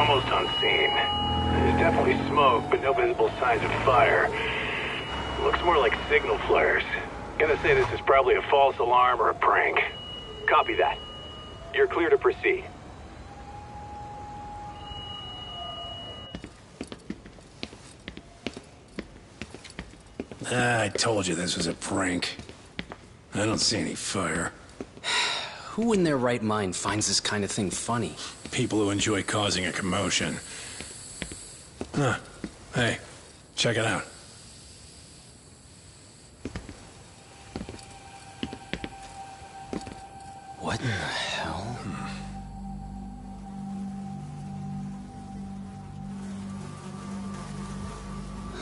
almost on scene. There's definitely smoke, but no visible signs of fire. Looks more like signal flares. Gonna say this is probably a false alarm or a prank. Copy that. You're clear to proceed. I told you this was a prank. I don't see any fire. Who in their right mind finds this kind of thing funny? People who enjoy causing a commotion. Huh. Hey, check it out. What the hell?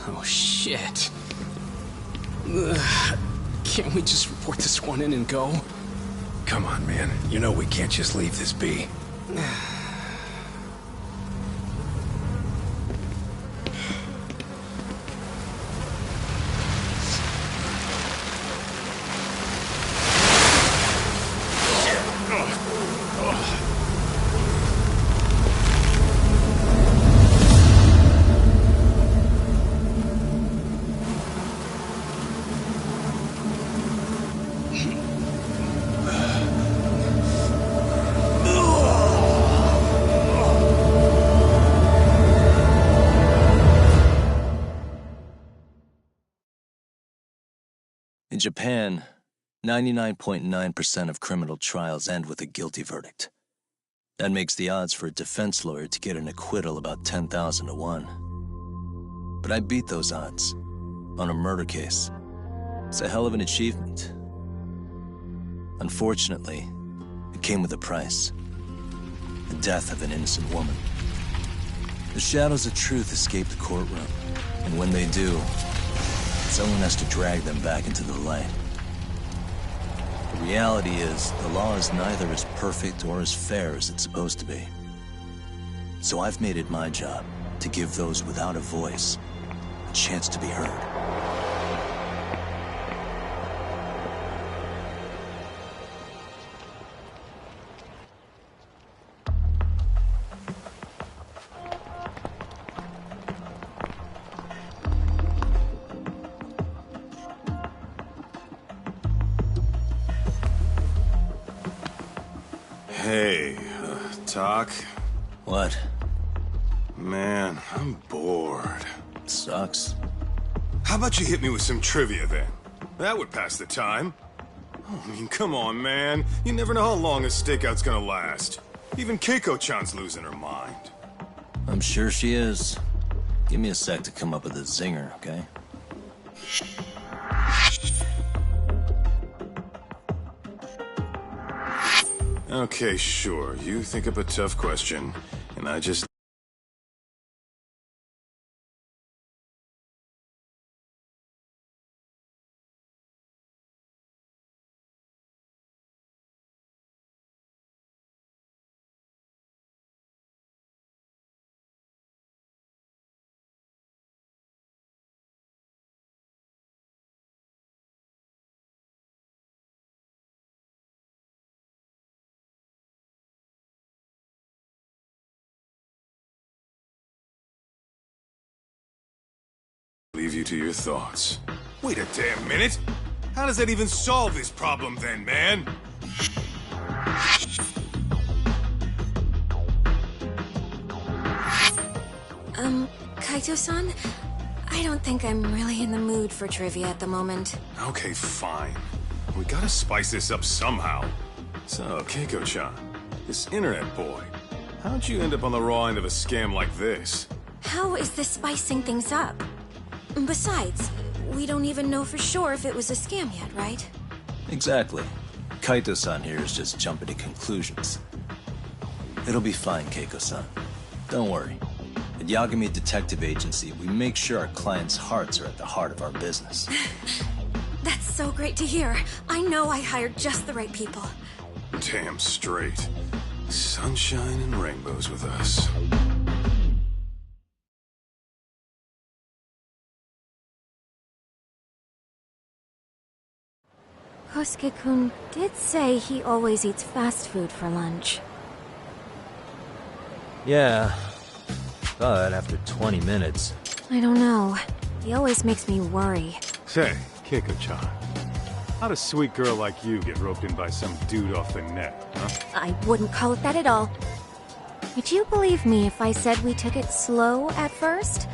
Oh, shit. Ugh. Can't we just report this one in and go? Come on, man. You know we can't just leave this be. In Japan, 99.9% of criminal trials end with a guilty verdict. That makes the odds for a defense lawyer to get an acquittal about 10,000 to 1. But I beat those odds on a murder case. It's a hell of an achievement. Unfortunately, it came with a price. The death of an innocent woman. The shadows of truth escape the courtroom, and when they do, someone has to drag them back into the light. The reality is, the law is neither as perfect or as fair as it's supposed to be. So I've made it my job to give those without a voice a chance to be heard. Hey, Doc? What? Man, I'm bored. Sucks. How about you hit me with some trivia then? That would pass the time. Oh, I mean, come on, man. You never know how long a stakeout's gonna last. Even Keiko-chan's losing her mind. I'm sure she is. Give me a sec to come up with a zinger, okay? Okay, sure. You think up a tough question, and I just... leave you to your thoughts. Wait a damn minute! How does that even solve this problem then, man? Kaito-san? I don't think I'm really in the mood for trivia at the moment. Okay, fine. We gotta spice this up somehow. So, Keiko-chan, this internet boy, how'd you end up on the raw end of a scam like this? How is this spicing things up? Besides, we don't even know for sure if it was a scam yet, right? Exactly. Kaito-san here is just jumping to conclusions. It'll be fine, Keiko-san. Don't worry. At Yagami Detective Agency, we make sure our clients' hearts are at the heart of our business. That's so great to hear. I know I hired just the right people. Damn straight. Sunshine and rainbows with us. Kosuke-kun did say he always eats fast food for lunch. Yeah, But after 20 minutes... I don't know. He always makes me worry. Say, Keiko-chan, how'd a sweet girl like you get roped in by some dude off the net, huh? I wouldn't call it that at all. Would you believe me if I said we took it slow at first?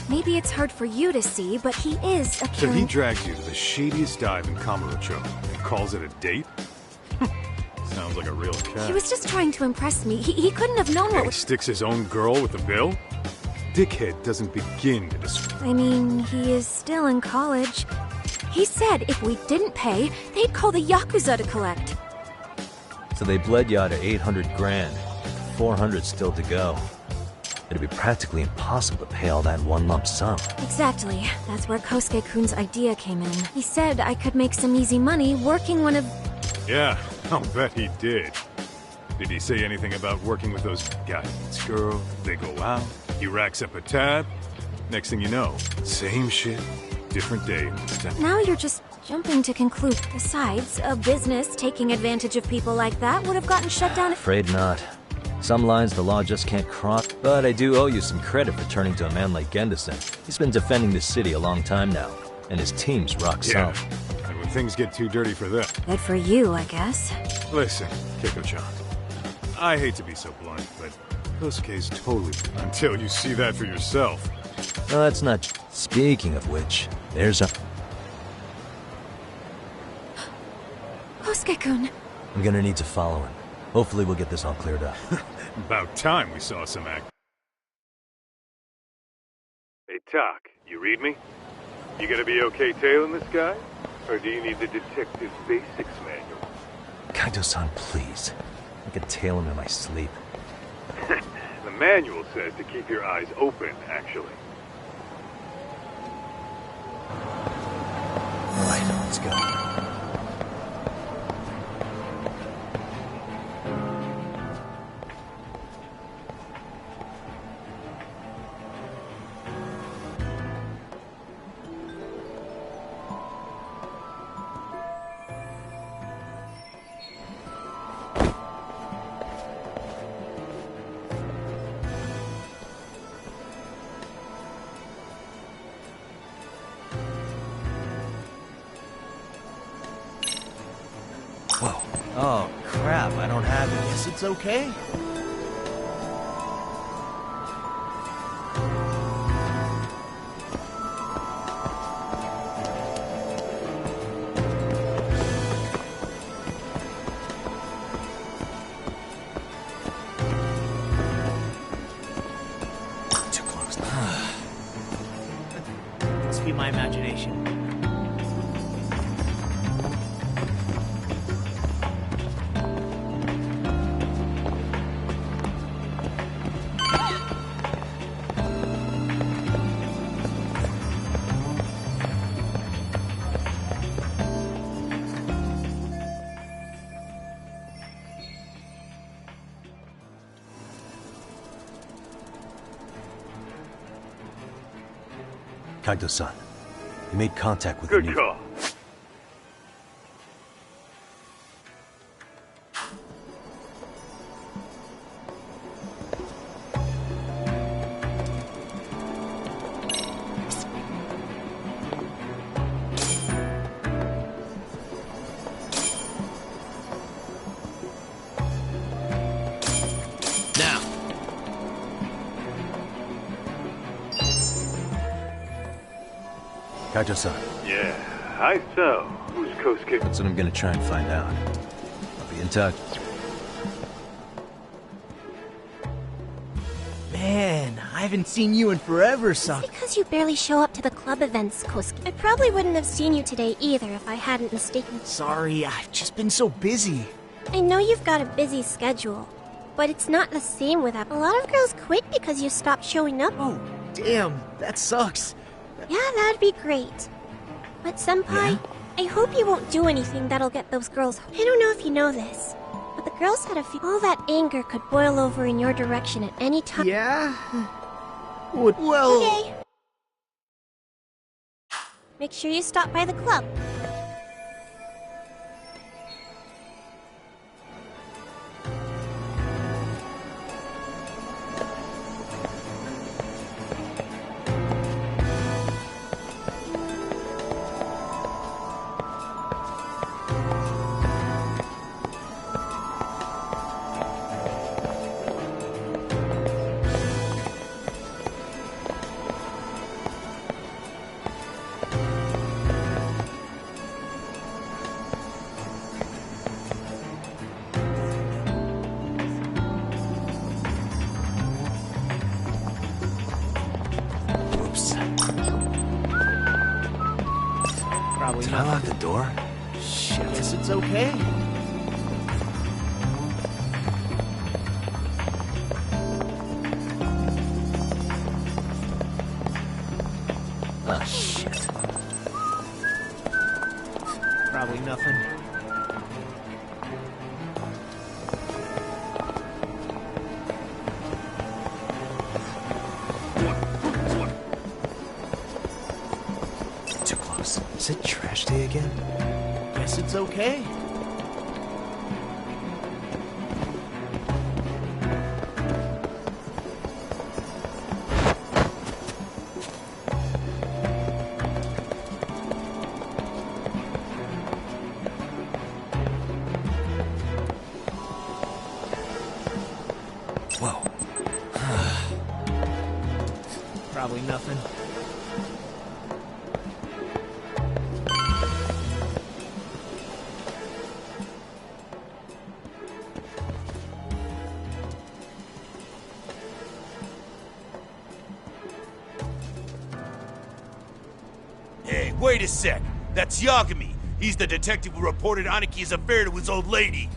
Maybe it's hard for you to see, but he is a So killing... he drags you to the shadiest dive in Kamurocho and calls it a date? Sounds like a real cat. He was just trying to impress me. He couldn't have known what And he was... sticks his own girl with the bill? Dickhead doesn't begin to describe. I mean, he is still in college. He said if we didn't pay, they'd call the Yakuza to collect. So they bled you out of 800 grand. 400 still to go. It'd be practically impossible to pay all that one lump sum. Exactly. That's where Kosuke-kun's idea came in. He said I could make some easy money working one of... Yeah, I'll bet he did. Did he say anything about working with those guys, girl? They go out, he racks up a tab. Next thing you know, same shit, different day. Now you're just jumping to conclude. Besides, a business taking advantage of people like that would have gotten shut down... Afraid not. Some lines the law just can't cross. But I do owe you some credit for turning to a man like Gendison. He's been defending this city a long time now, and his team's rock solid. And when things get too dirty for them... Good for you, I guess. Listen, Keiko-chan. I hate to be so blunt, but Kosuke's totally... Until you see that for yourself. No, that's not... Speaking of which, there's a... Kosuke-kun. I'm gonna need to follow him. Hopefully we'll get this all cleared up. About time we saw some act. Hey, Tak, you read me? You gonna be okay tailing this guy? Or do you need the detective basics manual? Kaito-san, please. I can tail him in my sleep. The manual says to keep your eyes open, actually. Alright, let's go. Whoa. Oh, crap, I don't have it. Guess it's okay. Too close. Must be my imagination. Kaito-san, you made contact with Good the new... call. Now. Kaito-san, Yeah, hi so. Who's Kosuke? that's what I'm gonna try and find out. I'll be in touch. Man, I haven't seen you in forever, Sak. Because you barely show up to the club events, Kosuke. I probably wouldn't have seen you today either if I hadn't mistaken. Sorry, I've just been so busy. I know you've got a busy schedule, but it's not the same without. A lot of girls quit because you stopped showing up. Oh, damn, that sucks. Yeah, that'd be great. But Senpai, I hope you won't do anything that'll get those girls. I don't know if you know this, but the girls had a few. All that anger could boil over in your direction at any time. Yeah? Well... Okay. Make sure you stop by the club. Probably Did I lock the door? Shit, guess it's okay. Oh, shit. Probably nothing. Too close. Is it trash day again? Guess it's okay. Whoa. Probably nothing. Hey, wait a sec. That's Yagami. He's the detective who reported Aniki's affair to his old lady.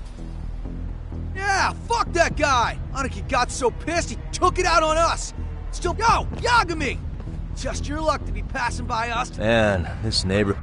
Yeah, fuck that guy! Aniki got so pissed he took it out on us! Still, yo, Yagami! Just your luck to be passing by us. Man, this neighbor...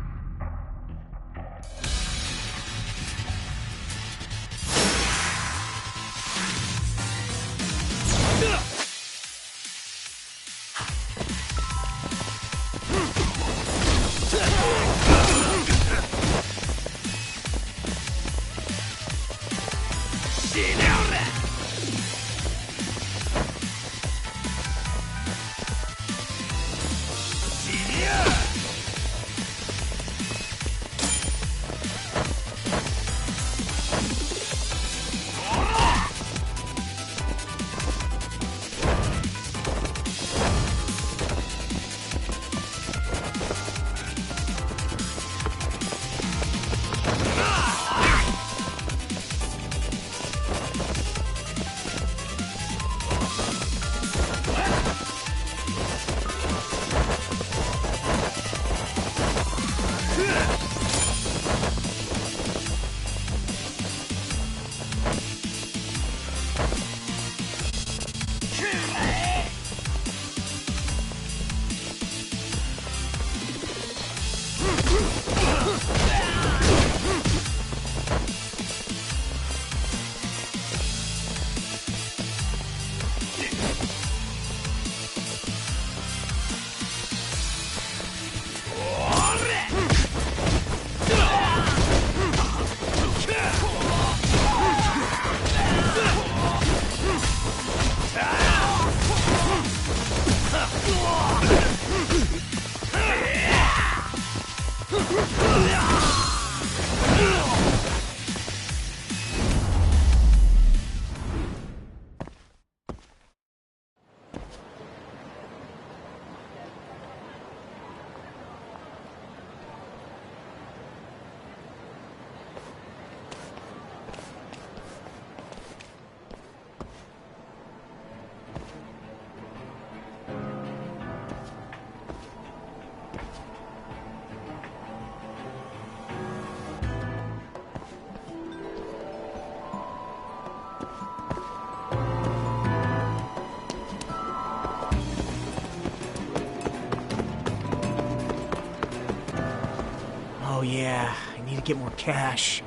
Oh yeah, I need to get more cash.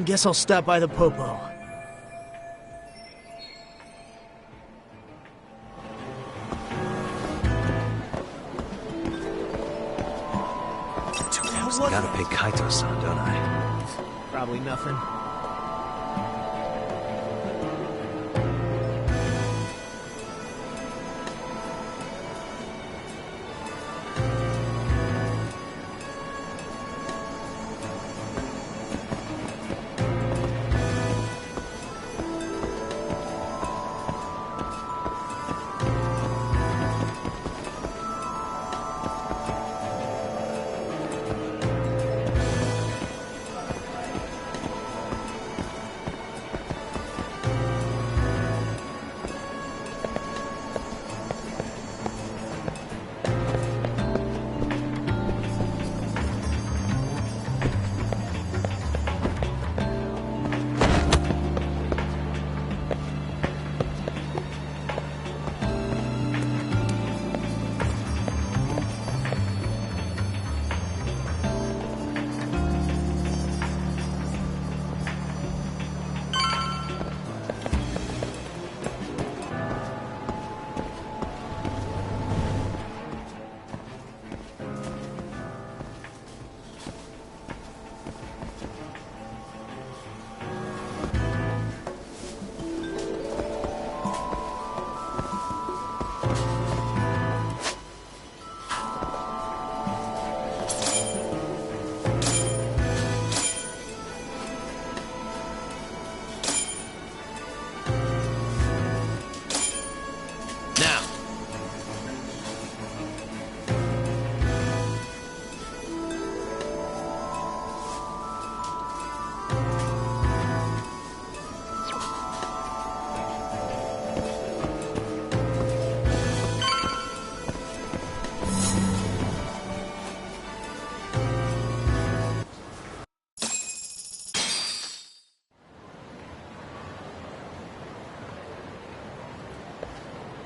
Guess I'll stop by the Popo. I gotta pay Kaito-san, don't I? Probably nothing.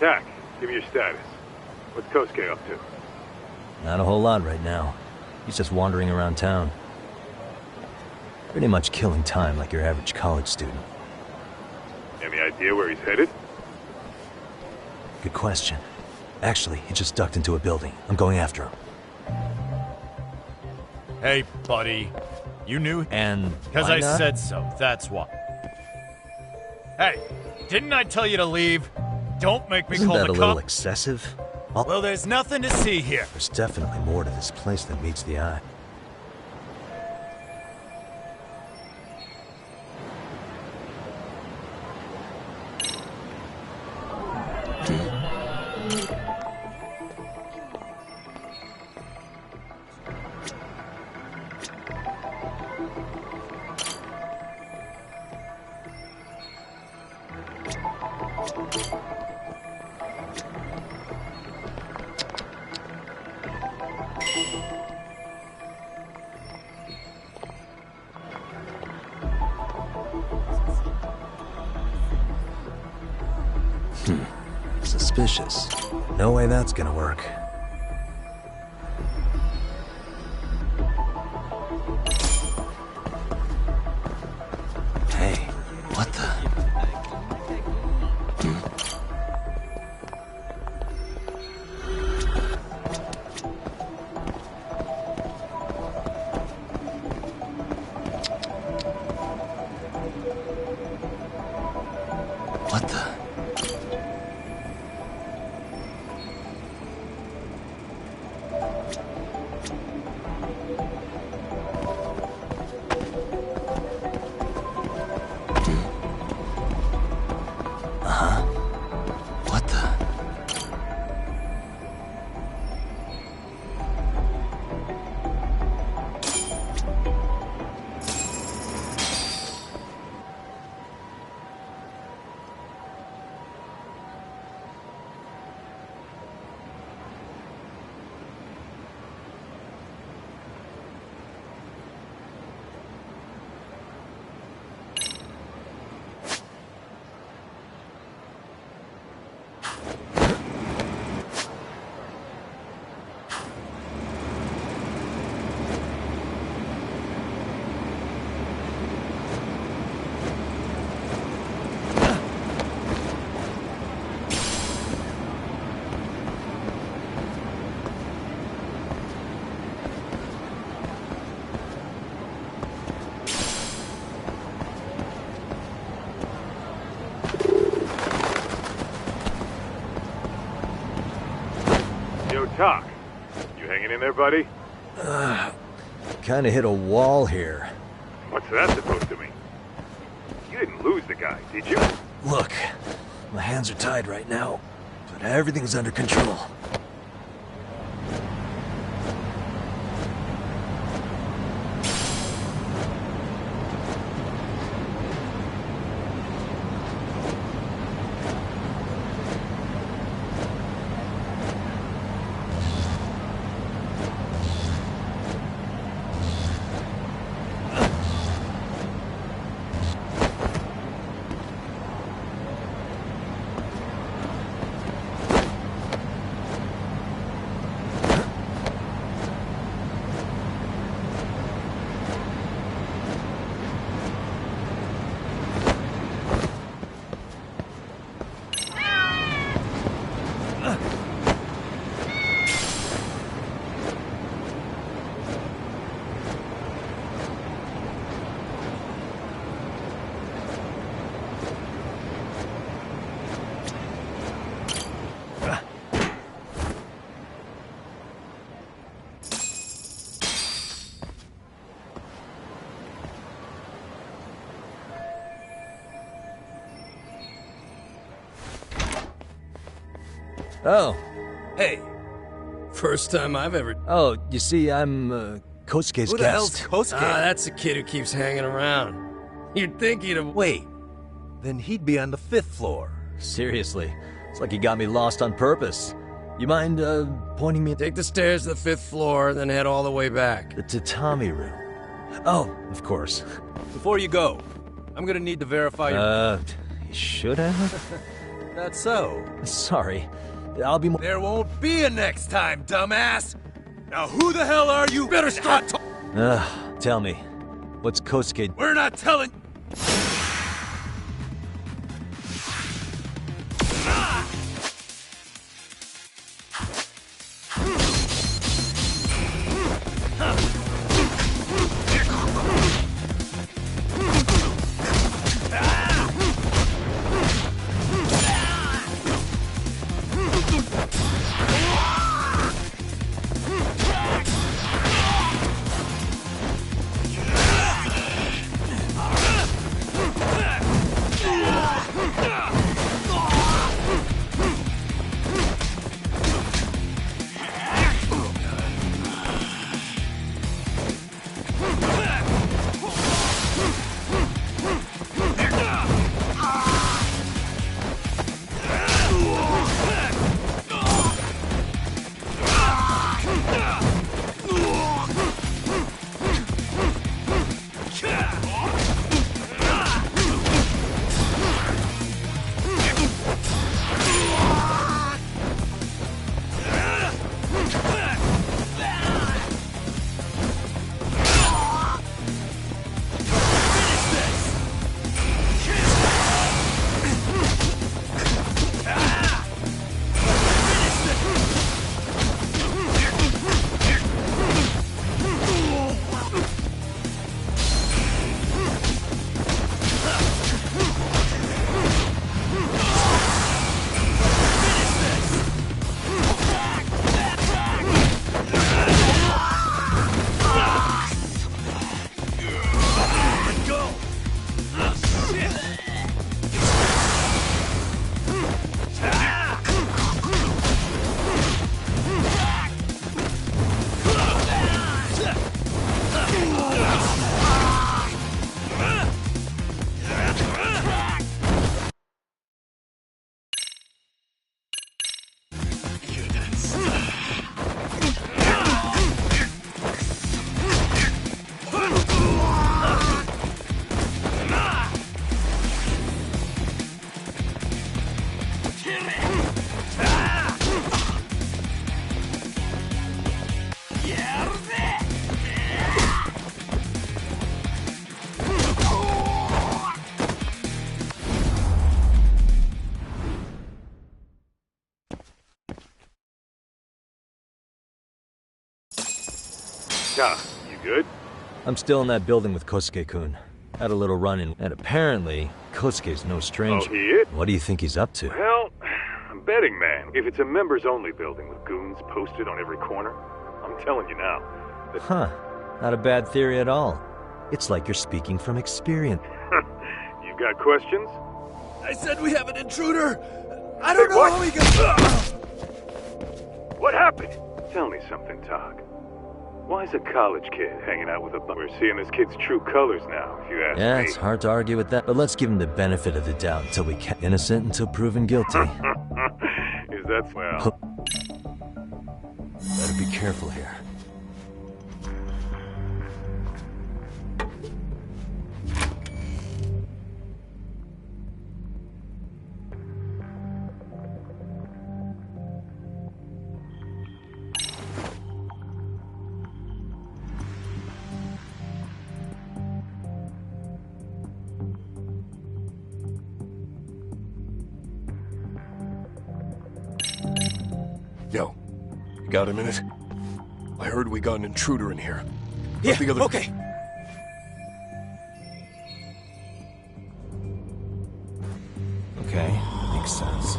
Tak, give me your status. What's Kosuke up to? Not a whole lot right now. He's just wandering around town. Pretty much killing time like your average college student. Any idea where he's headed? Good question. Actually, he just ducked into a building. I'm going after him. Hey, buddy. You knew? And Because I said so, that's why. Hey, didn't I tell you to leave? Don't make me Isn't call that the a little cop. excessive? Well, there's nothing to see here. There's definitely more to this place than meets the eye. Suspicious. No way that's gonna work. Hey, what the? What the? What the? Yo, Tak. You hanging in there, buddy? Kinda hit a wall here. What's that supposed to mean? You didn't lose the guy, did you? Look, my hands are tied right now, but everything's under control. Oh, hey. First time I've ever... Oh, you see, I'm, Kosuke's Who the hell's guest. Kosuke? Ah, that's a kid who keeps hanging around. You'd think he'd have... Wait, then he'd be on the 5th floor. Seriously, it's like he got me lost on purpose. You mind, pointing me... Take the stairs to the 5th floor, then head all the way back. The tatami room. Oh, of course. Before you go, I'm gonna need to verify your... You should have? That's so. Sorry. I'll be more. There won't be a next time, dumbass! Now who the hell are you? Better start Tell me. What's Kosuke? We're not telling... You good? I'm still in that building with Kosuke-kun. Had a little run-in, and apparently, Kosuke's no stranger. Oh, he is? What do you think he's up to? Well, I'm betting, man. If it's a members-only building with goons posted on every corner, I'm telling you now. Huh. Not a bad theory at all. It's like you're speaking from experience. You got questions? I said we have an intruder! I don't know how he got... What happened? Tell me something, Tog. Why is a college kid hanging out with a... We're seeing this kid's true colors now, if you ask me. Yeah, it's hard to argue with that, but let's give him the benefit of the doubt until we can. Innocent until proven guilty. Is that... well... Better be careful here. Yo, you got a minute? I heard we got an intruder in here. Yeah, the other... okay. Okay, makes sense.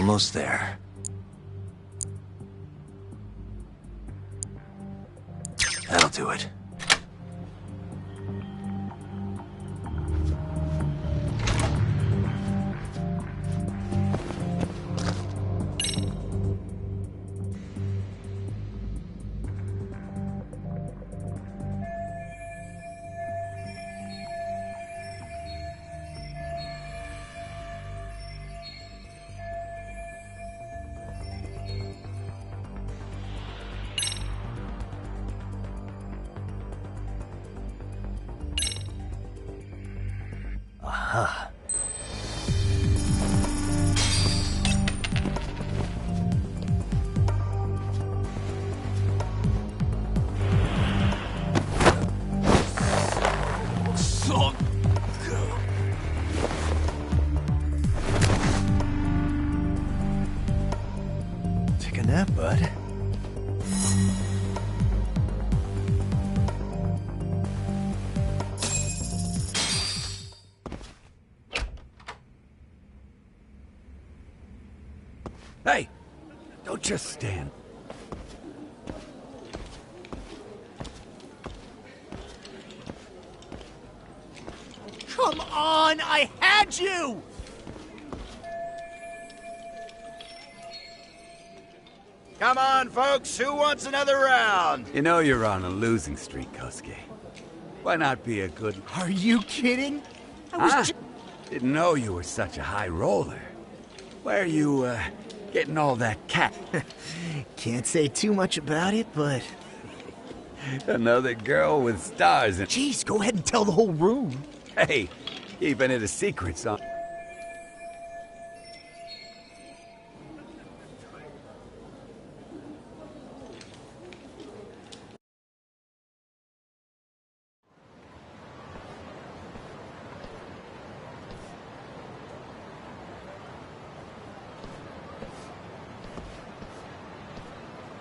Almost there. That'll do it. Aha. Take a nap, bud. Hey! Don't just stand. Come on! I had you! Come on, folks. Who wants another round? You know you're on a losing streak, Kosuke. Why not be a good... Are you kidding? Didn't know you were such a high roller. Where are you, getting all that cat? Can't say too much about it, but... Another girl with stars in... Jeez, go ahead and tell the whole room. Hey, keeping it a secret, son.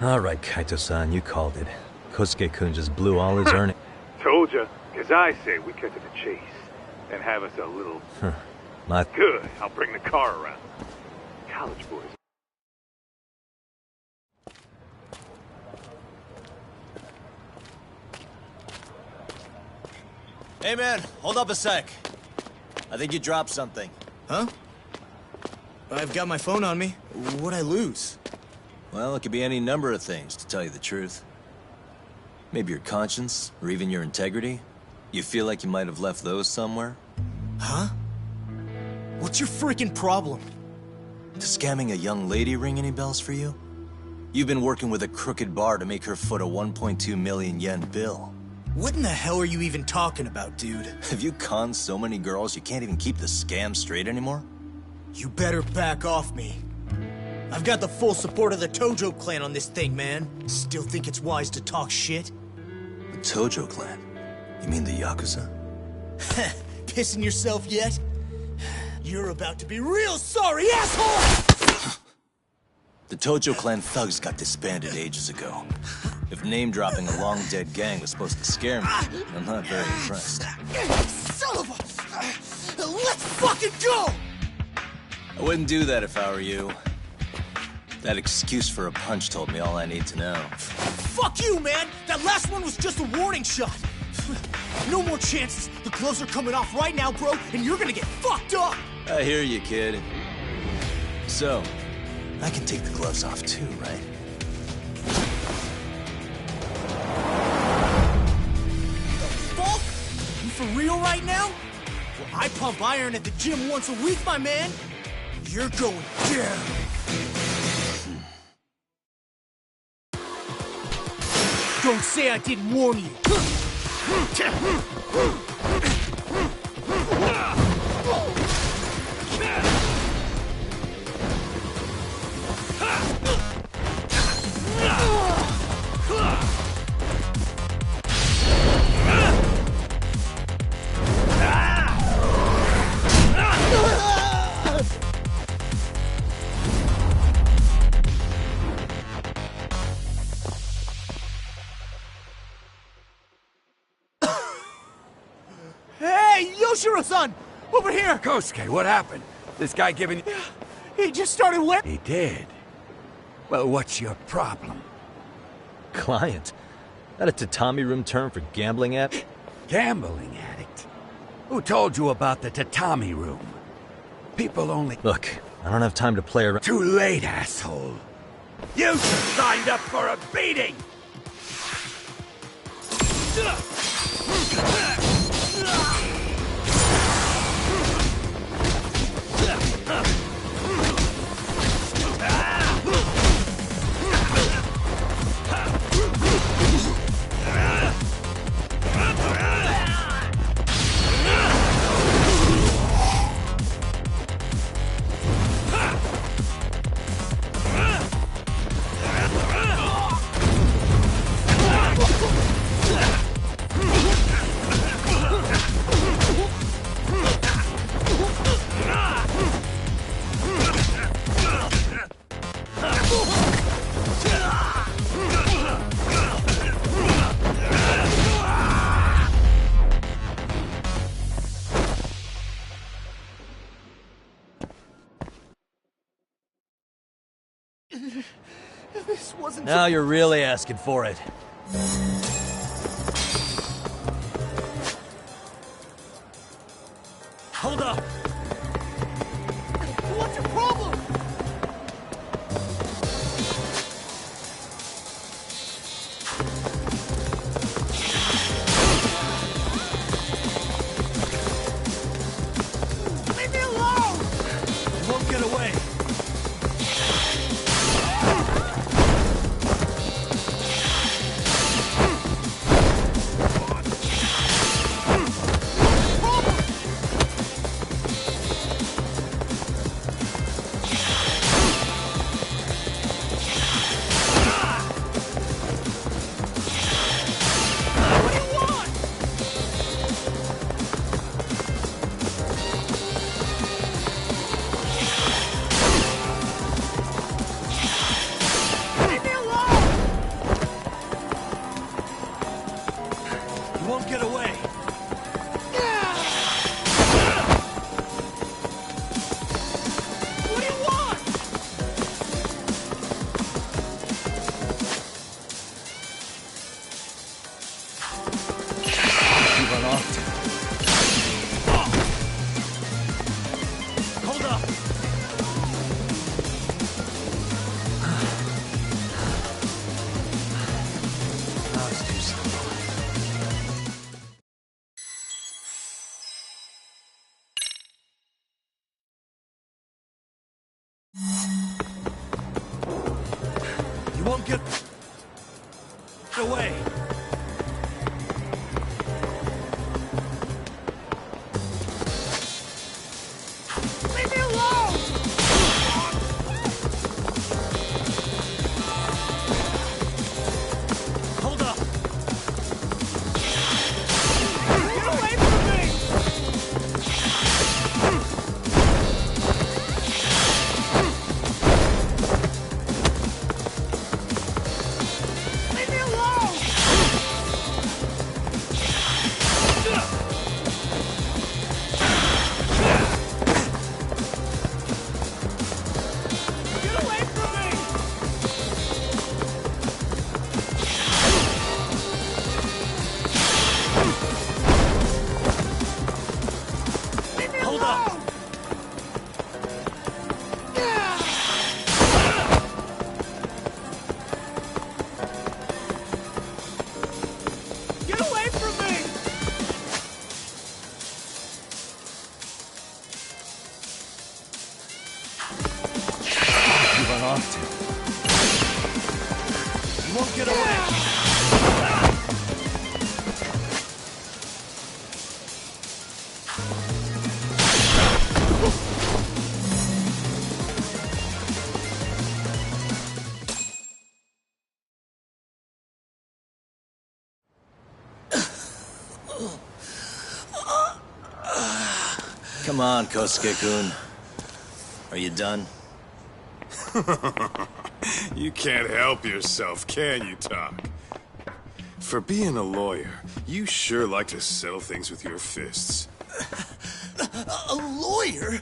All right, Kaito-san, you called it. Kosuke-kun just blew all his earnings. Told ya. As I say, we cut to the chase. And have us a little... Good. I'll bring the car around. College boys. Hey, man, hold up a sec. I think you dropped something. Huh? I've got my phone on me. What'd I lose? Well, it could be any number of things, to tell you the truth. Maybe your conscience, or even your integrity. You feel like you might have left those somewhere? Huh? What's your freaking problem? Does scamming a young lady ring any bells for you? You've been working with a crooked bar to make her foot a 1.2 million yen bill. What in the hell are you even talking about, dude? Have you conned so many girls you can't even keep the scam straight anymore? You better back off me. I've got the full support of the Tojo clan on this thing, man. Still think it's wise to talk shit? The Tojo clan? You mean the Yakuza? Pissing yourself yet? You're about to be real sorry, asshole! The Tojo clan thugs got disbanded ages ago. If name-dropping a long-dead gang was supposed to scare me, I'm not very impressed. Son of a... Let's fucking go! I wouldn't do that if I were you. That excuse for a punch told me all I need to know. Fuck you, man! That last one was just a warning shot! No more chances! The gloves are coming off right now, bro, and you're gonna get fucked up! I hear you, kid. So, I can take the gloves off too, right? Fuck? You for real right now? Well, I pump iron at the gym once a week, my man! You're going down! Don't say I didn't warn you! Yoshiro-san! Over here! Kosuke, what happened? This guy giving... He just started He did? Well, what's your problem? Client? That a tatami room term for gambling app? Gambling addict? Who told you about the tatami room? People only... Look, I don't have time to play around. Too late, asshole. You just signed up for a beating! This wasn't... Now you're really asking for it. Hold up! What's your problem? Leave me alone! You won't get away. Get away! What do you want? You run off. Hold up! That was too slow. You won't get away. Leave me alone! Hold up! Get away from me! Leave me alone! Get away from me! Leave me Hold alone! up. Get away from me! You run off to. You won't get away. Come on, Kosuke-kun. Are you done? You can't help yourself, can you, Talk? For being a lawyer, you sure like to settle things with your fists. A lawyer?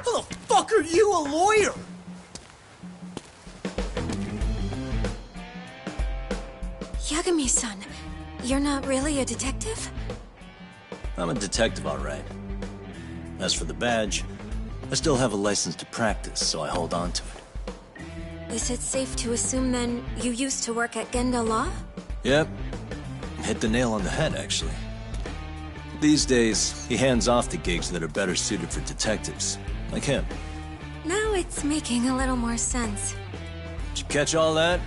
How the fuck are you a lawyer? Yagami-san, you're not really a detective? I'm a detective, all right. As for the badge, I still have a license to practice, so I hold on to it. Is it safe to assume then you used to work at Genda Law? Yep. Hit the nail on the head, actually. These days, he hands off to gigs that are better suited for detectives, like him. Now it's making a little more sense. Did you catch all that,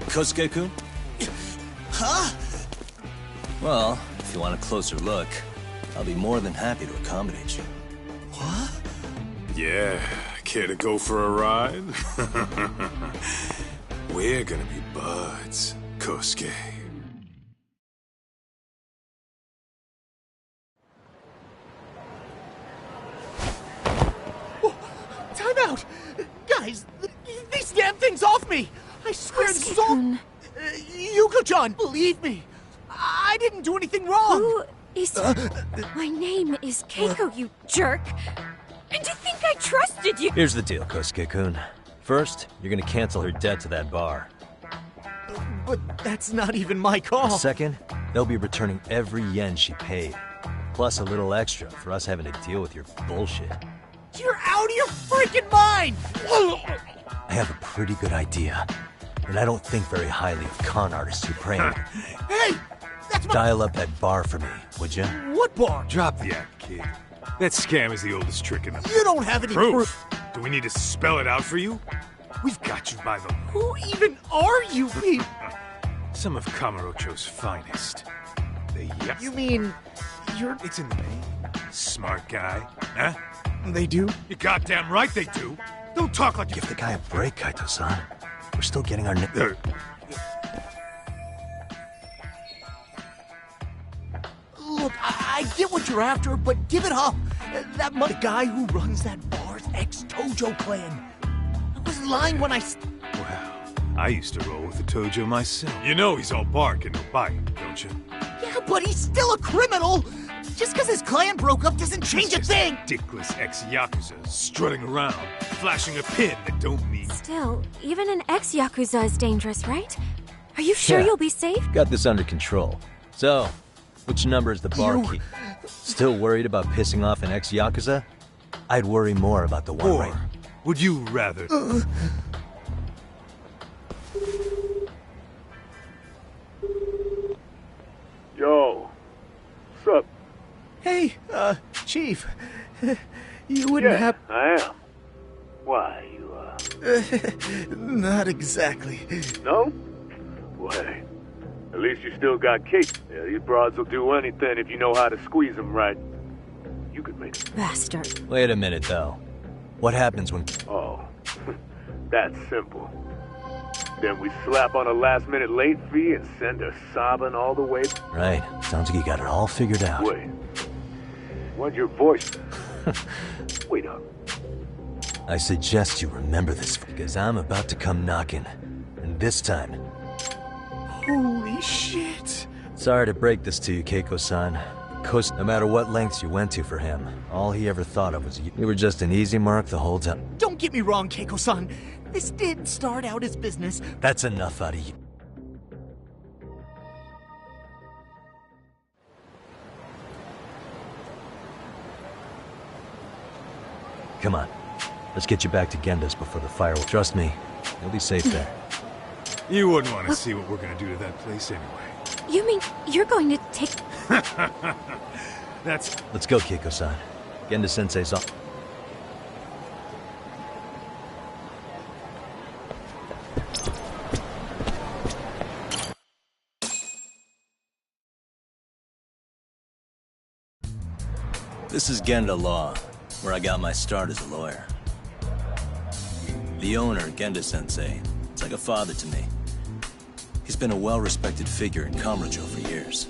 Kosuke-kun? Huh? Well, if you want a closer look, I'll be more than happy to accommodate you. What? Yeah, care to go for a ride? We're gonna be buds, Kosuke. Time out! Guys, these damn things off me! I swear this is all... Yuko-chan, believe me! I didn't do anything wrong! Who is... My name is Keiko, you jerk! And to think I trusted you! Here's the deal, Kosuke-kun. First, you're gonna cancel her debt to that bar. But that's not even my call. Second, they'll be returning every yen she paid. Plus a little extra for us having to deal with your bullshit. You're out of your freaking mind! I have a pretty good idea. And I don't think very highly of con artists who pray. Hey! That's my... Dial up that bar for me, would you? What bar? Drop the act, kid. That scam is the oldest trick in the... You don't have any proof. Do we need to spell it out for you? We've got you by the... Who even are you people? Some of Kamurocho's finest. You mean... you're... It's in the name. Smart guy. Huh? They do? You're goddamn right they do. Don't talk like... Give the guy a break, Kaito-san. We're still getting our... Look, I get what you're after, but give it up. The guy who runs that bar's ex-Tojo clan. I was lying when I... Well, I used to roll with the Tojo myself. You know he's all bark and no bite, don't you? Yeah, but he's still a criminal! Just because his clan broke up doesn't change a thing! Dickless ex-Yakuza strutting around, flashing a pin that don't mean... Still, even an ex-Yakuza is dangerous, right? Are you sure you'll be safe? Got this under control. So, which number is the barkeep? Still worried about pissing off an ex-Yakuza? I'd worry more about the one right... Would you rather... Yo, what's up? Hey, Chief. You wouldn't have... I am. Why, you, Not exactly. No? Well, hey, at least you still got Kate. Yeah, these broads will do anything if you know how to squeeze them right. You could make it. Bastard. Wait a minute, though. What happens when... Oh, that's simple. Then we slap on a last-minute late fee and send her sobbing all the way... Right. Sounds like you got it all figured out. Wait. What'd your voice... Wait up. I suggest you remember this, because I'm about to come knocking. And this time... Holy shit. Sorry to break this to you, Keiko-san. No matter what lengths you went to for him, all he ever thought of was you were just an easy mark the whole time. Don't get me wrong, Keiko-san. This did start out as business. That's enough out of you. Come on. Let's get you back to Genda's before the fire will... Trust me, you'll be safe there. You wouldn't want to see what we're going to do to that place anyway. You mean you're going to take... That's... Let's go, Keiko-san. Genda-sensei's off. This is Genda Law, where I got my start as a lawyer. The owner, Genda-sensei, is like a father to me. He's been a well-respected figure in Kamurocho for years.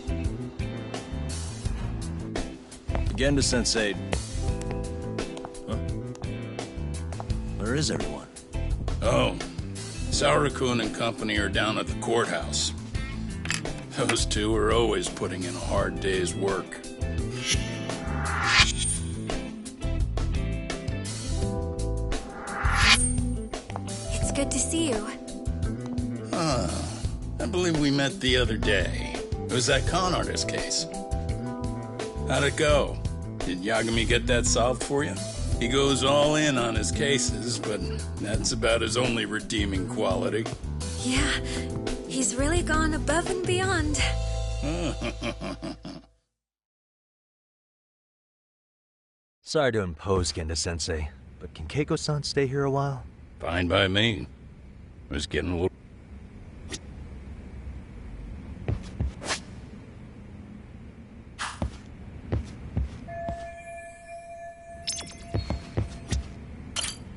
Genda-sensei... Huh? Where is everyone? Oh, Saura-kun and company are down at the courthouse. Those two are always putting in a hard day's work. It's good to see you. I believe we met the other day. It was that con artist case. How'd it go? Did Yagami get that solved for you? He goes all in on his cases, but that's about his only redeeming quality. Yeah, he's really gone above and beyond. Sorry to impose, Genda-sensei, but can Keiko-san stay here a while? Fine by me. I was getting a little...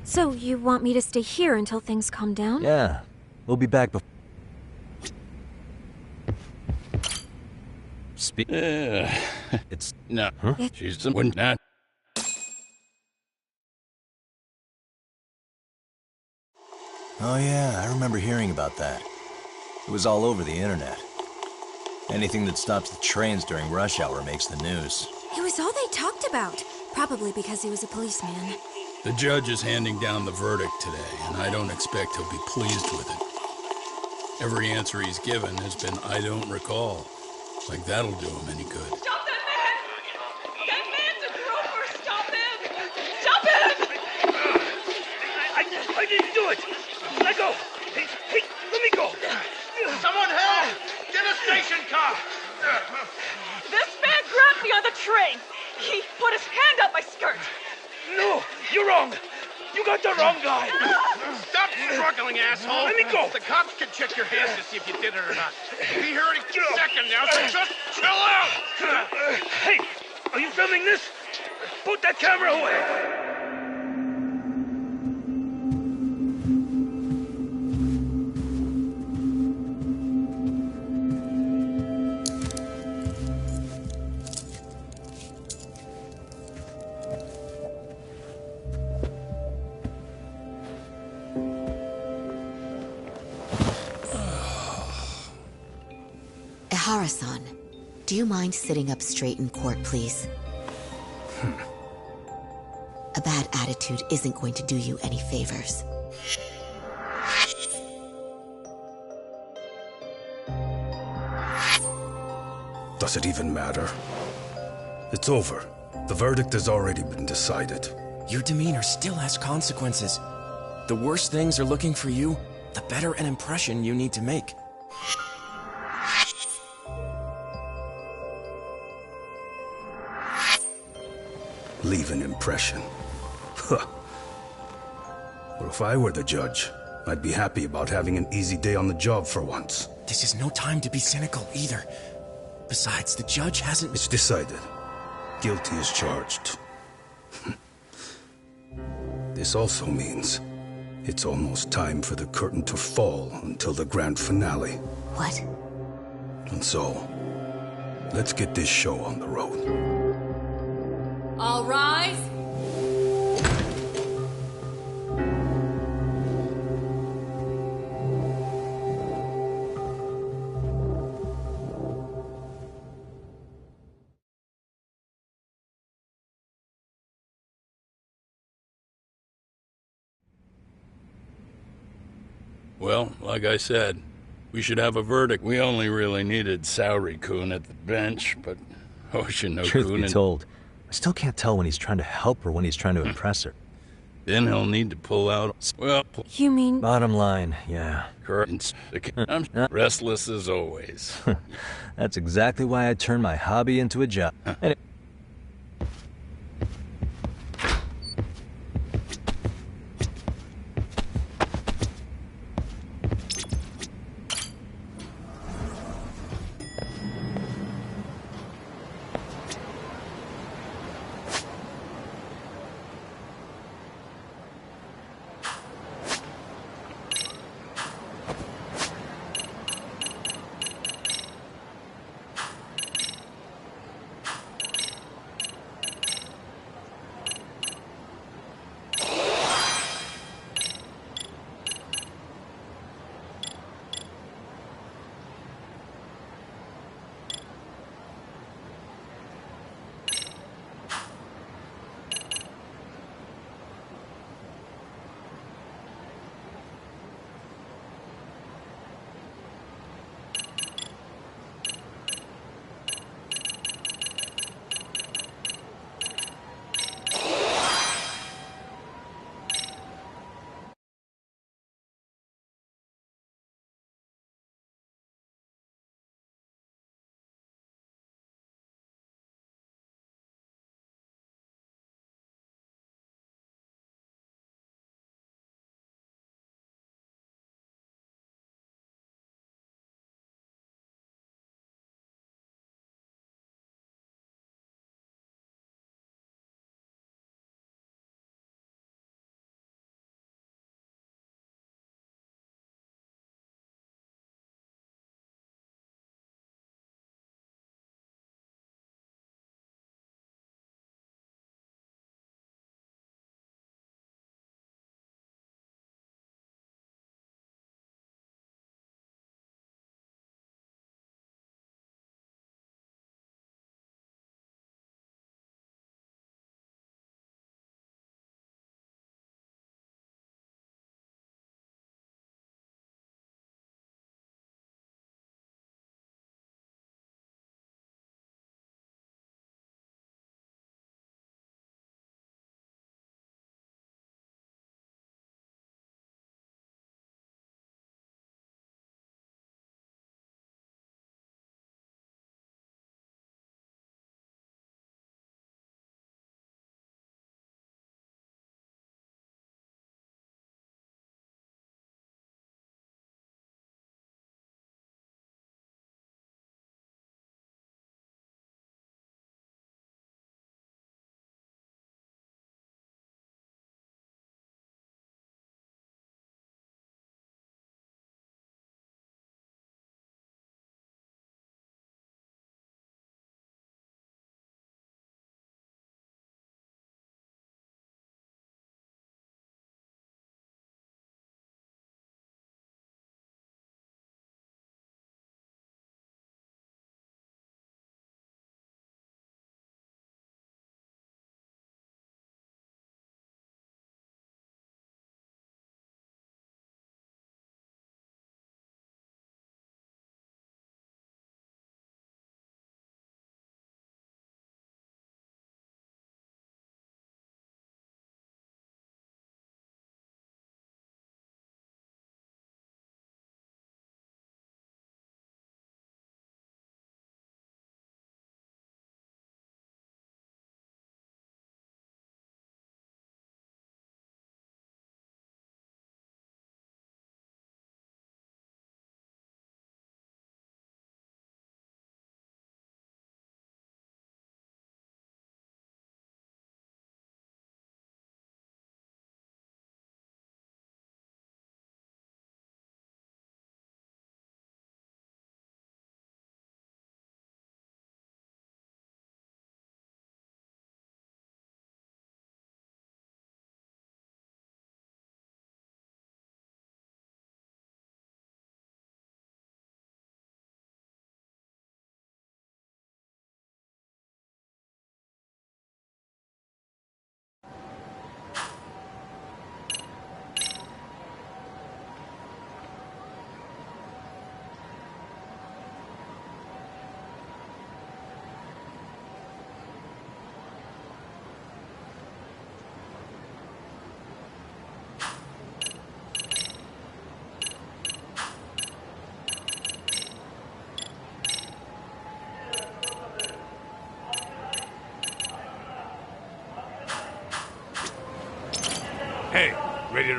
So, you want me to stay here until things calm down? Yeah. We'll be back before... It's... No. Huh? She's the one not... Oh yeah, I remember hearing about that. It was all over the internet. Anything that stops the trains during rush hour makes the news. It was all they talked about. Probably because he was a policeman. The judge is handing down the verdict today, and I don't expect he'll be pleased with it. Every answer he's given has been, I don't recall. Like that'll do him any good. Stop that man! That man's a groper! Stop him! Stop him! I didn't do it! Let go! Hey, let me go! Someone help! Get a station car! This man grabbed me on the train! He put his hand up my skirt! No! You're wrong! You got the wrong guy! Stop struggling, asshole! Let me go! The cops can check your hands to see if you did it or not. Be here any second now, so just chill out! Hey! Are you filming this? Put that camera away! Ehara-san, do you mind sitting up straight in court, please? A bad attitude isn't going to do you any favors. Does it even matter? It's over. The verdict has already been decided. Your demeanor still has consequences. The worse things are looking for you, the better an impression you need to make. Leave an impression. Huh. Well, if I were the judge, I'd be happy about having an easy day on the job for once. This is no time to be cynical either. Besides, the judge hasn't... It's decided. Guilty is charged. This also means it's almost time for the curtain to fall until the grand finale. What? And so, let's get this show on the road. All rise. Well, like I said, we should have a verdict. We only really needed Saori-kun at the bench, but Hoshino-kun... Truth be told, I still can't tell when he's trying to help or when he's trying to impress her. Then he'll need to pull out... Well... You mean... Bottom line, yeah. Curtains. I'm restless as always. That's exactly why I turned my hobby into a job. Anyway.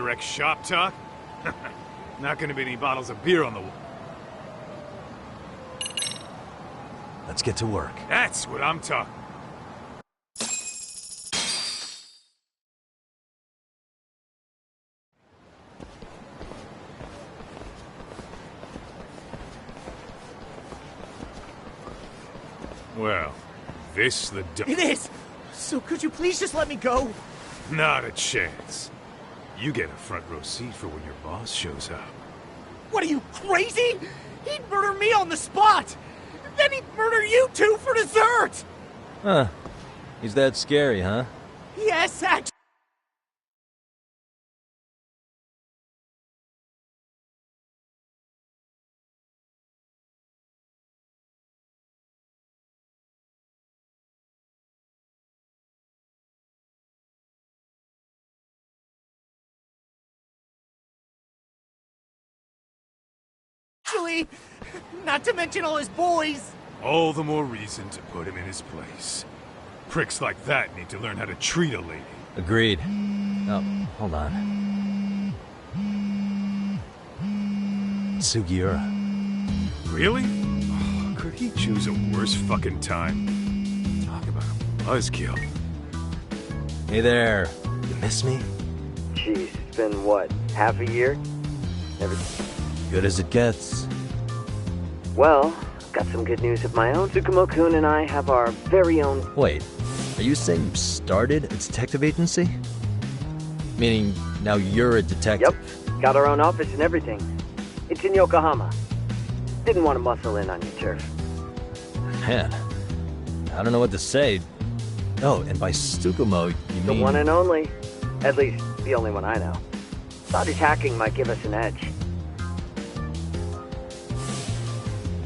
direct shop talk? Not gonna be any bottles of beer on the wall. Let's get to work. That's what I'm talking. Well, this the It is! So could you please just let me go? Not a chance. You get a front row seat for when your boss shows up. What are you, crazy? He'd murder me on the spot! Then he'd murder you two for dessert! Huh. He's that scary, huh? Yes, actually. Not to mention all his boys. All the more reason to put him in his place. Pricks like that need to learn how to treat a lady. Agreed. Oh, hold on. Sugiura. Really? Oh, could he choose a worse fucking time? Talk about a buzzkill. Hey there. You miss me? Jeez, it's been what, half a year? Good as it gets. Well, got some good news of my own. Tsukumo-kun and I have our very own... Wait, are you saying you started a detective agency? Meaning, now you're a detective? Yep, got our own office and everything. It's in Yokohama. Didn't want to muscle in on your turf. Man, I don't know what to say. Oh, and by Tsukumo, you mean... The one and only. At least, the only one I know. Thought his hacking might give us an edge.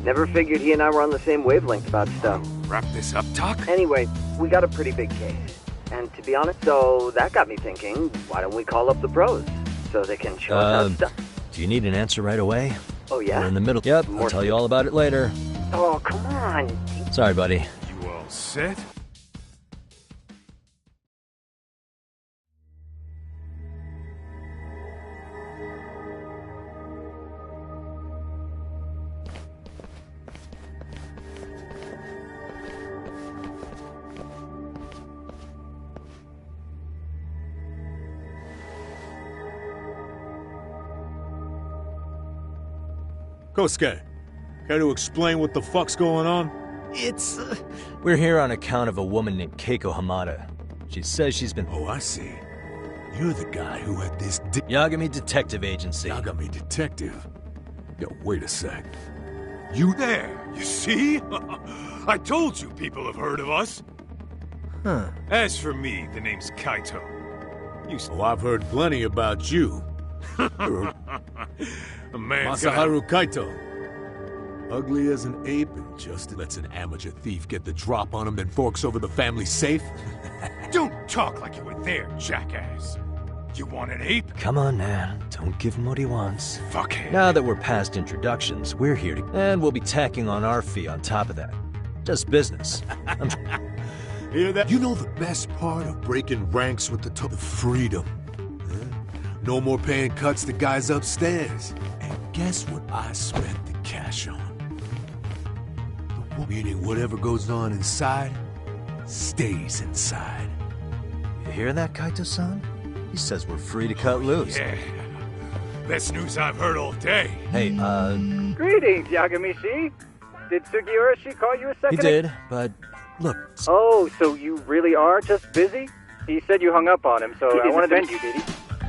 Never figured he and I were on the same wavelength about stuff. Wrap this up, Doc? Anyway, we got a pretty big case. And to be honest, so that got me thinking, why don't we call up the pros? So they can show us how stuff... Do you need an answer right away? Oh, yeah? We're in the middle. Yep, I'll tell you all about it later. Oh, come on. Sorry, buddy. You all set? Kosuke, care to explain what the fuck's going on? It's... We're here on account of a woman named Keiko Hamada. She says she's been... Oh, I see. You're the guy who had this Yagami Detective Agency. Yagami Detective? Yo, wait a sec. You there, you see? I told you people have heard of us. Huh. As for me, the name's Kaito. Oh, I've heard plenty about you. A man Masaharu Kaito. Ugly as an ape and just lets an amateur thief get the drop on him, then forks over the family safe? Don't talk like you were there, jackass. You want an ape? Come on, man. Don't give him what he wants. Fuckhead. Now that we're past introductions, we're here to... And we'll be tacking on our fee on top of that. Just business. Hear that? You know the best part of breaking ranks with the freedom. No more paying cuts to guys upstairs. And guess what I spent the cash on? Meaning whatever goes on inside, stays inside. You hear that, Kaito-san? He says we're free to cut loose. Yeah. Best news I've heard all day. Hey, Greetings, Yagami-shi. Did Sugiura-shi call you a second? He did, but look... Oh, so you really are just busy? He said you hung up on him, so I wanted to offend you, did he?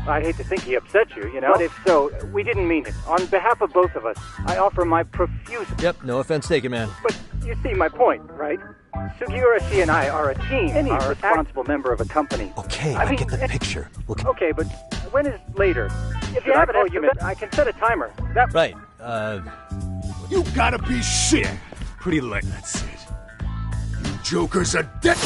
I'd hate to think he upset you, you know? But if so, we didn't mean it. On behalf of both of us, I offer my profuse... Yep, no offense taken, man. But you see my point, right? Sugiura-shi and I are a team. Any responsible member of a company. Okay, I get the picture. Okay, but when is later? If you have an argument, I can set a timer. That... Right, You gotta be shit! Pretty late. That's it. You jokers are dead!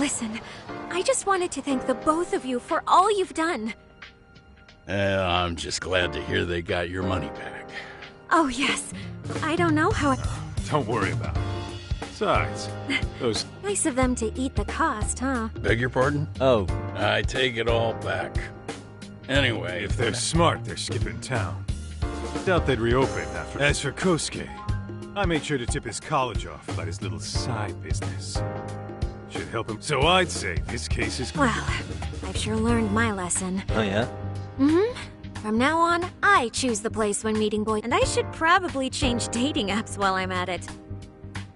Listen, I just wanted to thank the both of you for all you've done. I'm just glad to hear they got your money back. Oh, yes. I don't know how Don't worry about it. Besides, those... Nice of them to eat the cost, huh? Beg your pardon? Oh. I take it all back. Anyway... If they're smart, they're skipping town. Doubt they'd reopen after... As for Kosuke, I made sure to tip his college off about his little side business. Should help him. So I'd say this case is... Well, I've sure learned my lesson. Oh, yeah? Mm-hmm. From now on, I choose the place when meeting boys, and I should probably change dating apps while I'm at it.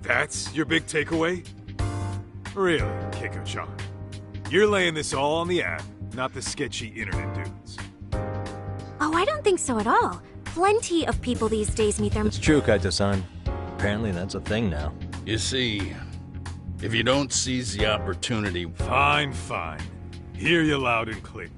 That's your big takeaway? Really, Keiko-chan? You're laying this all on the app, not the sketchy internet dudes. Oh, I don't think so at all. Plenty of people these days meet their... It's true, Kaito-san. Apparently that's a thing now. You see, if you don't seize the opportunity... Fine, fine. Hear you loud and clear.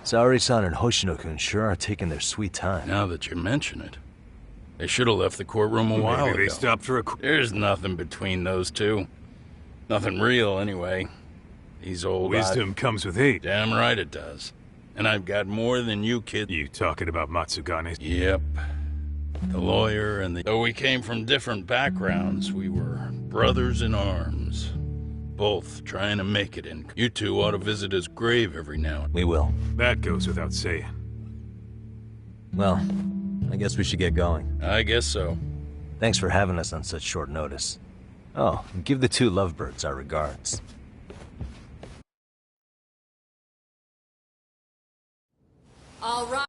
Saori-san and Hoshino-kun sure are taking their sweet time. Now that you mention it, they should have left the courtroom a while ago. Maybe they stopped for a... There's nothing between those two. Nothing real, anyway. These old... Wisdom comes with age. Damn right it does. And I've got more than you kids. You talking about Matsugane? Yep. The lawyer and the... Though we came from different backgrounds, we were brothers in arms. Both trying to make it, and you two ought to visit his grave every now and then. We will. That goes without saying. Well, I guess we should get going. I guess so. Thanks for having us on such short notice. Oh, and give the two lovebirds our regards. All right.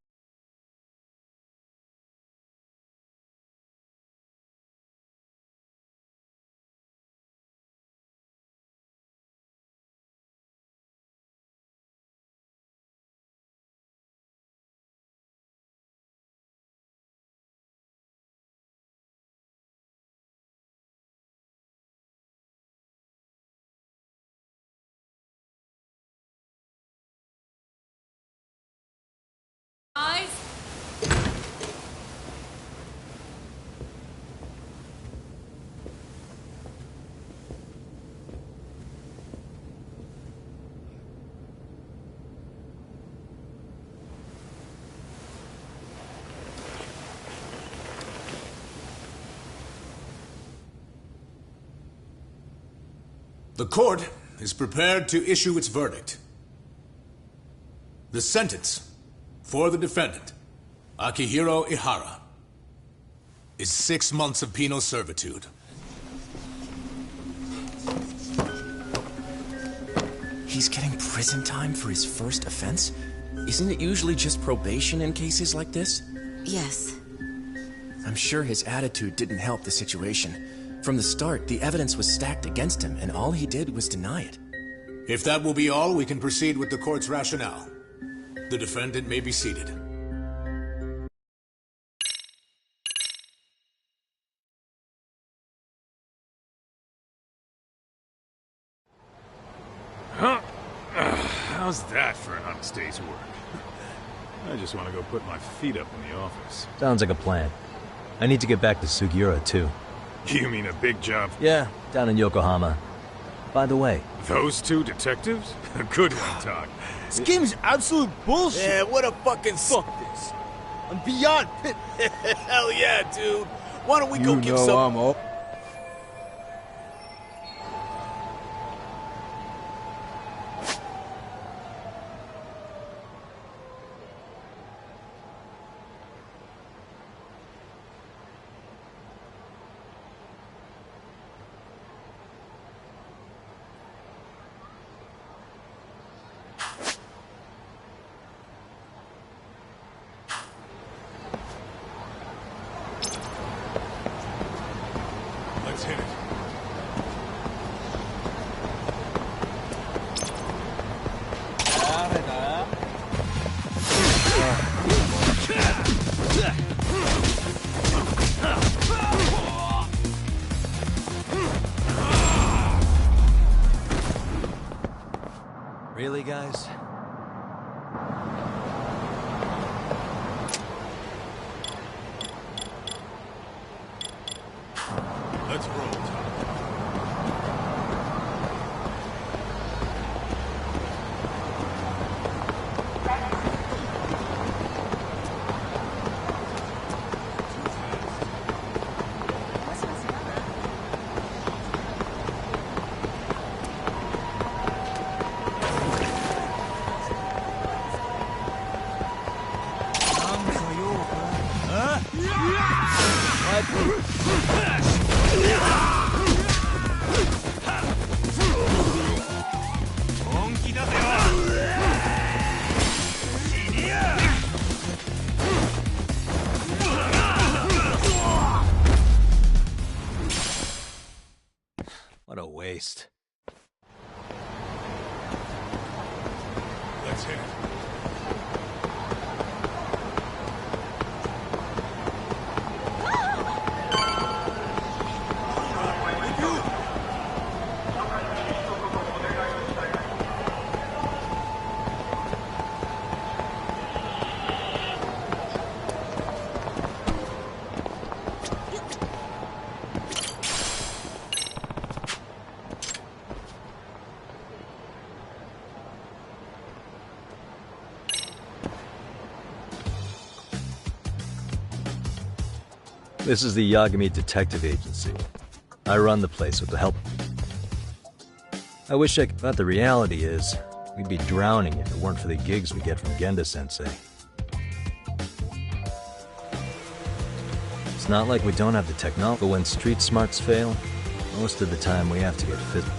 The court is prepared to issue its verdict. The sentence for the defendant, Akihiro Ihara, is 6 months of penal servitude. He's getting prison time for his first offense? Isn't it usually just probation in cases like this? Yes. I'm sure his attitude didn't help the situation. From the start, the evidence was stacked against him, and all he did was deny it. If that will be all, we can proceed with the court's rationale. The defendant may be seated. Huh? How's that for an honest day's work? I just want to go put my feet up in the office. Sounds like a plan. I need to get back to Sugiura, too. You mean a big job? Yeah, down in Yokohama. By the way... Those two detectives? Good one, Todd. This game is absolute bullshit. Yeah, what a fucking... Fuck this. I'm beyond pit. Hell yeah, dude. Why don't we go give some... I'm up. Let's hit it. Really, guys? Let's roll, Tom. What a waste. Let's hit it. This is the Yagami Detective Agency. I run the place with the help. I wish I could, but the reality is, we'd be drowning if it weren't for the gigs we get from Genda-sensei. It's not like we don't have the technology, but when street smarts fail, most of the time we have to get physical.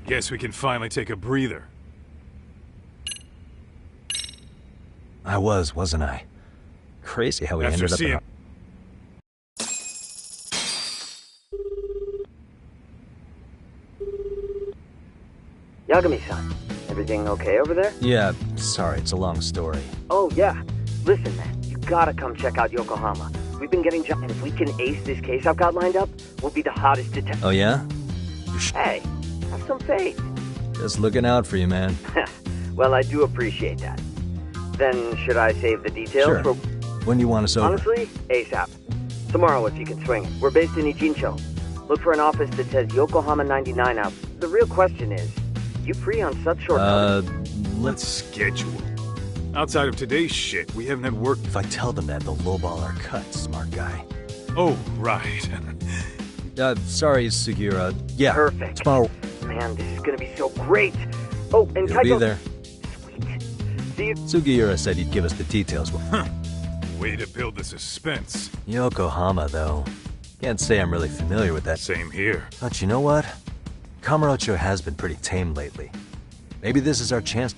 Guess we can finally take a breather. I wasn't I? Crazy how we ended up in... Yagami-san, everything okay over there? Yeah, sorry, it's a long story. Oh, yeah. Listen, man, you gotta come check out Yokohama. We've been getting and if we can ace this case I've got lined up, we'll be the hottest detective. Oh, yeah? Hey, have some faith. Just looking out for you, man. Well, I do appreciate that. Then, should I save the details Sure. for... When do you want us over? Honestly, ASAP. Tomorrow, if you can swing it. We're based in Ichincho. Look for an office that says Yokohama 99 out. The real question is, you free on such short notice? Let's schedule. Outside of today's shit, we haven't had work. If I tell them that, they'll lowball our cut, smart guy. Oh, right. Sorry, Sugiura. Yeah, perfect. Tomorrow. Man, this is gonna be so great. Oh, and You'll be there. Sweet. See you. Sugiura said he'd give us the details. Huh. Way to build the suspense. Yokohama, though. Can't say I'm really familiar with that. Same here. But you know what? Kamurocho has been pretty tame lately. Maybe this is our chance.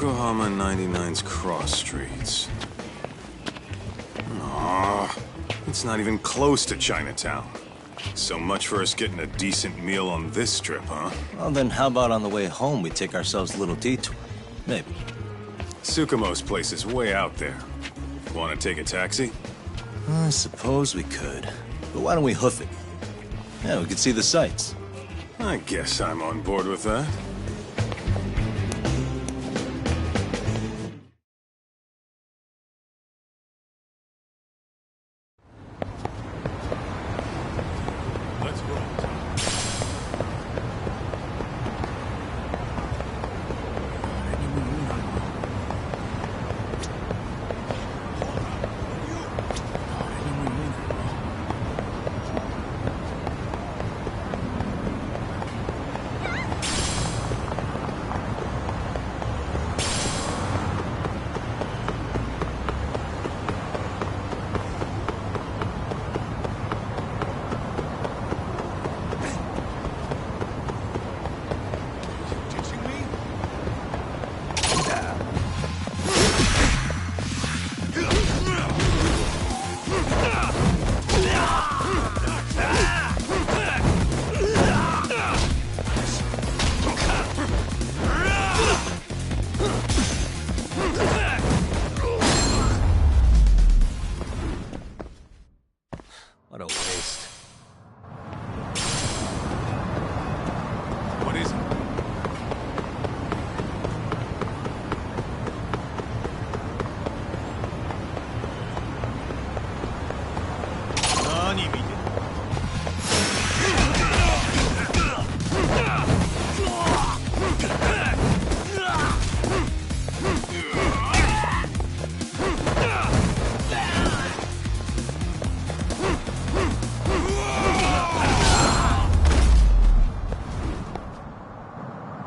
Yokohama 99's cross streets. Aw, it's not even close to Chinatown. So much for us getting a decent meal on this strip, huh? Well, then how about on the way home we take ourselves a little detour? Maybe. Tsukumo's place is way out there. Want to take a taxi? I suppose we could. But why don't we hoof it? Yeah, we could see the sights. I guess I'm on board with that. What a waste. What is it?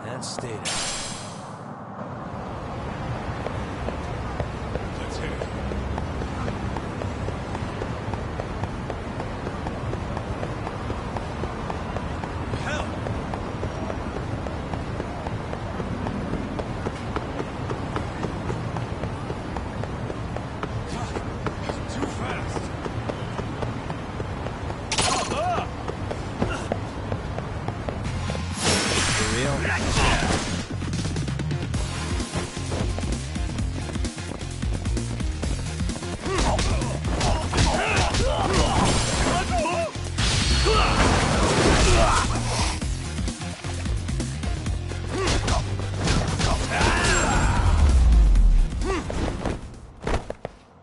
And stayed out. Let's hit it. Hell! Too fast! For real?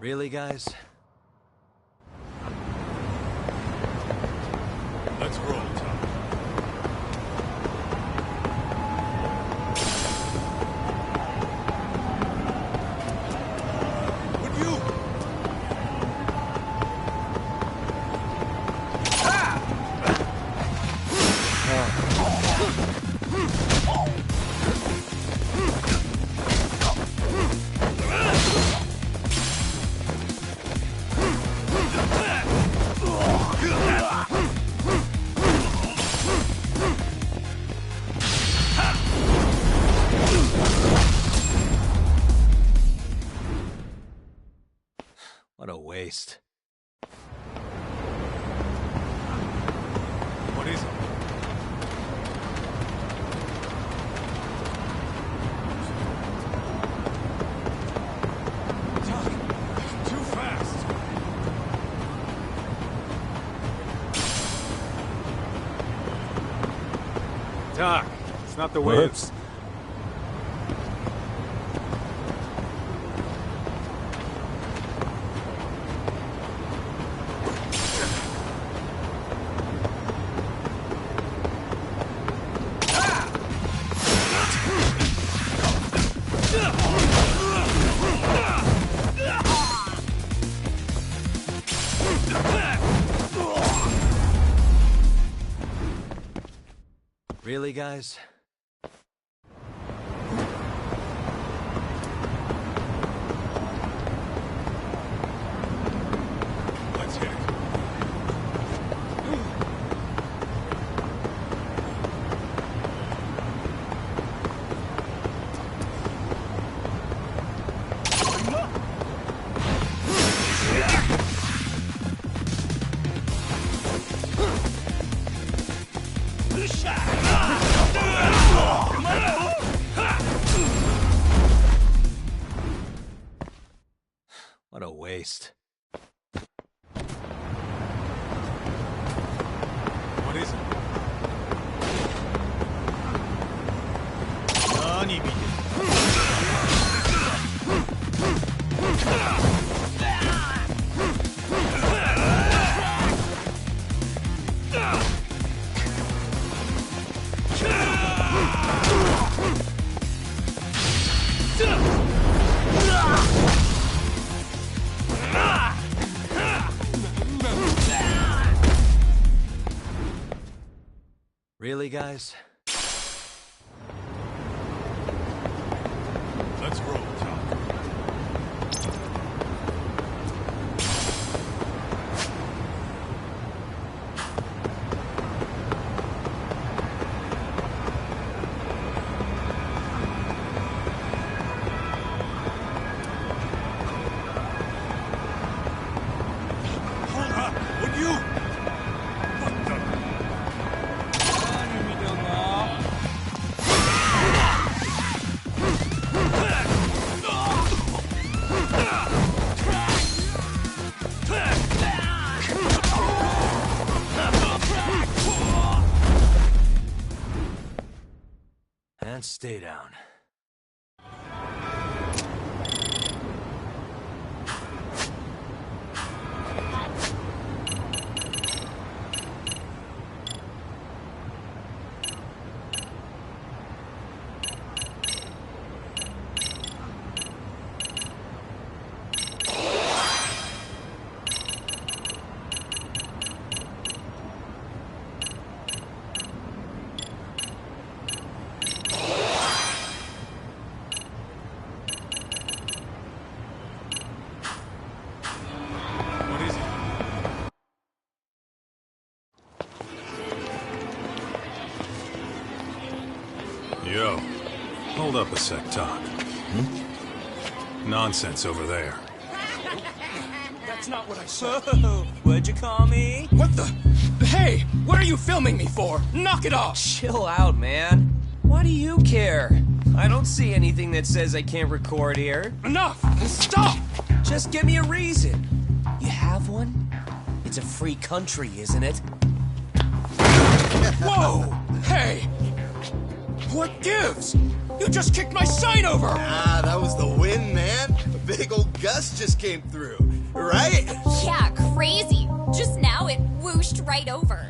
Really, guys? Let's roll, Tom. Would you? What a waste. What is it? Too fast! Doc, it's not the way Whoops. Really, guys? Let's hit it. What a waste. What is it? Really, guys? Let's roll, Tom. Hold up! Would you? What the? And stay down. Yo, hold up a sec, Todd. Nonsense over there. That's not what I said. What'd you call me? What the? Hey, what are you filming me for? Knock it off! Chill out, man. Why do you care? I don't see anything that says I can't record here. Enough! Stop! Just give me a reason. You have one? It's a free country, isn't it? Whoa! Hey! What gives? You just kicked my sign over! Ah, that was the wind, man. A big old gust just came through, right? Yeah, crazy. Just now it whooshed right over.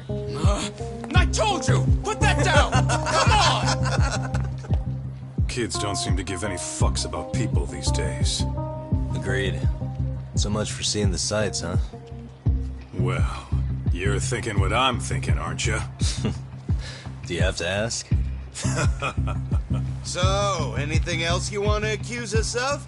I told you! Put that down! Come on! Kids don't seem to give any fucks about people these days. Agreed. So much for seeing the sights, huh? Well, you're thinking what I'm thinking, aren't you? Do you have to ask? So, anything else you want to accuse us of?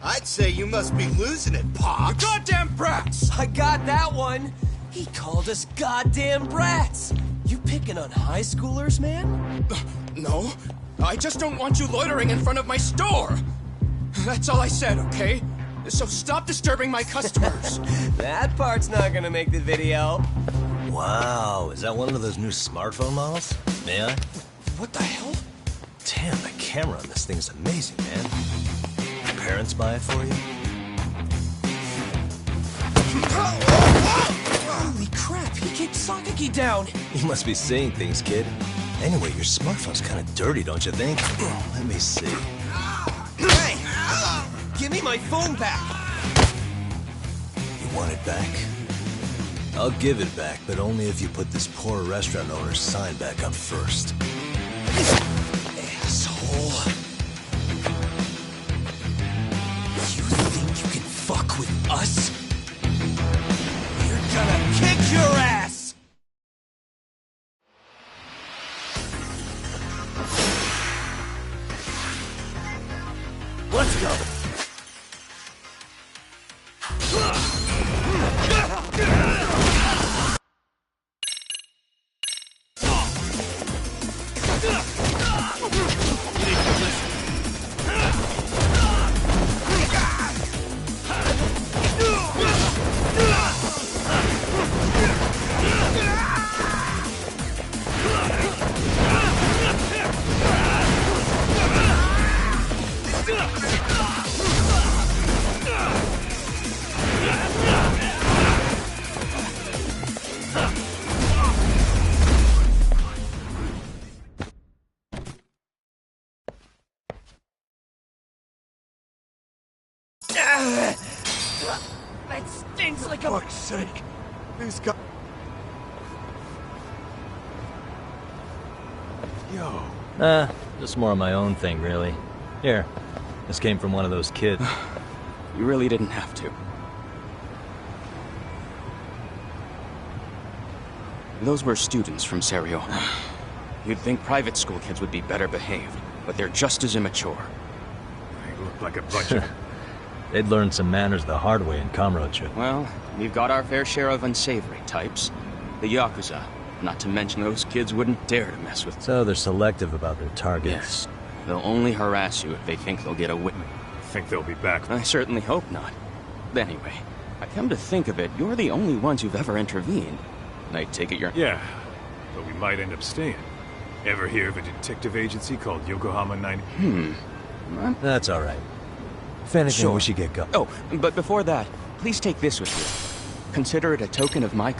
I'd say you must be losing it, Pops. You goddamn brats! I got that one! He called us goddamn brats! You picking on high schoolers, man? No, I just don't want you loitering in front of my store! That's all I said, okay? So stop disturbing my customers! That part's not gonna make the video. Wow, is that one of those new smartphone models? May I? What the hell? Damn, the camera on this thing's amazing, man. Your parents buy it for you? Holy crap, he kicked Sakaki down! You must be seeing things, kid. Anyway, your smartphone's kind of dirty, don't you think? Let me see. Hey! Give me my phone back! You want it back? I'll give it back, but only if you put this poor restaurant owner's sign back up first. Asshole. You think you can fuck with us? You're gonna kick your ass! Let's go! fuck's sake. This guy... Yo. Just more of my own thing, really. Here, this came from one of those kids. You really didn't have to. Those were students from Serio. You'd think private school kids would be better behaved, but they're just as immature. They look like a bunch of... They'd learned some manners the hard way in Kamurocho. Well, we've got our fair share of unsavory types. The Yakuza. Not to mention those kids wouldn't dare to mess with... So they're selective about their targets. Yes. They'll only harass you if they think they'll get a whip. Think they'll be back? I certainly hope not. Anyway, I come to think of it, you're the only ones who've ever intervened. I take it you're... Yeah, but we might end up staying. Ever hear of a detective agency called Yokohama 90? That's all right. If anything, Sure. we should get going. Oh, but before that, please take this with you. Consider it a token of my...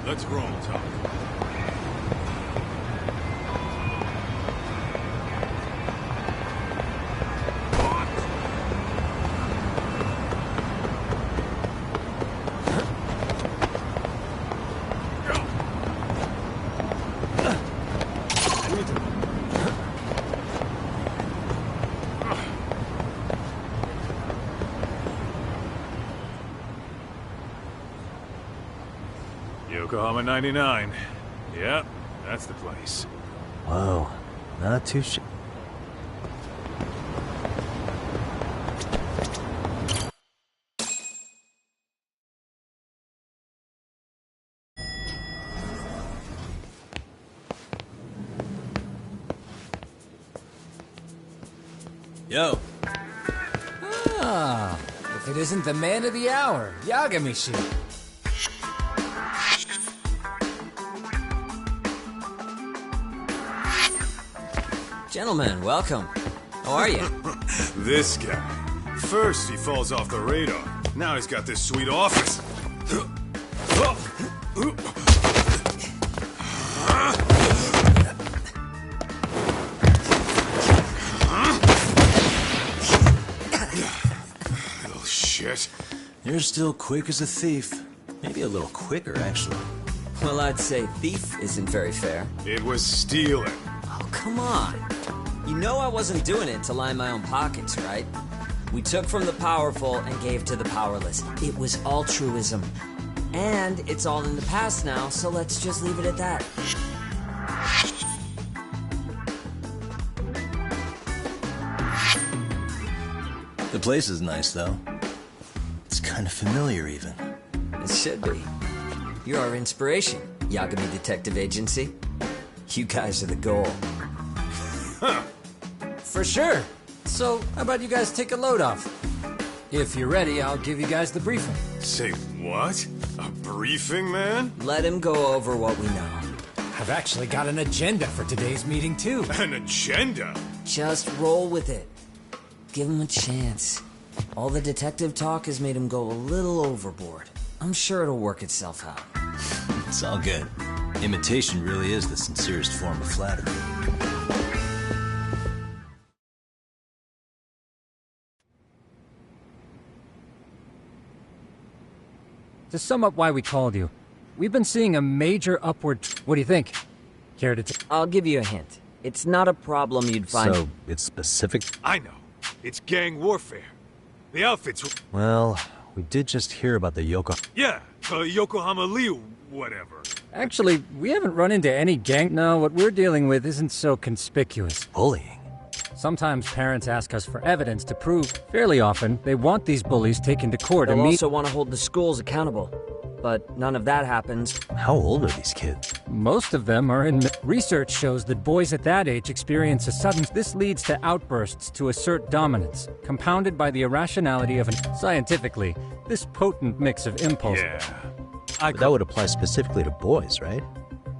Let's roll, Tom. Yokohama 99. Yep, that's the place. Whoa, not too Yo. Ah, if it isn't the man of the hour, Yagami-shi. Gentlemen, welcome. How are you? This guy. First he falls off the radar. Now he's got this sweet office. Little shit. You're still quick as a thief. Maybe a little quicker, actually. Well, I'd say thief isn't very fair. It was stealing. Oh, come on. You know I wasn't doing it to line my own pockets, right? We took from the powerful and gave to the powerless. It was altruism. And it's all in the past now, so let's just leave it at that. The place is nice, though. It's kind of familiar, even. It should be. You're our inspiration, Yagami Detective Agency. You guys are the goal. Huh. For sure. So, how about you guys take a load off? If you're ready, I'll give you guys the briefing. Say what? A briefing, man? Let him go over what we know. I've actually got an agenda for today's meeting, too. An agenda? Just roll with it. Give him a chance. All the detective talk has made him go a little overboard. I'm sure it'll work itself out. It's all good. Imitation really is the sincerest form of flattery. To sum up why we called you, we've been seeing a major upward... What do you think? Care to... I'll give you a hint. It's not a problem you'd find... So, it's specific? I know. It's gang warfare. The outfits... Well, we did just hear about the Yeah, Yokohama Liu, whatever. Actually, we haven't run into any gang... No, what we're dealing with isn't so conspicuous. Bullying? Sometimes parents ask us for evidence to prove. Fairly often, they want these bullies taken to court They'll and also want to hold the schools accountable. But none of that happens. How old are these kids? Most of them are in... Research shows that boys at that age experience a sudden... This leads to outbursts to assert dominance, compounded by the irrationality of an... Scientifically, this potent mix of impulse... Yeah. But that would apply specifically to boys, right?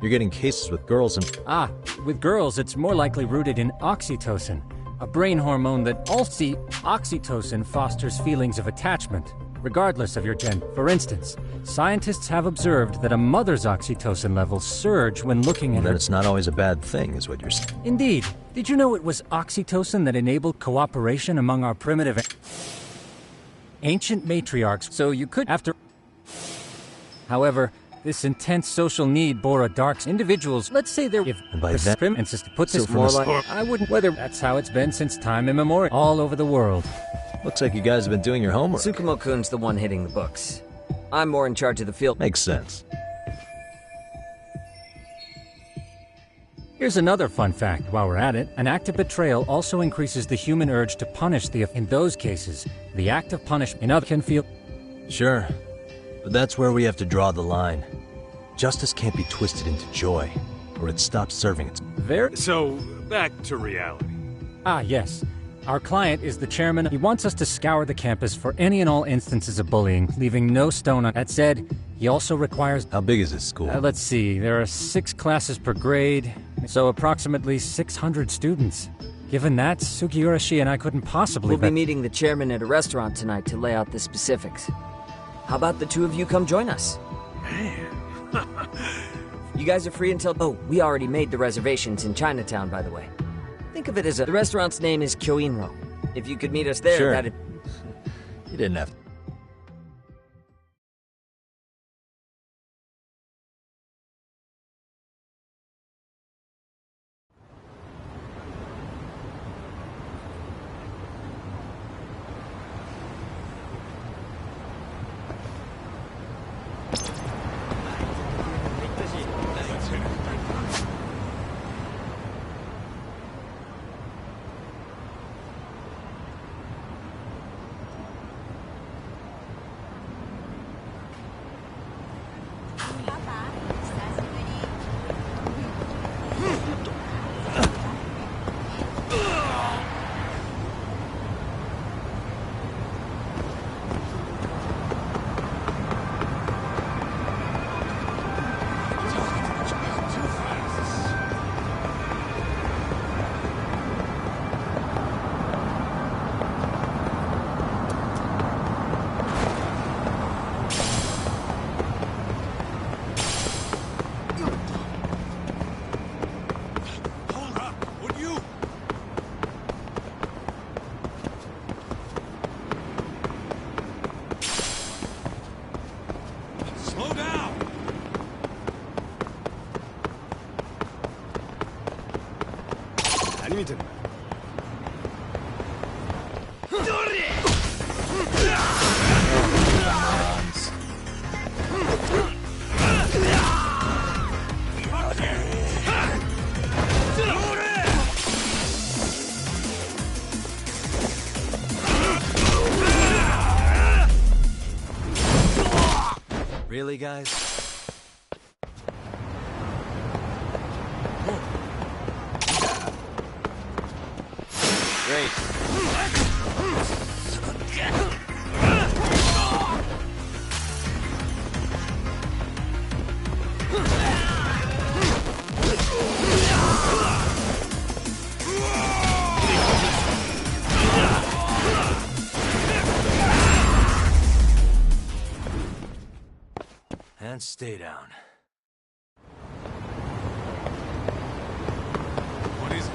You're getting cases with girls and... With girls, it's more likely rooted in oxytocin, a brain hormone that also... Oxytocin fosters feelings of attachment, regardless of your gender. For instance, scientists have observed that a mother's oxytocin levels surge when looking at her... Then it's not always a bad thing, is what you're saying. Indeed. Did you know it was oxytocin that enabled cooperation among our primitive... ancient matriarchs, so you could... However, this intense social need bore a dark... Individuals, let's say they're... And by that... Insists to put this more like... I wouldn't... Whether... That's how it's been since time immemorial. All over the world. Looks like you guys have been doing your homework. Tsukumo-kun's the one hitting the books. I'm more in charge of the field. Makes sense. Here's another fun fact while we're at it. An act of betrayal also increases the human urge to punish the... In those cases, the act of punishment in other can feel... Sure. But that's where we have to draw the line. Justice can't be twisted into joy, or it stops serving its... So, back to reality. Yes. Our client is the chairman. He wants us to scour the campus for any and all instances of bullying, leaving no stone unturned. That said, he also requires... How big is this school? Let's see. There are 6 classes per grade, so approximately 600 students. Given that, Sugiurashi and I couldn't possibly... We'll be meeting the chairman at a restaurant tonight to lay out the specifics. How about the two of you come join us? Man. You guys are free until... Oh, we already made the reservations in Chinatown, by the way. Think of it as a... The restaurant's name is Kyoinro. If you could meet us there, sure. that'd... You didn't have to. Really, guys? Great. And stay down. What is it?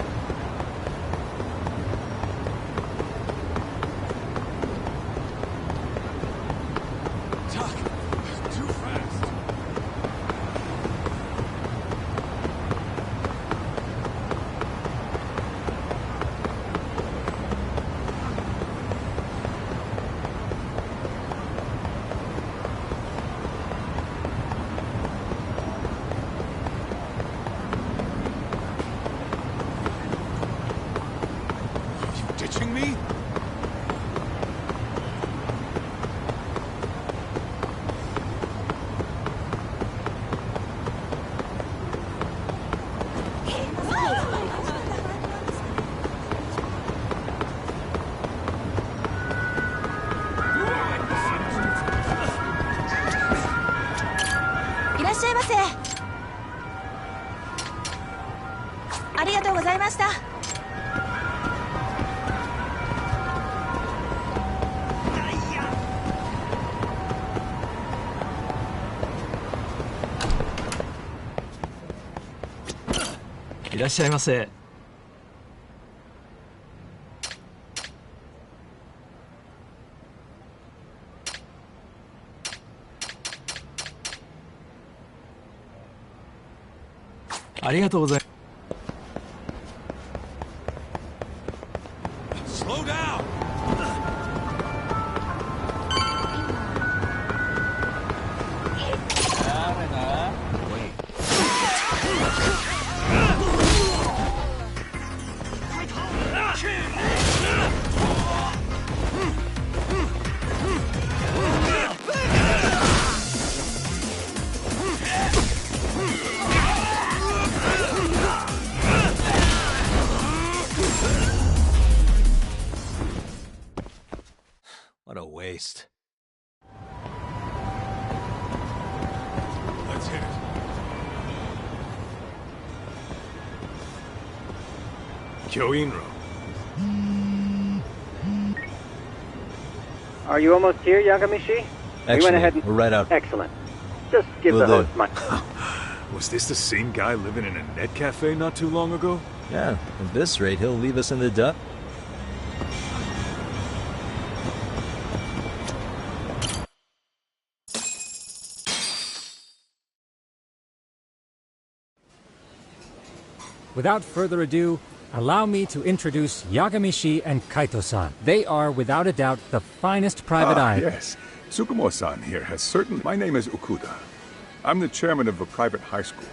Doc, too fast. watching me?いらっしゃいませ。ありがとうございます。Slow down! What a waste. Let's hit it. Kyoinro. Are you almost here, Yagamishi? We went ahead and... we're right out. Excellent. Just give Will the do. host my... Was this the same guy living in a net cafe not too long ago? Yeah, at this rate, he'll leave us in the dust. Without further ado, allow me to introduce Yagamishi and Kaito-san. They are, without a doubt, the finest private eye. Yes. Tsukumo-san here has certain... My name is Okuda. I'm the chairman of a private high school.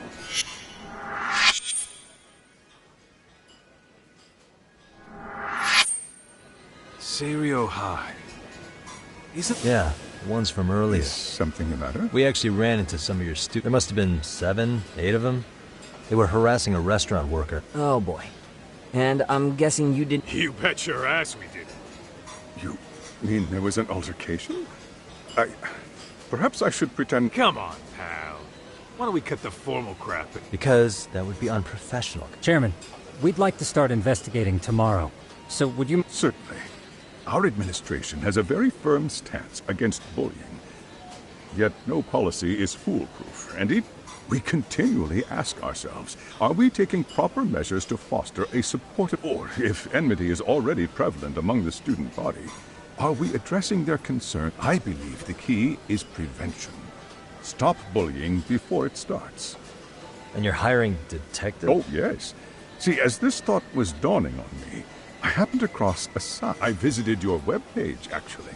Serio High. Yeah, the ones from earlier. Is something the matter? We actually ran into some of your students. There must have been 7, 8 of them. They were harassing a restaurant worker. Oh boy. And I'm guessing you didn't... You bet your ass we did. You mean there was an altercation? Perhaps I should pretend... Come on, pal. Why don't we cut the formal crap? Because that would be unprofessional. Chairman, we'd like to start investigating tomorrow. So would you... Certainly. Our administration has a very firm stance against bullying. Yet no policy is foolproof, and we continually ask ourselves, are we taking proper measures to foster a supportive... Or, if enmity is already prevalent among the student body, are we addressing their concern? I believe the key is prevention. Stop bullying before it starts. And you're hiring detectives? Oh, yes. See, as this thought was dawning on me, I happened across a site. I visited your webpage, actually,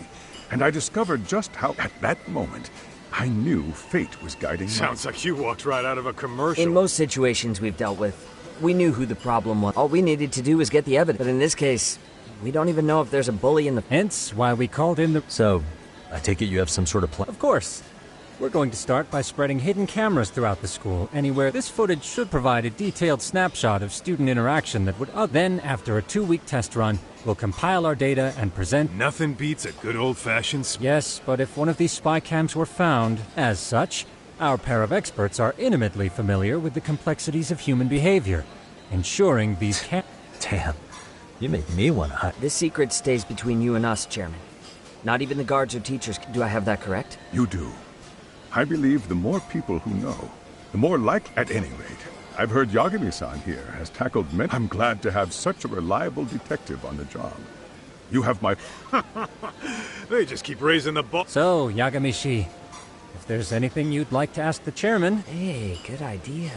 and I discovered just how, at that moment, I knew fate was guiding me. Sounds like you walked right out of a commercial. In most situations we've dealt with, we knew who the problem was. All we needed to do was get the evidence. But in this case, we don't even know if there's a bully in the... Hence why we called in the... So, I take it you have some sort of plan? Of course. We're going to start by spreading hidden cameras throughout the school, anywhere. This footage should provide a detailed snapshot of student interaction that would... Then, after a 2-week test run, we'll compile our data and present... Nothing beats a good old-fashioned... Yes, but if one of these spy cams were found, as such, our pair of experts are intimately familiar with the complexities of human behavior, ensuring these Damn, you make me want to hide. This secret stays between you and us, Chairman. Not even the guards or teachers. Do I have that correct? You do. I believe the more people who know, the more likely... At any rate, I've heard Yagami-san here has tackled many... I'm glad to have such a reliable detective on the job. You have my... They just keep raising the bar. So, Yagamishi, if there's anything you'd like to ask the chairman... Hey, good idea.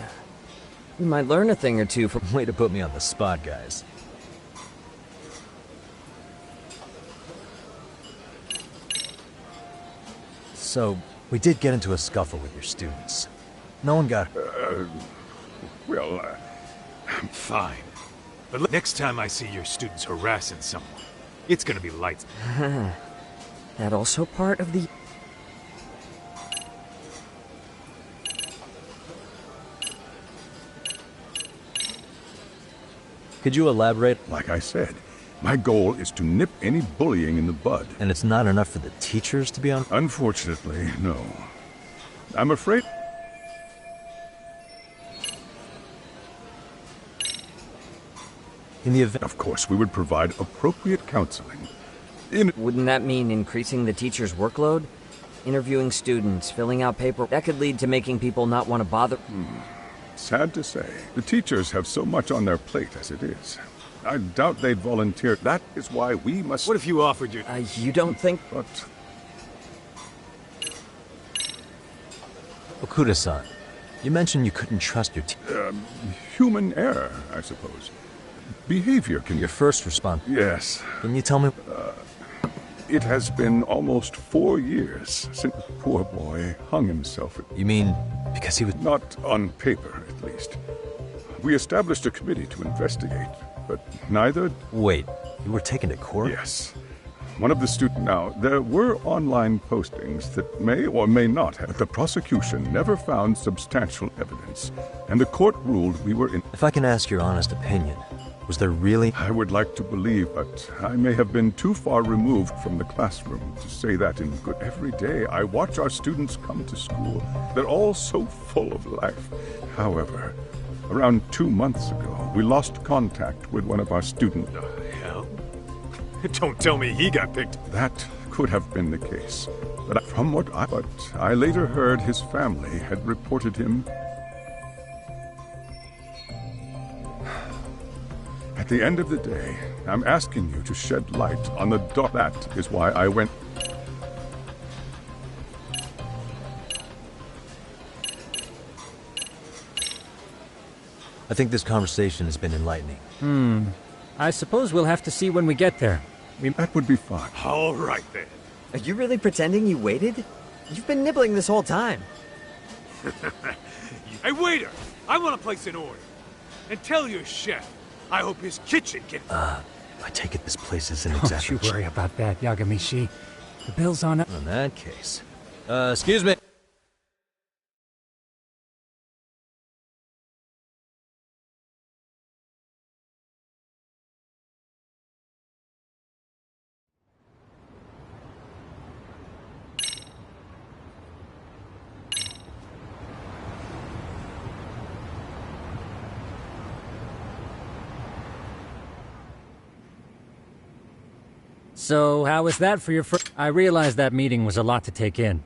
We might learn a thing or two from... Way to put me on the spot, guys. So, we did get into a scuffle with your students. No one got... Well, fine. But next time I see your students harassing someone, it's gonna be lights. That also part of the... Could you elaborate? Like I said, my goal is to nip any bullying in the bud. And it's not enough for the teachers to be on? Unfortunately, no. I'm afraid... In the event... Of course, we would provide appropriate counseling. Wouldn't that mean increasing the teacher's workload? Interviewing students, filling out paper... That could lead to making people not want to bother... Sad to say, the teachers have so much on their plate as it is. I doubt they'd volunteer. That is why we must... What if you offered your... you don't think... But... Okuda-san, you mentioned you couldn't trust your human error, I suppose. Behavior can... Your first response... Yes. Can you tell me... It has been almost 4 years since the poor boy hung himself. You mean because he was... Not on paper, at least. We established a committee to investigate, but neither... Wait, you were taken to court? Yes. One of the students... Now, there were online postings that may or may not have... But the prosecution never found substantial evidence, and the court ruled we were in... If I can ask your honest opinion, was there really... I would like to believe, but I may have been too far removed from the classroom to say that in good. Every day, I watch our students come to school. They're all so full of life. However, around 2 months ago, we lost contact with one of our students. The hell? Don't tell me he got picked. That could have been the case. But I later heard his family had reported him. At the end of the day, I'm asking you to shed light on the dark. That is why I went... I think this conversation has been enlightening. I suppose we'll have to see when we get there. That would be fine. All right, then. Are you really pretending you waited? You've been nibbling this whole time. Hey, waiter! I want to place an order. And tell your chef, I hope his kitchen can... I take it this place isn't Don't exactly... you worry about that, Yagami-shi. The bill's on... In that case... excuse me. So, how was that for your first... I realized that meeting was a lot to take in.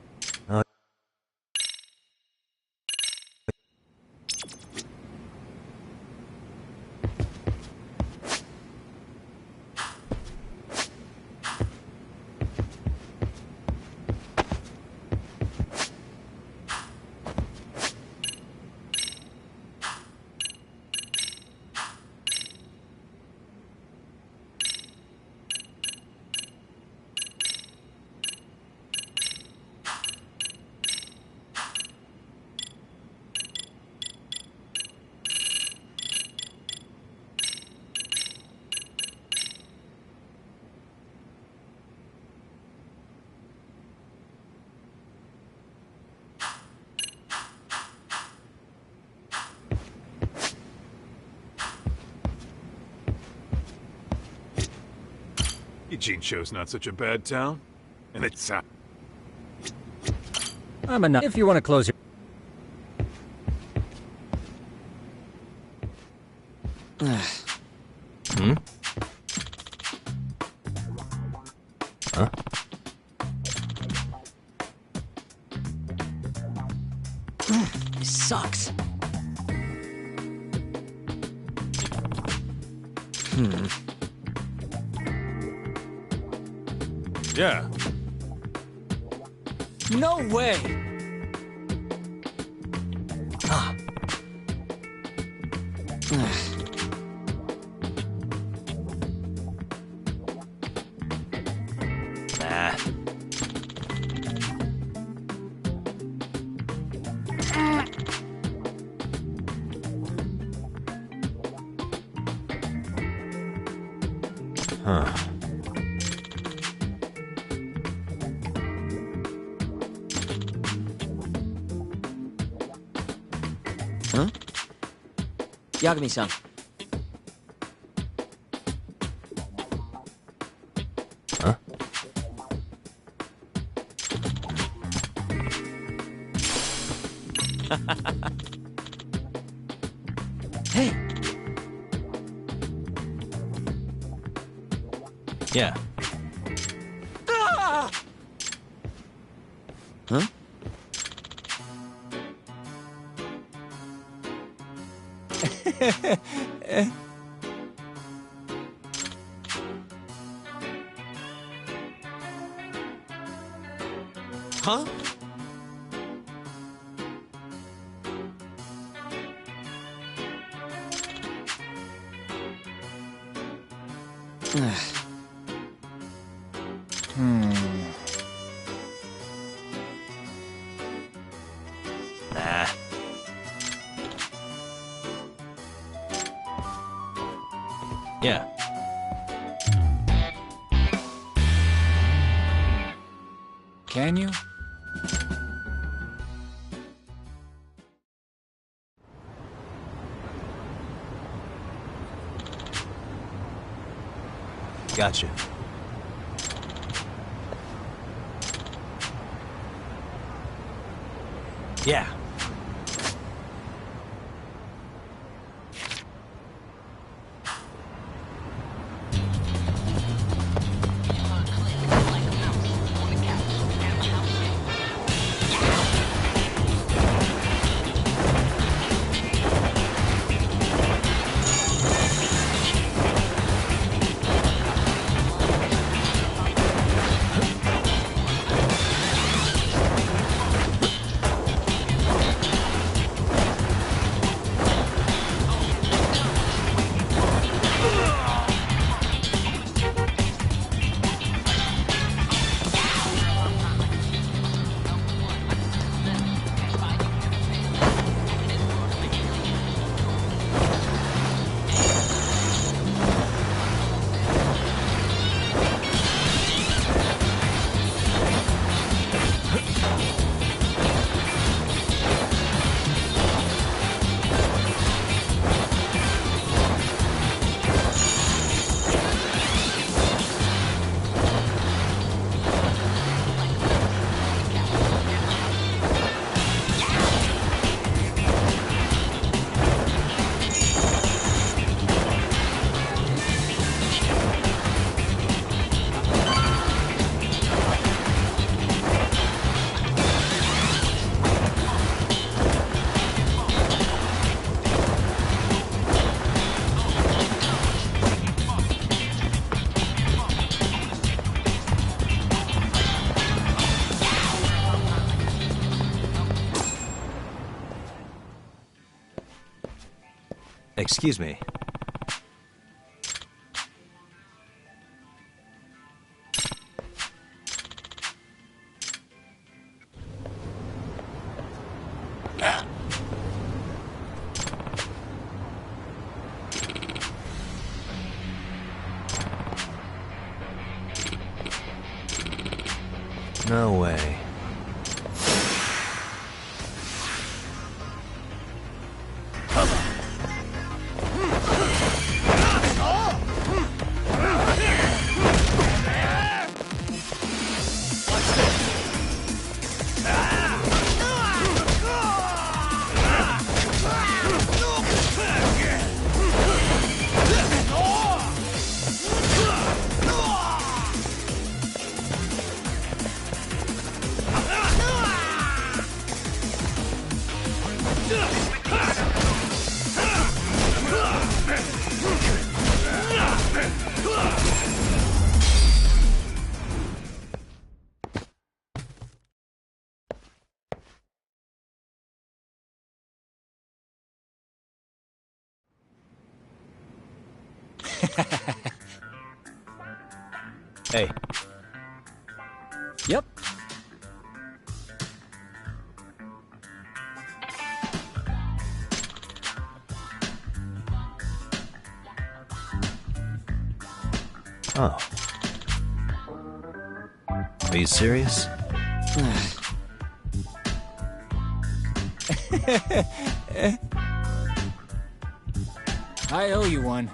Jincho's not such a bad town. And it's... I'm enough. If you want to close your... Huh? This sucks. Yeah. No way! Huh. Huh? Yagami-san. Huh? Hey! Yeah. Ah! Huh? Huh? Nah. Yeah. Can you? Gotcha. Yeah. Excuse me. No way. Hey. Yep. Oh. Are you serious? I owe you one.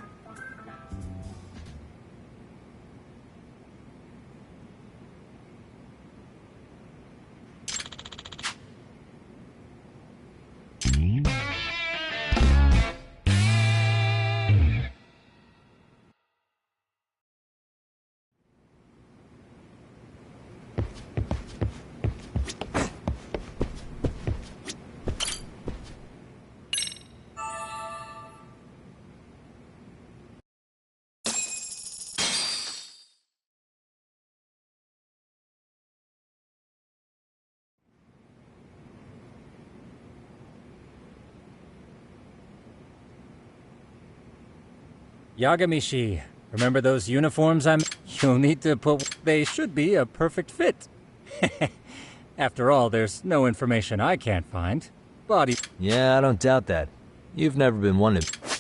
Yagamishi, remember those uniforms You'll need to put... They should be a perfect fit. After all, there's no information I can't find. Body... Yeah, I don't doubt that. You've never been one to...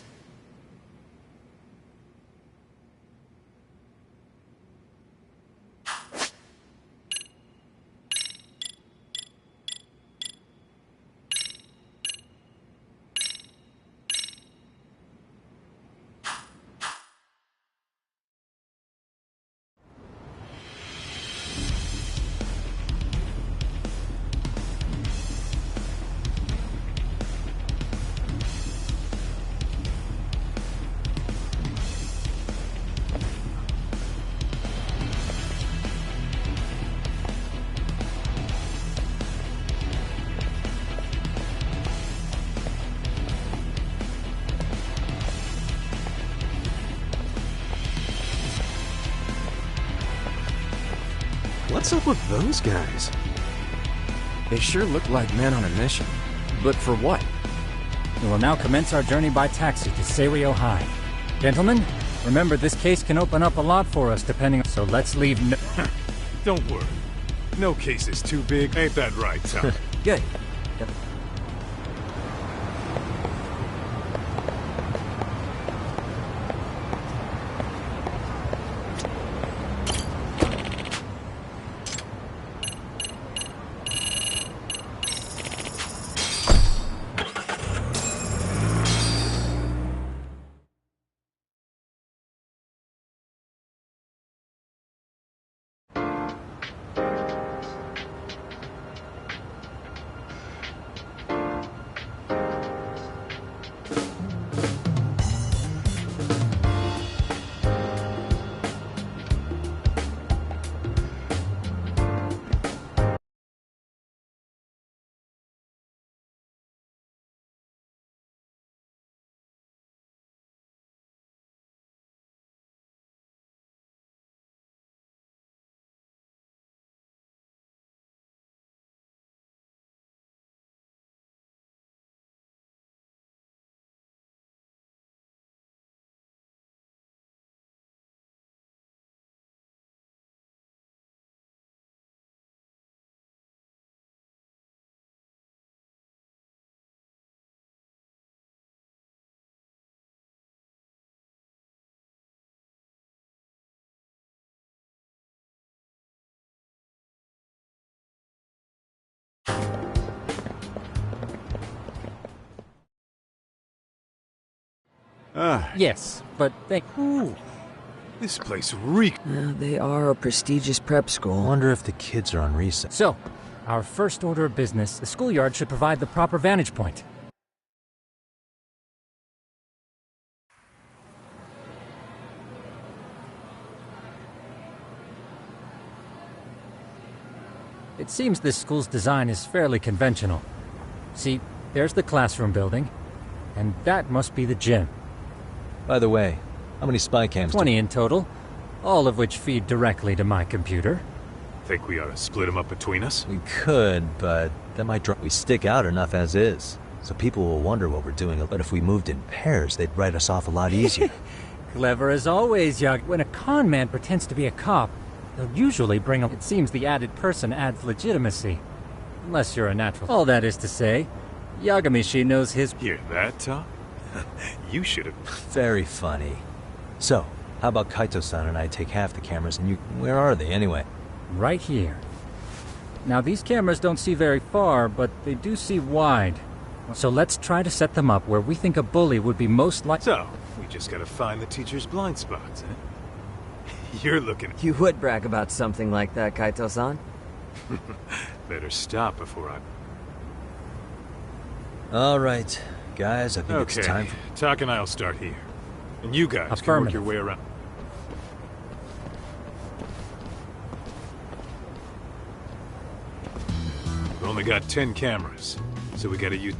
What's up with those guys? They sure look like men on a mission. But for what? We will now commence our journey by taxi to Serio High. Gentlemen, remember this case can open up a lot for us depending... So let's leave no... Don't worry. No case is too big. Ain't that right, Tom? Good. Yes, but thank... Ooh, this place reeks. They are a prestigious prep school. I wonder if the kids are on recess. So, our first order of business, the schoolyard should provide the proper vantage point. It seems this school's design is fairly conventional. See, there's the classroom building, and that must be the gym. By the way, how many spy cams? 20 in total, all of which feed directly to my computer. Think we ought to split them up between us? We could, but that might drop. We stick out enough as is, so people will wonder what we're doing. But if we moved in pairs, they'd write us off a lot easier. Clever as always, Yag. When a con man pretends to be a cop, they'll usually bring a... It seems the added person adds legitimacy. Unless you're a natural. All that is to say, Yagamishi knows his... Hear that, Tom? You should have... Very funny. So, How about Kaito-san and I take half the cameras and you... Where are they, anyway? Right here. Now, these cameras don't see very far, but they do see wide. So let's try to set them up where we think a bully would be most likely. So, we just gotta find the teacher's blind spots, eh? You're looking... You would brag about something like that, Kaito-san. Better stop before I... All right, guys, I think it's time for... Tak and I'll start here. And you guys can work your way around. We've only got 10 cameras, so we gotta use...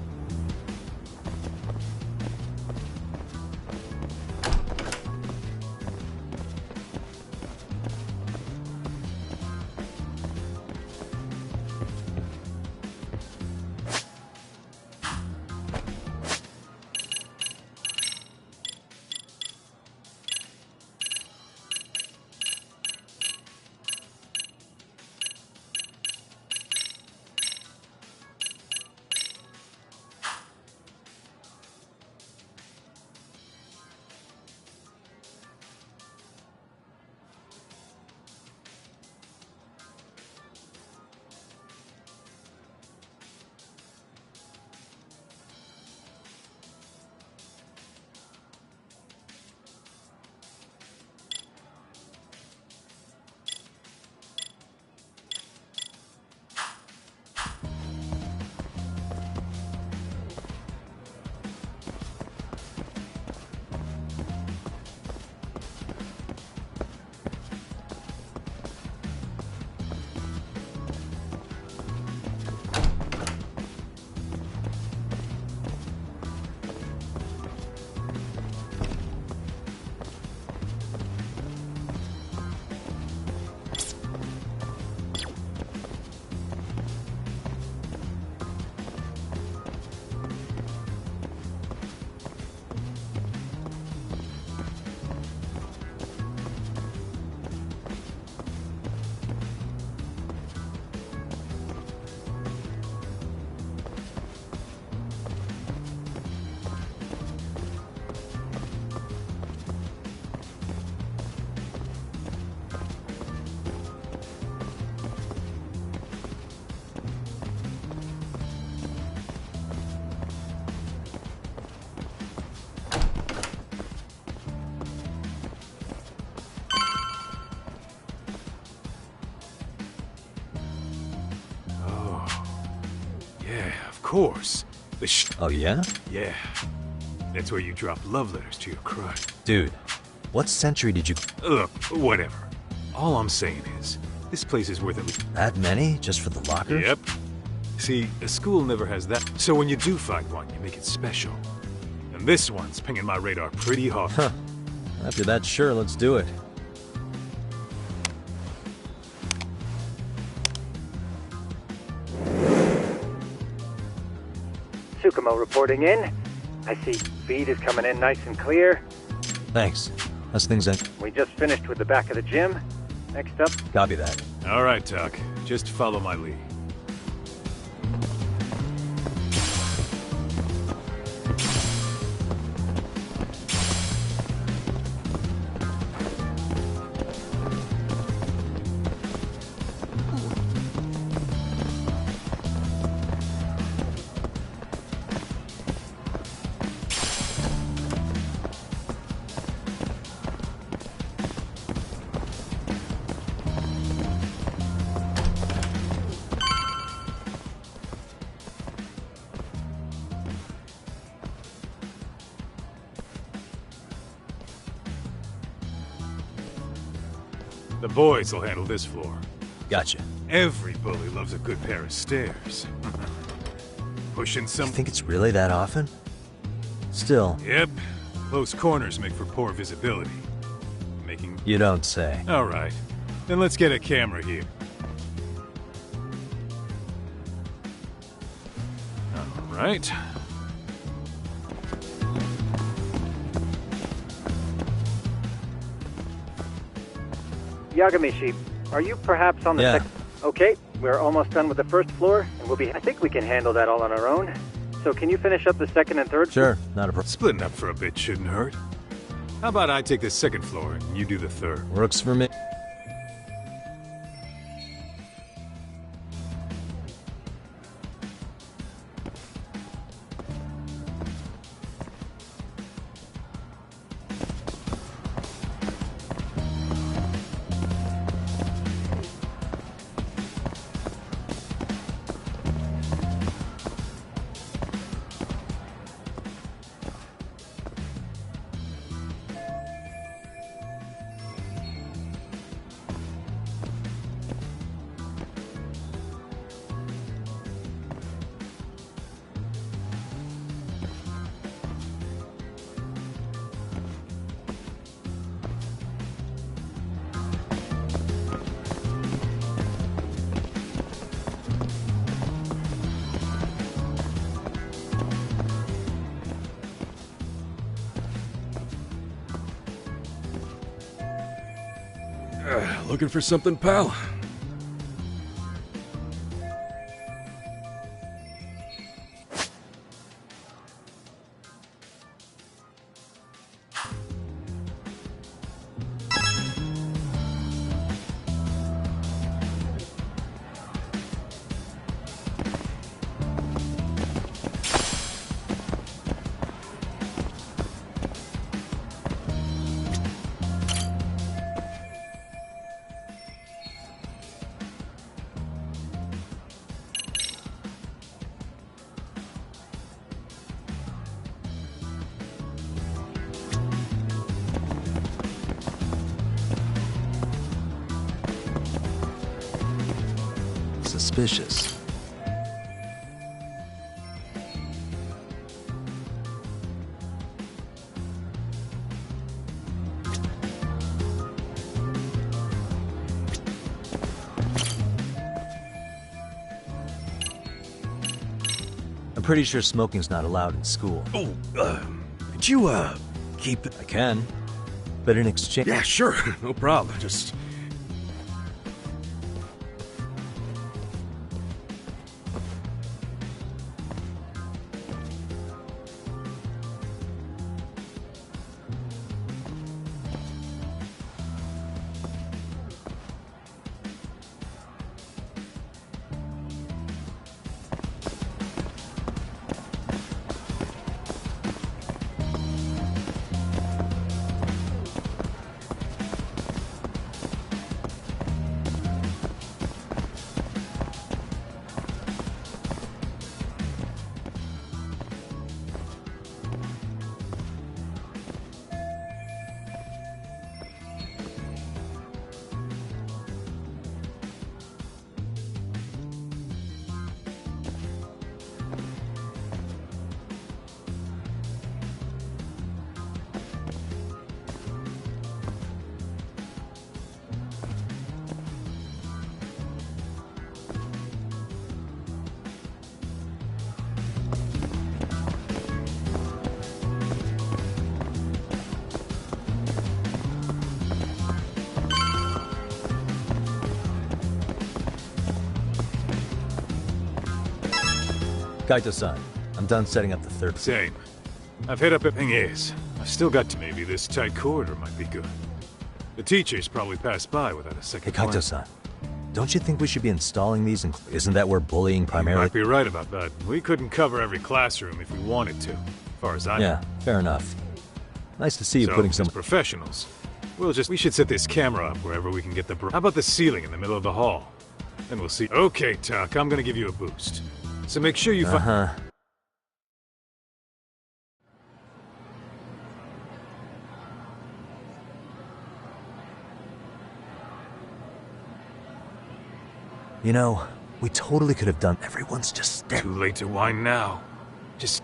Of course. Oh, yeah? Yeah. That's where you drop love letters to your crush. Dude, what century did you... Look, whatever. All I'm saying is, this place is worth at least... That many? Just for the lockers? Yep. See, a school never has that. So when you do find one, you make it special. And this one's pinging my radar pretty hard. Huh. After that, sure, let's do it. Tsukumo reporting in. I see feed is coming in nice and clear. Thanks. How's things at... We just finished with the back of the gym. Next up... Copy that. All right, Tak. Just follow my lead. The boys will handle this floor. Gotcha. Every bully loves a good pair of stairs. Pushing some... You think it's really that often? Still... Yep. Close corners make for poor visibility. Making... You don't say. All right. Then let's get a camera here. All right. Yagami-shi, are you perhaps on the second... Okay, we're almost done with the first floor, and we'll be... I think we can handle that all on our own. So can you finish up the second and third? Sure, not a problem. Splitting up for a bit shouldn't hurt. How about I take the second floor and you do the third? Works for me. Looking for something, pal? Suspicious. I'm pretty sure smoking's not allowed in school. Oh, could you, keep it? I can, but in exchange... Yeah, sure, no problem, just... Kaito-san, I'm done setting up the third. Same. I've hit up everything is. I've still got to maybe this tight corridor might be good. The teachers probably passed by without a second Hey, Kaito-san, don't you think we should be installing these in... Isn't that where bullying primarily... You might be right about that. We couldn't cover every classroom if we wanted to, as far as I know. Yeah, fair enough. Nice to see you putting some... as professionals, we should set this camera up wherever we can get the... How about the ceiling in the middle of the hall? Then we'll see. Okay, Tuck, I'm gonna give you a boost. So make sure you You know, we totally could have done... Everyone's just... Too late to whine now. Just...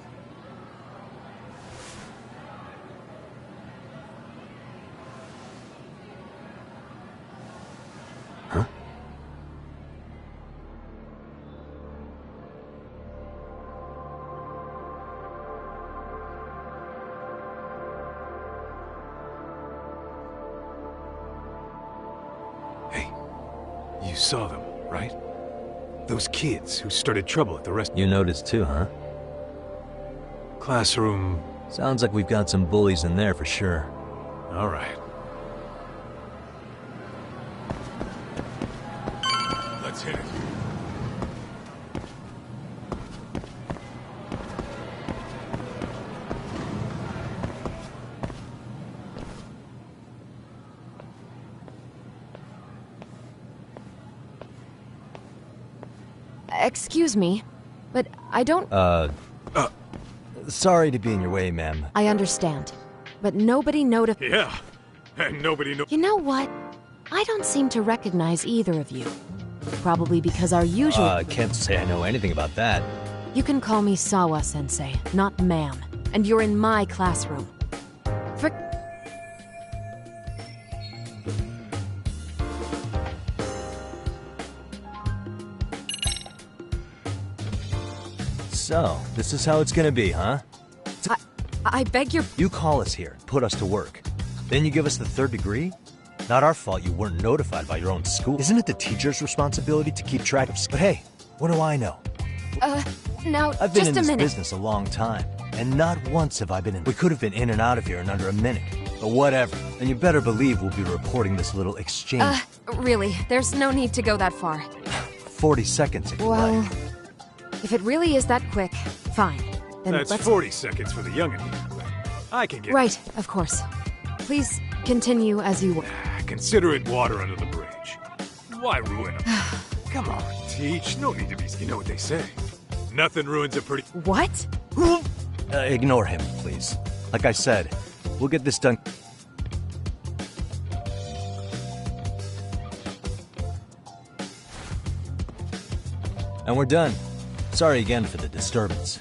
Huh? Hey, you saw them, right? Those kids who started trouble at the rest... You noticed too, huh? Classroom... Sounds like we've got some bullies in there for sure. All right. Let's hit it. Excuse me, but I don't... Sorry to be in your way, ma'am. I understand, but nobody notified... Yeah, and nobody You know what? I don't seem to recognize either of you. Probably because our usual... I can't say I know anything about that. You can call me Sawa-sensei, not ma'am. And you're in my classroom. So, this is how it's gonna be, huh? I beg your... You call us here, put us to work. Then you give us the 3rd degree? Not our fault you weren't notified by your own school. Isn't it the teacher's responsibility to keep track of... But hey, what do I know? Now, I've been just in a this minute. business a long time, and not once have I been in... We could have been in and out of here in under a minute. But whatever. And you better believe we'll be reporting this little exchange. Really, there's no need to go that far. 40 seconds if you Well, like. if it really is that quick, fine. Then That's let's... 40 seconds for the youngin' here. I can get... Right, of course. Please continue as you were. Consider it water under the bridge. Why ruin them? Come on, teach. No need to be... You know what they say. Nothing ruins a pretty... What? Ignore him, please. Like I said, we'll get this done... And we're done. Sorry again for the disturbance.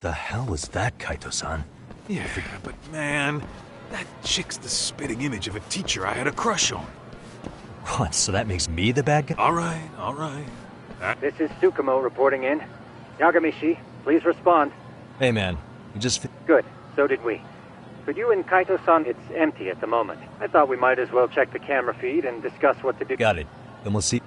The hell was that, Kaito-san? Yeah, but man, that chick's the spitting image of a teacher I had a crush on. What, so that makes me the bad guy? All right, all right. This is Tsukumo reporting in. Yagamishi, please respond. Hey man, you just... Good, so did we. For you and Kaito-san, it's empty at the moment. I thought we might as well check the camera feed and discuss what to do. Got it. Then we'll see...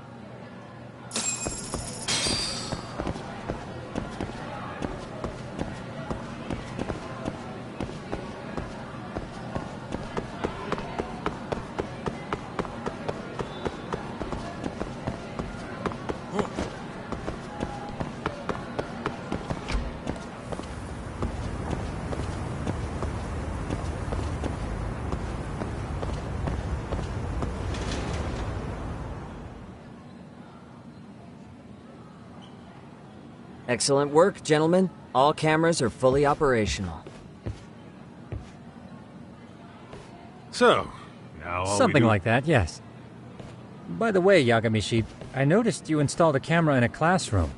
Excellent work, gentlemen. All cameras are fully operational. So, now all Something we do... like that, yes. By the way, Yagamishi, I noticed you installed a camera in a classroom.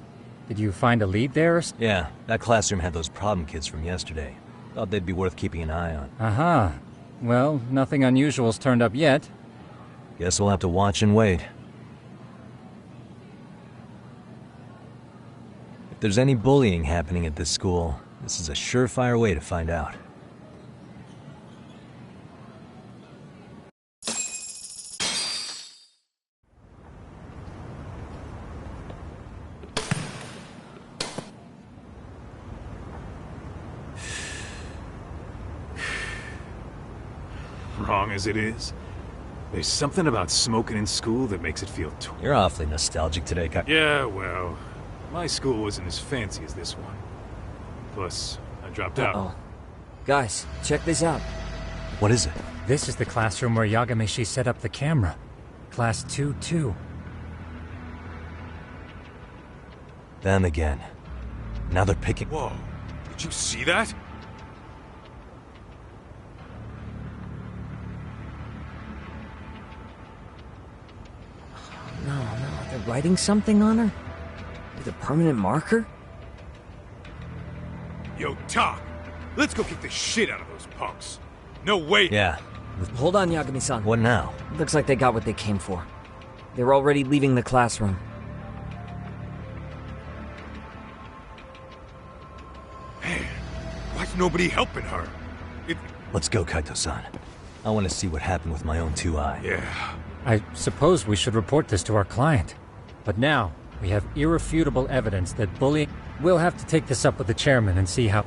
Did you find a lead there? Yeah, that classroom had those problem kids from yesterday. Thought they'd be worth keeping an eye on. Aha. Well, nothing unusual's turned up yet. Guess we'll have to watch and wait. If there's any bullying happening at this school, this is a surefire way to find out. Wrong as it is, there's something about smoking in school that makes it feel... You're awfully nostalgic today, Kai. Yeah, well, my school wasn't as fancy as this one. Plus, I dropped out. Guys, check this out. What is it? This is the classroom where Yagamishi set up the camera. Class 2-2. Them again. Now they're picking... Whoa, did you see that? No, they're writing something on her? With a permanent marker? Yo, Talk! Let's go kick the shit out of those punks. No way! Yeah. Hold on, Yagami-san. What now? Looks like they got what they came for. They're already leaving the classroom. Man, why's nobody helping her? Let's go, Kaito-san. I want to see what happened with my own two eyes. Yeah. I suppose we should report this to our client. But now, we have irrefutable evidence that bullying... We'll have to take this up with the chairman and see how...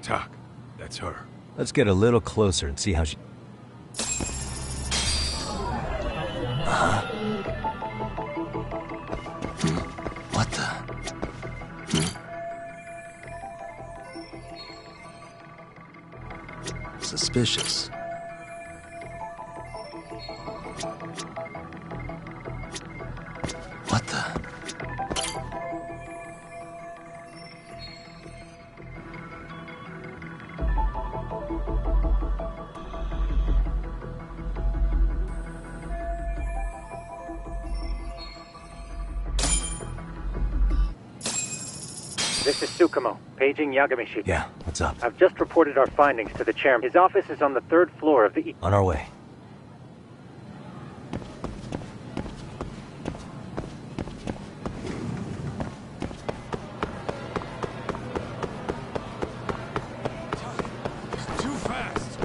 Tak, that's her. Let's get a little closer and see how she... What the? Suspicious. What the? This is Tsukumo, paging Yagami-shi. Yeah, what's up? I've just reported our findings to the chairman. His office is on the 3rd floor of the... On our way. Too fast.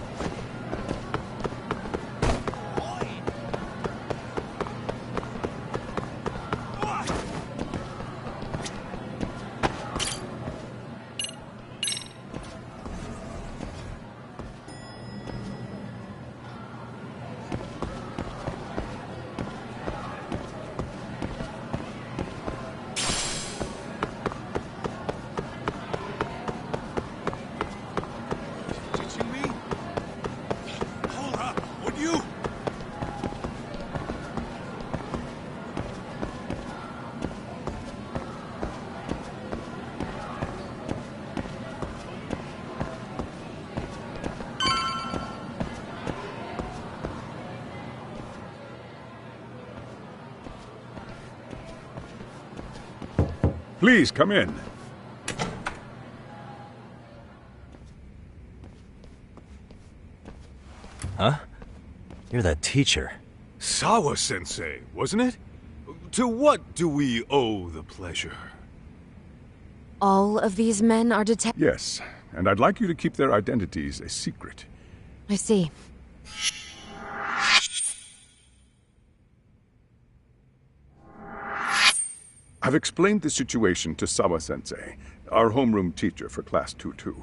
Ditching me? Hold up, would you? Please, come in. Huh? You're that teacher. Sawa-sensei, wasn't it? To what do we owe the pleasure? All of these men are detectives? Yes, and I'd like you to keep their identities a secret. I see. I've explained the situation to Sawa-sensei, our homeroom teacher for Class 2-2.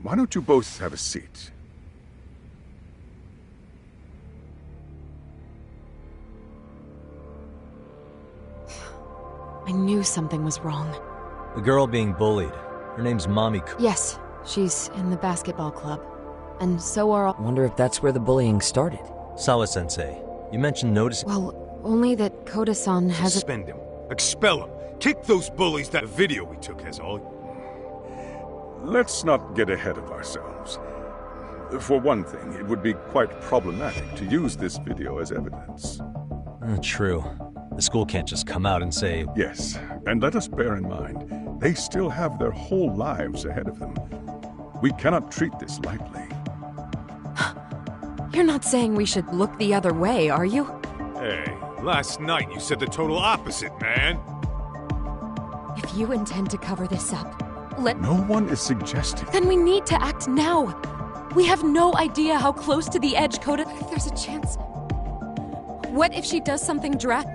Why don't you both have a seat? I knew something was wrong. The girl being bullied. Her name's Mamiko. Yes, she's in the basketball club. And so are all... Wonder if that's where the bullying started. Sawa-sensei, you mentioned noticing... Well, only that Koda-san has a... Suspend him. Expel him. Kick those bullies. That video we took has all... Let's not get ahead of ourselves. For one thing, it would be quite problematic to use this video as evidence. True. The school can't just come out and say... Yes, and let us bear in mind, they still have their whole lives ahead of them. We cannot treat this lightly. You're not saying we should look the other way, are you? Hey, last night you said the total opposite, man. If you intend to cover this up, No one is suggesting... Then we need to act now. We have no idea how close to the edge, Koda. There's a chance. What if she does something drastic?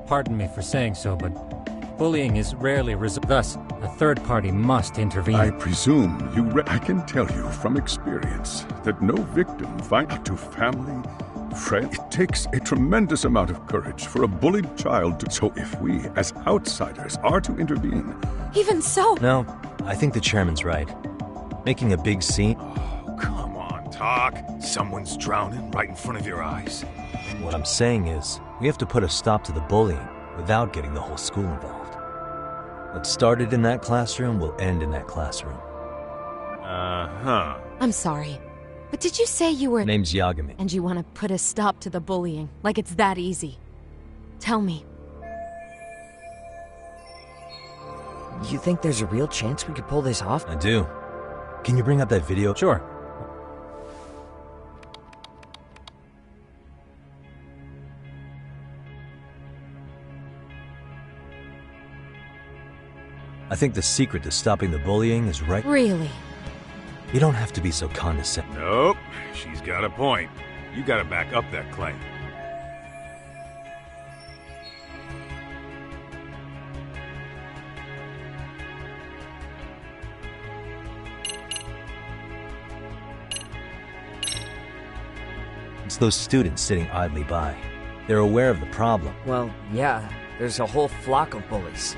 Pardon me for saying so, but bullying is rarely thus, a third party must intervene. I presume I can tell you from experience that no victim finds out to family, friends. It takes a tremendous amount of courage for a bullied child to... So if we, as outsiders, are to intervene... Even so... No, I think the chairman's right. Making a big scene... Oh, come on, Tak. Someone's drowning right in front of your eyes. What I'm saying is, we have to put a stop to the bullying without getting the whole school involved. What started in that classroom will end in that classroom. Uh-huh. I'm sorry, but did you say you were... Name's Yagami. And you want to put a stop to the bullying, like it's that easy. Tell me. You think there's a real chance we could pull this off? I do. Can you bring up that video? Sure. I think the secret to stopping the bullying is right... Really? You don't have to be so condescending. Nope. She's got a point. You gotta back up that claim. It's those students sitting idly by. They're aware of the problem. Well, yeah, there's a whole flock of bullies.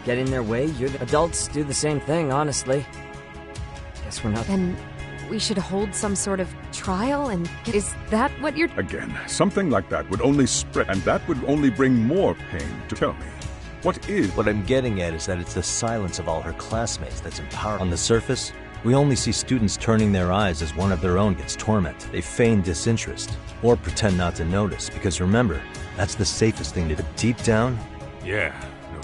Get in their way, adults do the same thing, honestly. Guess we're not... Then we should hold some sort of trial and... Is that what you're... Again, something like that would only spread, and that would only bring more pain. To tell me, what is... What I'm getting at is that it's the silence of all her classmates that's empowering. On the surface, we only see students turning their eyes as one of their own gets tormented. They feign disinterest, or pretend not to notice, because remember, that's the safest thing to do. Deep down... Yeah.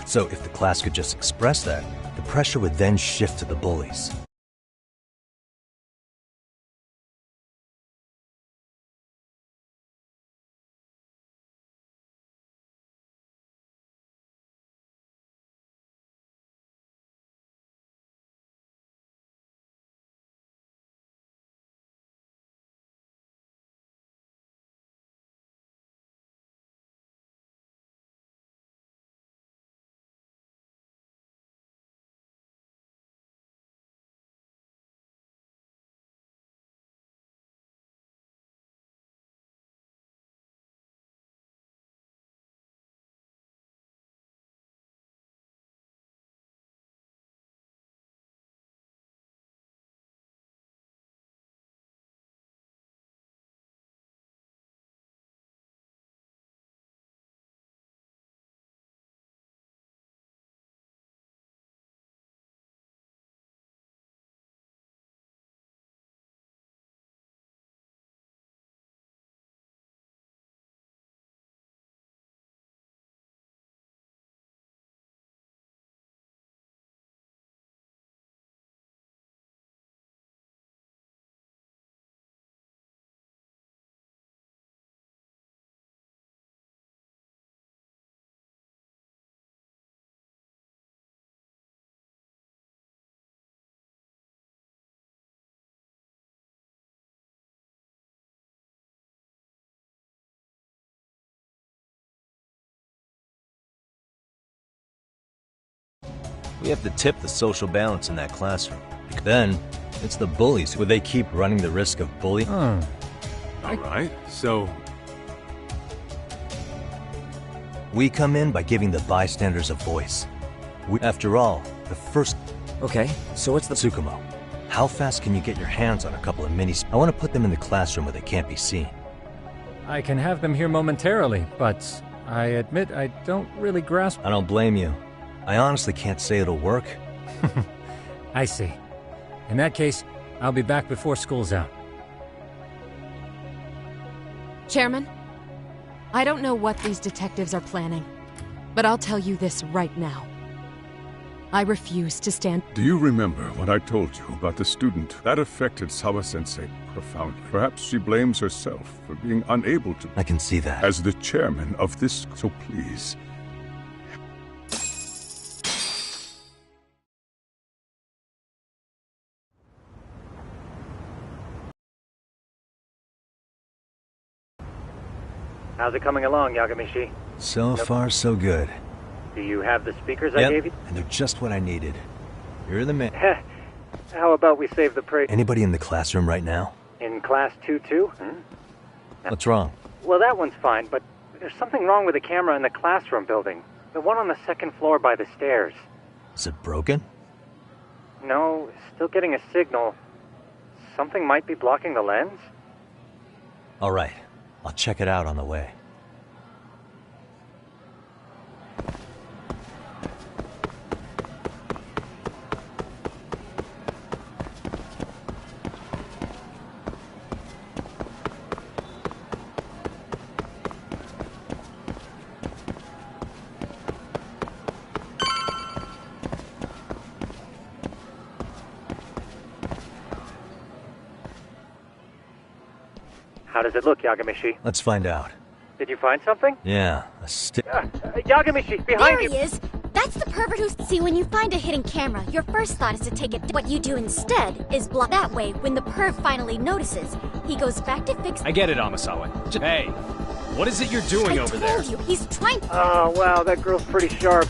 So if the class could just express that, the pressure would then shift to the bullies. We have to tip the social balance in that classroom. Then, it's the bullies who they keep running the risk of bullying. Alright, so... We come in by giving the bystanders a voice. After all, the first... Okay, so what's the... Tsukumo, how fast can you get your hands on a couple of minis? I want to put them in the classroom where they can't be seen. I can have them here momentarily, but I admit I don't really grasp... I don't blame you. I honestly can't say it'll work. I see. In that case, I'll be back before school's out. Chairman, I don't know what these detectives are planning, but I'll tell you this right now. I refuse to stand... Do you remember what I told you about the student? That affected Sawa-sensei profoundly. Perhaps she blames herself for being unable to... I can see that. As the chairman of this... So please... How's it coming along, Yagamishi? So far, so good. Do you have the speakers I gave you? And they're just what I needed. You're the man. How about we save the praise? Anybody in the classroom right now? In class 2-2? What's wrong? Well, that one's fine, but there's something wrong with the camera in the classroom building. The one on the second floor by the stairs. Is it broken? No, still getting a signal. Something might be blocking the lens? All right. I'll check it out on the way. How does it look, Yagamishi? Let's find out. Did you find something? Yeah, a stick. Yagamishi, behind you! There he is! That's the pervert who's... See, when you find a hidden camera, your first thought is to take it. What you do instead is block. That way, when the perv finally notices, he goes back to fix... I get it, Amasawa. Hey, what is it you're doing over there? I told you, he's trying... Oh, wow, that girl's pretty sharp.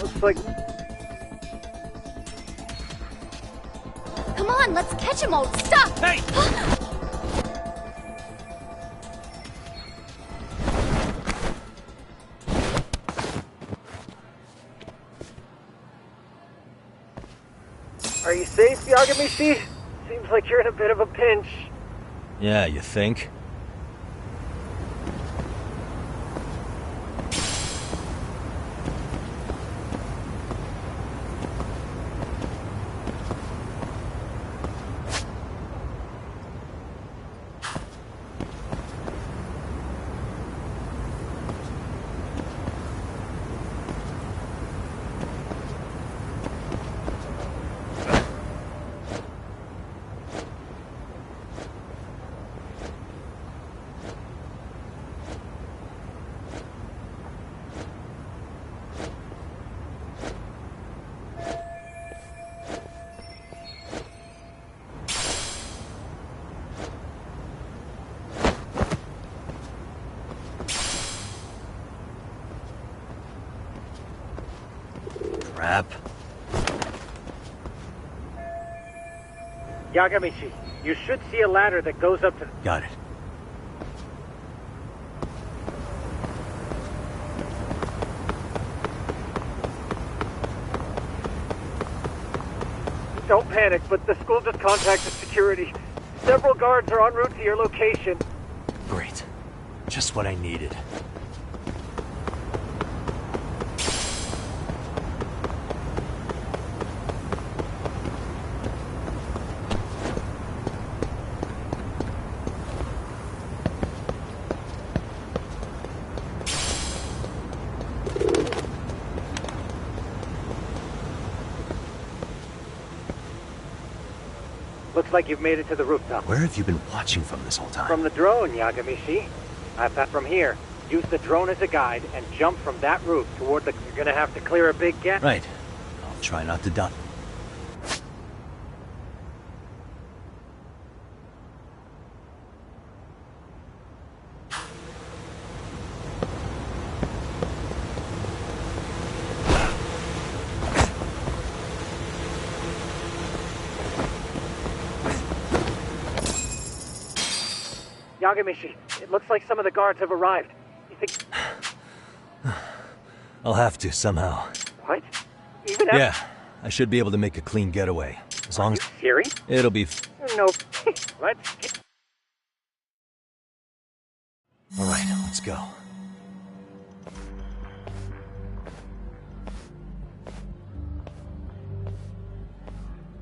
Looks like... Come on, let's catch him all. Stop! Hey! Are you safe, Yagamishi? Seems like you're in a bit of a pinch. Yeah, you think? Crap. Yagamishi, you should see a ladder that goes up to... Got it. Don't panic, but the school just contacted security. Several guards are en route to your location. Great. Just what I needed. Looks like you've made it to the rooftop. Where have you been watching from this whole time? From the drone, Yagamishi. I thought from here. Use the drone as a guide and jump from that roof toward the... You're gonna have to clear a big gap. Right. I'll try not to die. Yagamishi, it looks like some of the guards have arrived. You think... I'll have to, somehow. What? Even after... Yeah, I should be able to make a clean getaway. As long as... Serious? It'll be... No. Let's get... Alright, let's go.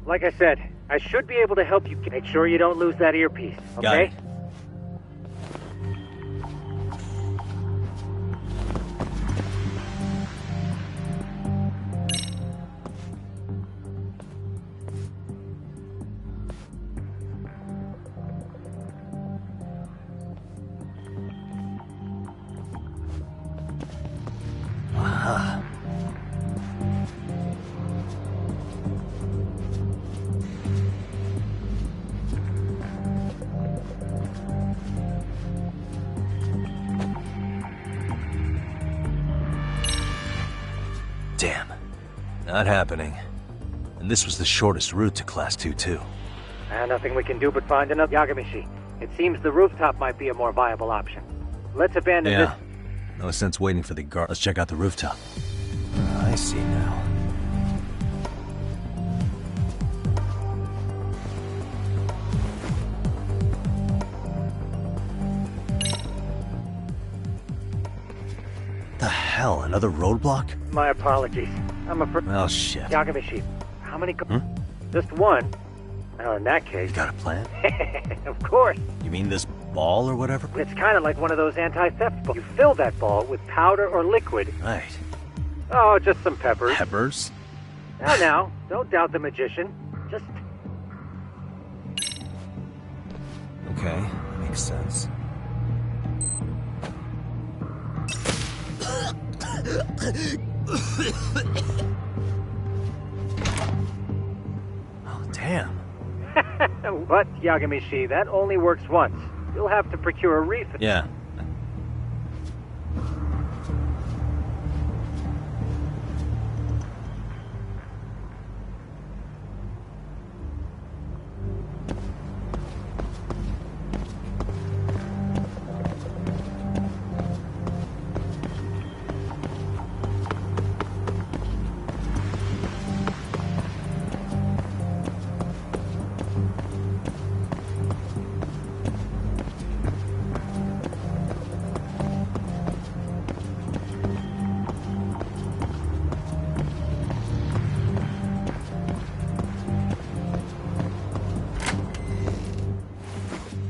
Like I said, I should be able to help you. Make sure you don't lose that earpiece, okay? Got it. Damn. Not happening. And this was the shortest route to Class 2, too. Nothing we can do but find another Yagamishi. It seems the rooftop might be a more viable option. Let's abandon this... No sense waiting for the guard. Let's check out the rooftop. I see now. The hell? Another roadblock? My apologies. I'm afraid... Oh, shit. Yagamishi, how many... Just one. Well, in that case... You got a plan? Of course. You mean this ball or whatever? It's kind of like one of those anti-theft balls. You fill that ball with powder or liquid. Right. Oh, just some peppers. Peppers? Now, don't doubt the magician. Just... Okay, makes sense. Oh, damn. What, Yagamishi? That only works once. You'll have to procure a refill. Yeah.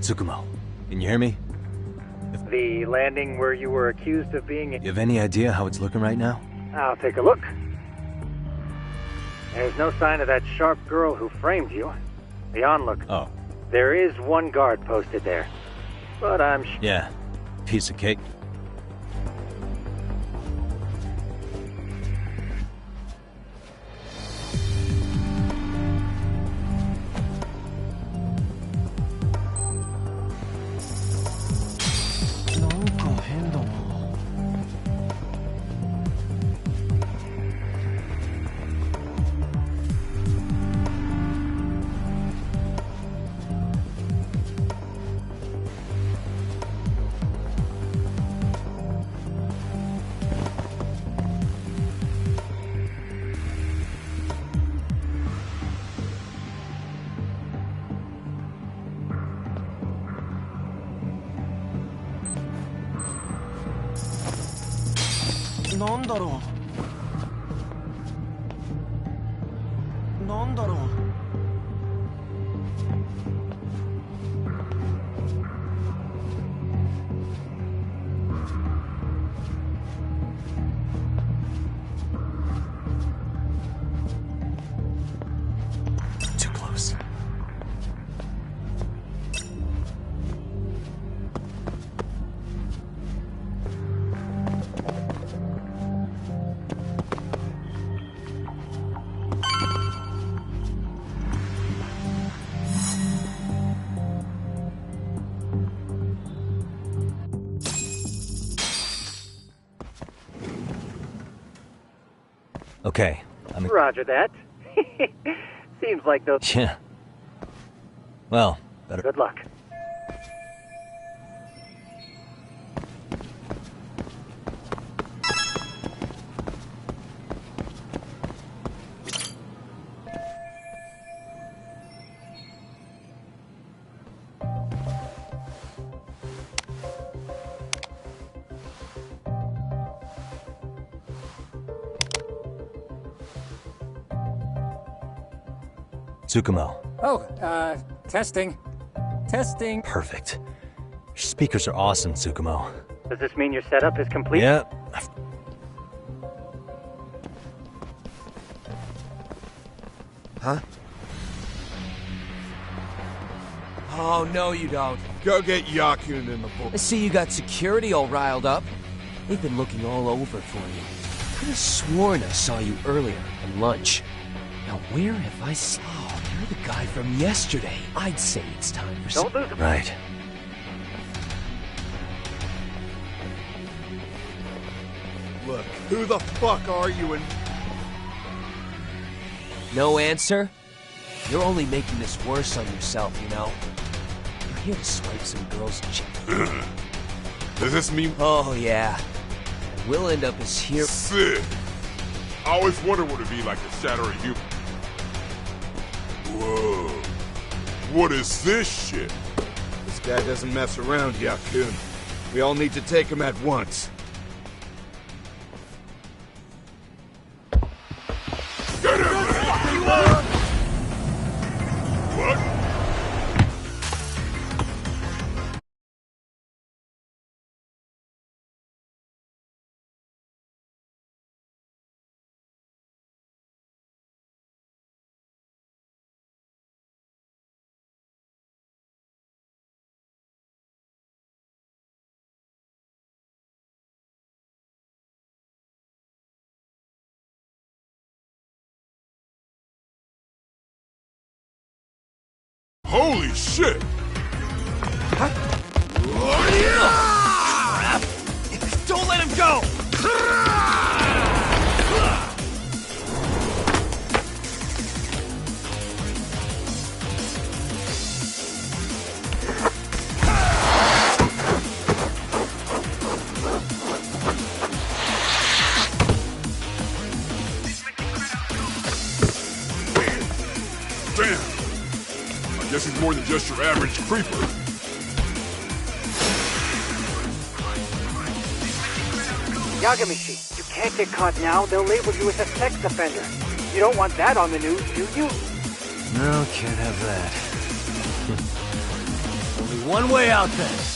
Tsukumo, can you hear me? The landing where you were accused of being... You have any idea how it's looking right now? I'll take a look. There's no sign of that sharp girl who framed you. The onlook. Oh. There is one guard posted there. But I'm... Yeah. Piece of cake. Too close. Okay, Roger that. Seems like those... Yeah. Well, better... Good luck. Tsukumo. Oh, testing. Testing. Perfect. Your speakers are awesome, Tsukumo. Does this mean your setup is complete? Yeah. Huh? Oh, no you don't. Go get Yakun in the book. I see you got security all riled up. They've been looking all over for you. Could have sworn I saw you earlier at lunch. Now where have I seen... Oh, you're the guy from yesterday. I'd say it's time for some... Don't lose... Right. Look, who the fuck are you and... No answer? You're only making this worse on yourself, you know? You're here to swipe some girl's chick. Does this mean... Oh, yeah. We'll end up as here... Sick. I always wondered what it'd be like to shatter a human. Whoa. What is this shit? This guy doesn't mess around, Yakun. We all need to take him at once. Get him! What? Holy shit! Don't let him go! Damn! I guess he's more than just your average creeper. Yagamishi, you can't get caught now. They'll label you as a sex offender. You don't want that on the news, do you? No, can't have that. Only one way out then.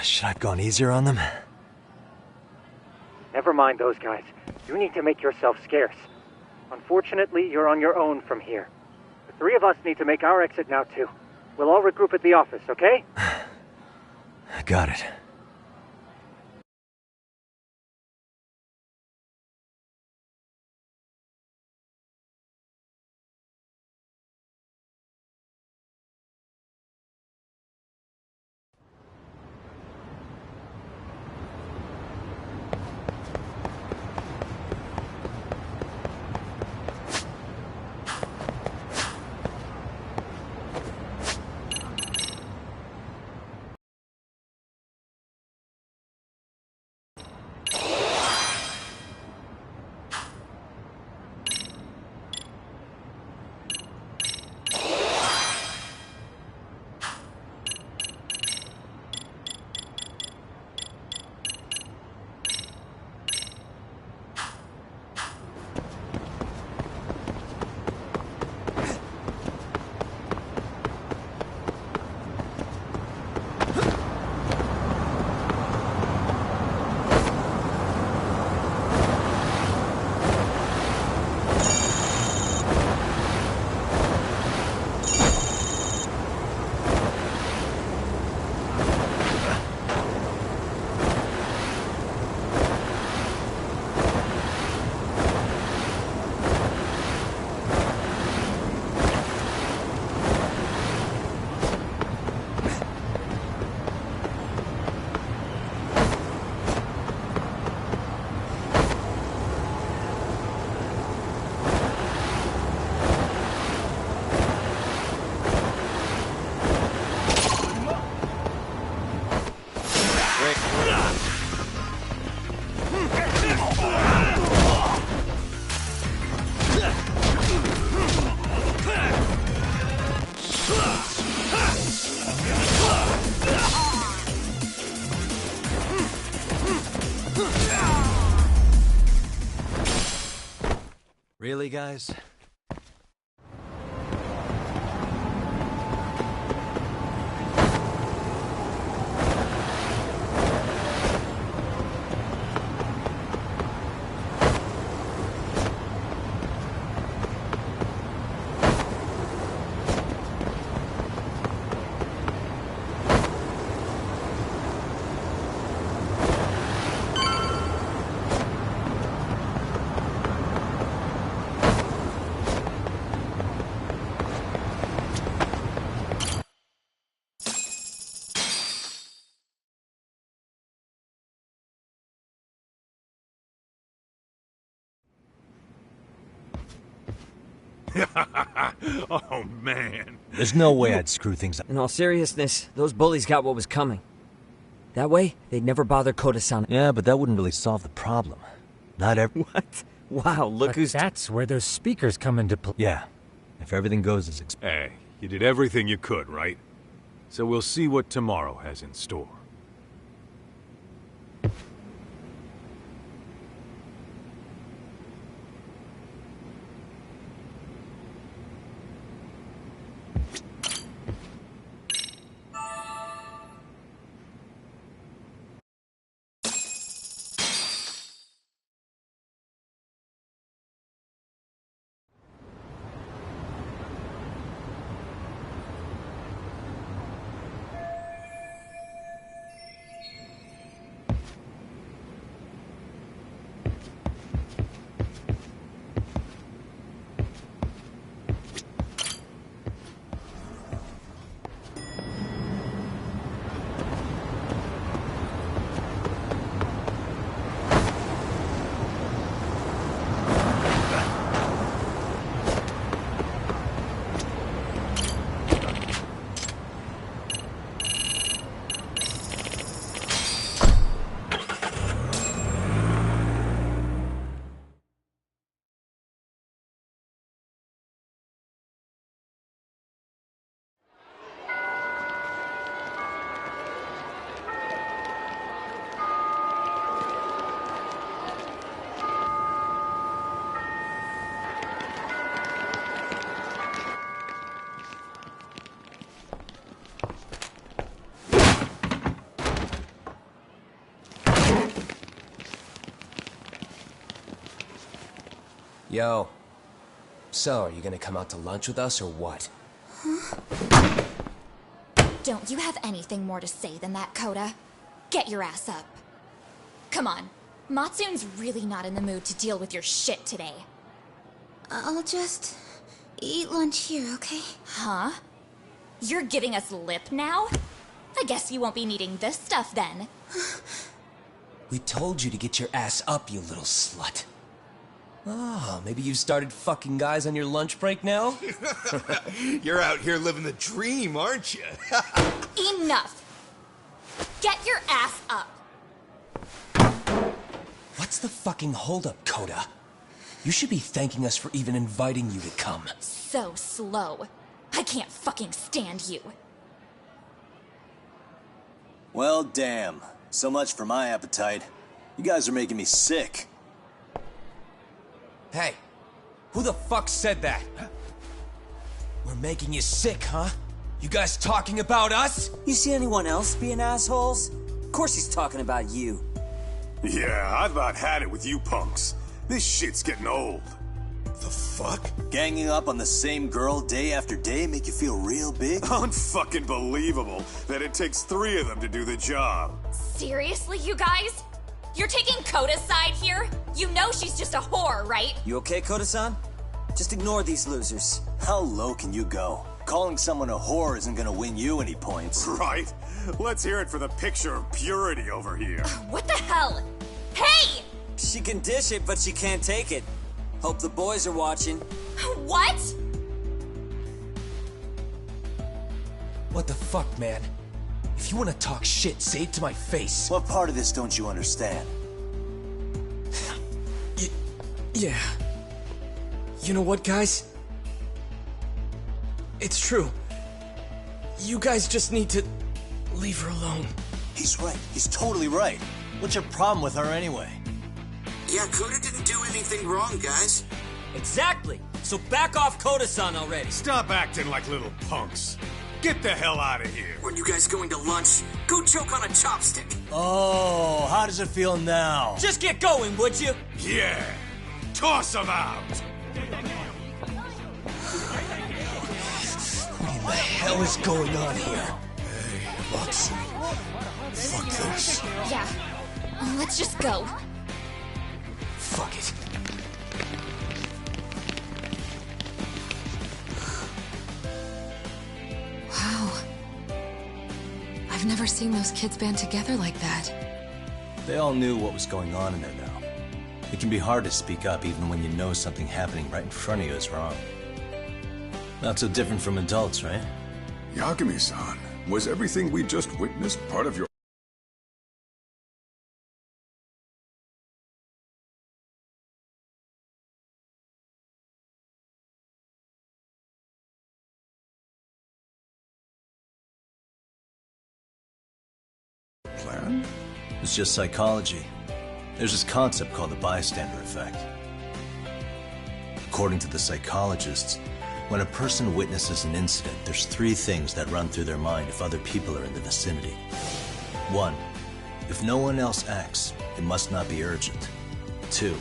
Should I have gone easier on them? Never mind those guys. You need to make yourself scarce. Unfortunately, you're on your own from here. The three of us need to make our exit now, too. We'll all regroup at the office, okay? Got it. Really, guys? Oh, man. There's no way I'd screw things up. In all seriousness, those bullies got what was coming. That way, they'd never bother Koda-san. Yeah, but that wouldn't really solve the problem. Not every... What? Wow, look who's... That's where those speakers come into play. Yeah. If everything goes as expected. Hey, you did everything you could, right? So we'll see what tomorrow has in store. Yo. So, are you gonna come out to lunch with us or what? Huh? Don't you have anything more to say than that, Koda? Get your ass up. Come on. Matsune's really not in the mood to deal with your shit today. I'll just eat lunch here, okay? Huh? You're giving us lip now? I guess you won't be needing this stuff then. We told you to get your ass up, you little slut. Oh, maybe you've started fucking guys on your lunch break now? You're out here living the dream, aren't you? Enough! Get your ass up! What's the fucking holdup, Koda? You should be thanking us for even inviting you to come. So slow. I can't fucking stand you. Well, damn. So much for my appetite. You guys are making me sick. Hey, who the fuck said that? We're making you sick, huh? You guys talking about us? You see anyone else being assholes? Of course he's talking about you. Yeah, I've about had it with you punks. This shit's getting old. The fuck? Ganging up on the same girl day after day make you feel real big? Unfucking believable that it takes 3 of them to do the job. Seriously, you guys? You're taking Koda's side here? You know she's just a whore, right? You okay, Koda-san? Just ignore these losers. How low can you go? Calling someone a whore isn't gonna win you any points. Right? Let's hear it for the picture of purity over here. What the hell? Hey! She can dish it, but she can't take it. Hope the boys are watching. What? What the fuck, man? If you want to talk shit, say it to my face. What part of this don't you understand? Yeah. You know what, guys? It's true. You guys just need to leave her alone. He's right. He's totally right. What's your problem with her anyway? Yeah, Coda didn't do anything wrong, guys. Exactly! So back off Koda-san already. Stop acting like little punks. Get the hell out of here. When you guys going to lunch, go choke on a chopstick. Oh, how does it feel now? Just get going, would you? Yeah. Toss them out. What in the hell is going on here? Hey, Watson. Fuck this. Yeah. Let's just go. Fuck it. Wow. I've never seen those kids band together like that. They all knew what was going on in there now. It can be hard to speak up even when you know something happening right in front of you is wrong. Not so different from adults, right? Yagami-san, was everything we just witnessed part of your... plan? It's just psychology. There's this concept called the bystander effect. According to the psychologists, when a person witnesses an incident, there's 3 things that run through their mind if other people are in the vicinity. 1. If no one else acts, it must not be urgent. 2.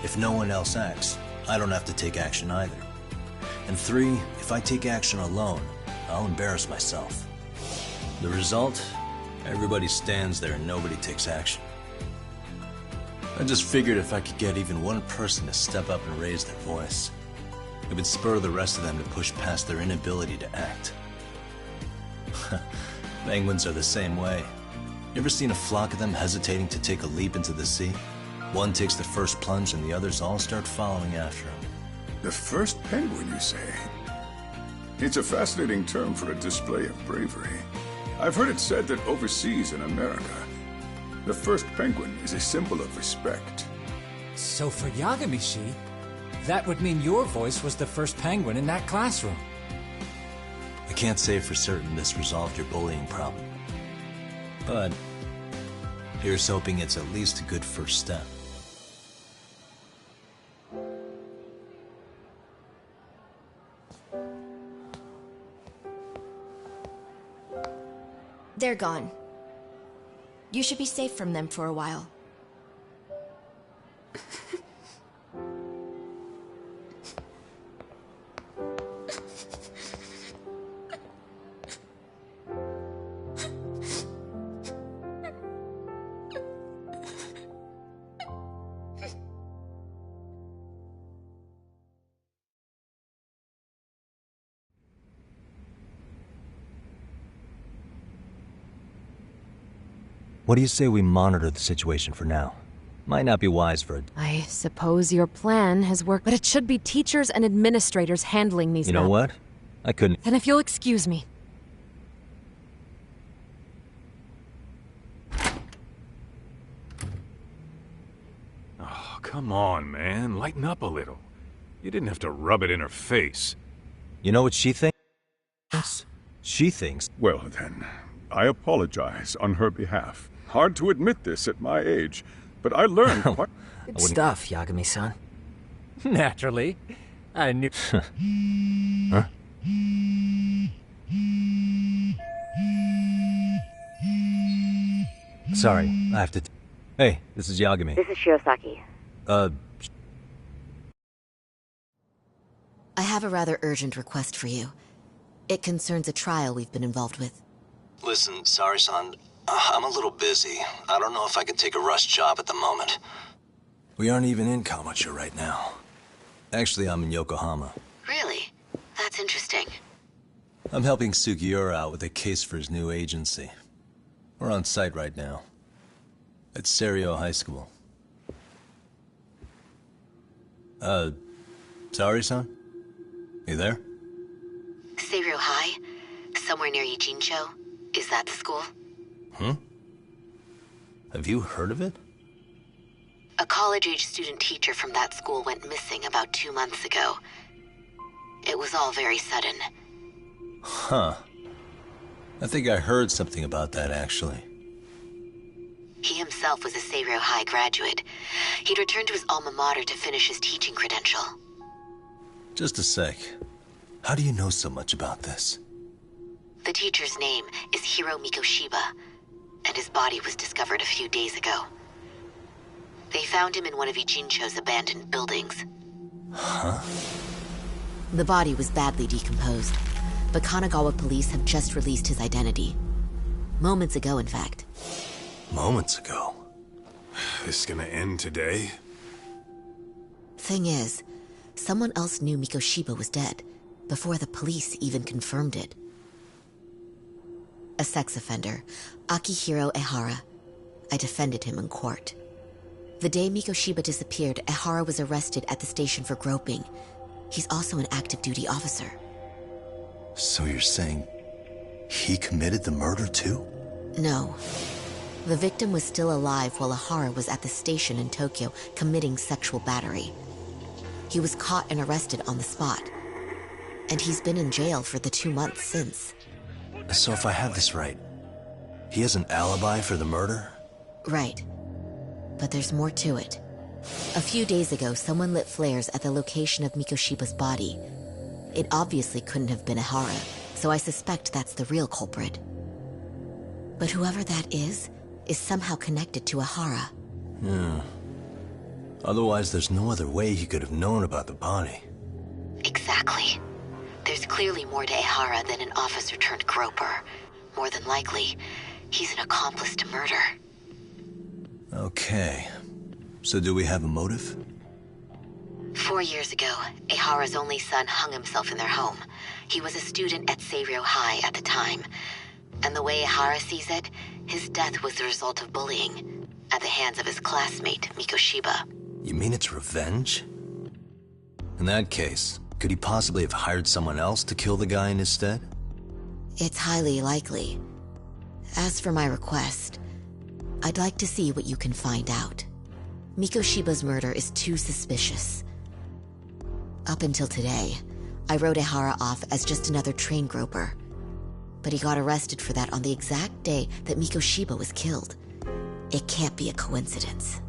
If no one else acts, I don't have to take action either. And 3. If I take action alone, I'll embarrass myself. The result? Everybody stands there and nobody takes action. I just figured if I could get even one person to step up and raise their voice, it would spur the rest of them to push past their inability to act. Penguins are the same way. You ever seen a flock of them hesitating to take a leap into the sea? One takes the first plunge and the others all start following after him. The first penguin, you say? It's a fascinating term for a display of bravery. I've heard it said that overseas in America, the first penguin is a symbol of respect. So for Yagami-shi, that would mean your voice was the first penguin in that classroom. I can't say for certain this resolved your bullying problem. But here's hoping it's at least a good first step. They're gone. You should be safe from them for a while. What do you say we monitor the situation for now? Might not be wise for a... I suppose your plan has worked, but it should be teachers and administrators handling these You know what? I couldn't... Then if you'll excuse me. Oh, come on, man. Lighten up a little. You didn't have to rub it in her face. You know what she thinks? She thinks... Well, then, I apologize on her behalf. Hard to admit this at my age, but I learned quite... Good stuff, Yagami-san. Naturally. I knew... Huh? Sorry, I have to... Hey, this is Yagami. This is Shirosaki. I have a rather urgent request for you. It concerns a trial we've been involved with. Listen, sorry-san, I'm a little busy. I don't know if I can take a rush job at the moment. We aren't even in Kawachi right now. Actually, I'm in Yokohama. Really? That's interesting. I'm helping Sugiura out with a case for his new agency. We're on site right now. At Serio High School. Sorry-san? You there? Serio High? Somewhere near Ijincho? Is that the school? Have you heard of it? A college-age student teacher from that school went missing about 2 months ago. It was all very sudden. Huh. I think I heard something about that, actually. He himself was a Seiryo High graduate. He'd returned to his alma mater to finish his teaching credential. Just a sec. How do you know so much about this? The teacher's name is Hiro Mikoshiba, and his body was discovered a few days ago. They found him in one of Ijincho's abandoned buildings. Huh? The body was badly decomposed, but Kanagawa police have just released his identity. Moments ago, in fact. Moments ago? This gonna end today? Thing is, someone else knew Mikoshiba was dead, before the police even confirmed it. A sex offender, Akihiro Ehara. I defended him in court. The day Mikoshiba disappeared, Ehara was arrested at the station for groping. He's also an active duty officer. So you're saying he committed the murder too? No. The victim was still alive while Ehara was at the station in Tokyo committing sexual battery. He was caught and arrested on the spot. And he's been in jail for the 2 months since. So if I have this right, he has an alibi for the murder? Right. But there's more to it. A few days ago, someone lit flares at the location of Mikoshiba's body. It obviously couldn't have been Ehara, so I suspect that's the real culprit. But whoever that is somehow connected to Ehara. Otherwise, there's no other way he could have known about the body. Exactly. There's clearly more to Ehara than an officer turned groper. More than likely, he's an accomplice to murder. Okay. So do we have a motive? 4 years ago, Ehara's only son hung himself in their home. He was a student at Seiryo High at the time. And the way Ehara sees it, his death was the result of bullying at the hands of his classmate, Mikoshiba. You mean it's revenge? In that case, could he possibly have hired someone else to kill the guy in his stead? It's highly likely. As for my request, I'd like to see what you can find out. Mikoshiba's murder is too suspicious. Up until today, I wrote Ehara off as just another train groper. But he got arrested for that on the exact day that Mikoshiba was killed. It can't be a coincidence.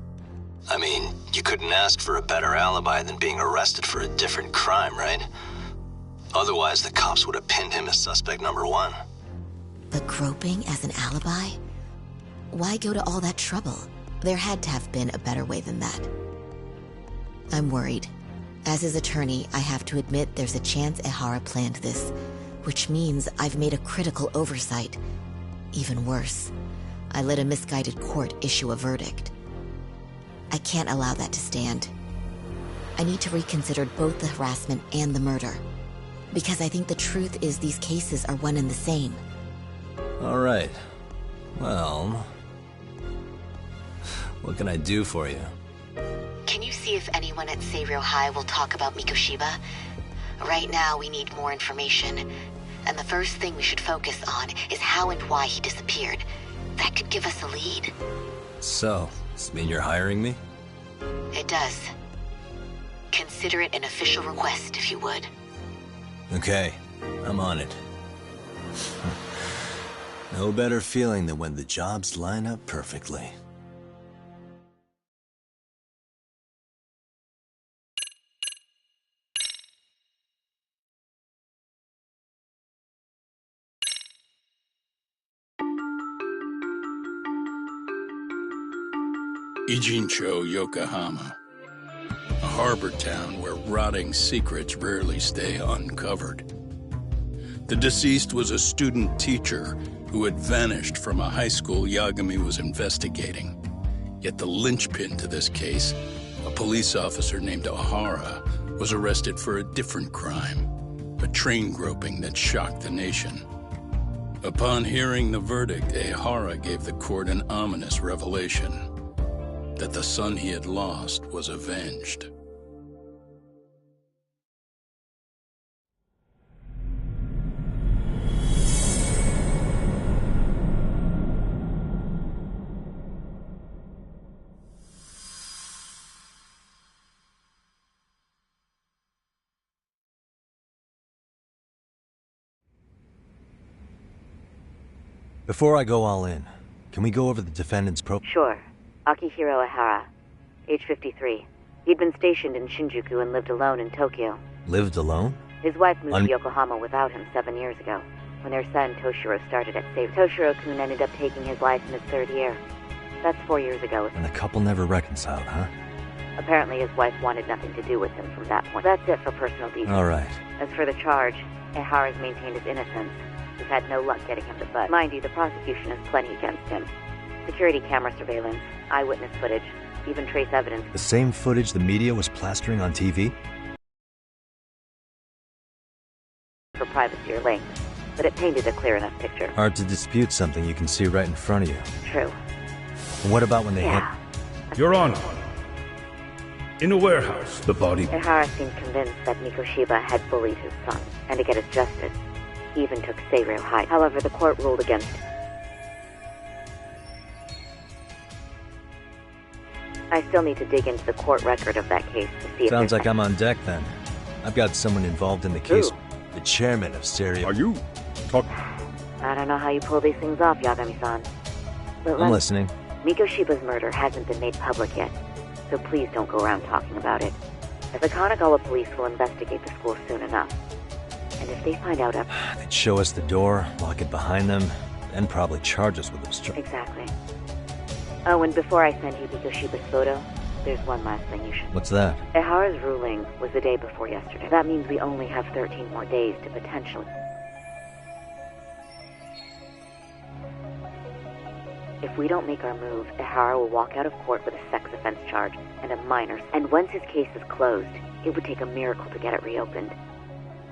I mean, you couldn't ask for a better alibi than being arrested for a different crime, right? Otherwise, the cops would have pinned him as suspect number 1. But groping as an alibi? Why go to all that trouble? There had to have been a better way than that. I'm worried. As his attorney, I have to admit there's a chance Ehara planned this, which means I've made a critical oversight. Even worse, I let a misguided court issue a verdict. I can't allow that to stand. I need to reconsider both the harassment and the murder, because I think the truth is these cases are one and the same. All right. Well, what can I do for you? Can you see if anyone at Seiryo High will talk about Mikoshiba? Right now, we need more information. And the first thing we should focus on is how and why he disappeared. That could give us a lead. So, does this mean you're hiring me? It does. Consider it an official request, if you would. Okay, I'm on it. No better feeling than when the jobs line up perfectly. Ijincho, Yokohama. A harbor town where rotting secrets rarely stay uncovered. The deceased was a student teacher who had vanished from a high school Yagami was investigating. Yet the linchpin to this case, a police officer named Ehara, was arrested for a different crime, a train groping that shocked the nation. Upon hearing the verdict, Ehara gave the court an ominous revelation: that the son he had lost was avenged. Before I go all in, Can we go over the defendant's Sure. Akihiro Ihara, age 53. He'd been stationed in Shinjuku and lived alone in Tokyo. Lived alone? His wife moved to Yokohama without him 7 years ago, when their son Toshiro started at Save. Toshiro-kun ended up taking his life in his 3rd year. That's 4 years ago. And the couple never reconciled, huh? Apparently his wife wanted nothing to do with him from that point. That's it for personal details. All right. As for the charge, Ihara's maintained his innocence. We've had no luck getting him to budge. Mind you, the prosecution has plenty against him. Security camera surveillance, eyewitness footage, even trace evidence. The same footage the media was plastering on TV? For privacy or length, but it painted a clear enough picture. Hard to dispute something you can see right in front of you. True. And what about when they hit? Your Honor, in a warehouse, the body... Ihara seemed convinced that Mikoshiba had bullied his son, and to get his justice, he even took Seiryō High. However, the court ruled against him. I still need to dig into the court record of that case to see if Sounds like I'm on deck then. I've got someone involved in the case. Who? The chairman of Seiryō. Are you talking? I don't know how you pull these things off, Yagami-san. But I'm listening. Mikoshiba's murder hasn't been made public yet, so please don't go around talking about it. The Kanagawa police will investigate the school soon enough. And if they find out... They'd show us the door, lock it behind them, then probably charge us with obstruction. Exactly. Oh, and before I send you Mikoshiba's photo, there's one last thing you should... What's that? Ihara's ruling was the day before yesterday. That means we only have 13 more days to potentially... If we don't make our move, Ihara will walk out of court with a sex offense charge and a minor. And once his case is closed, it would take a miracle to get it reopened,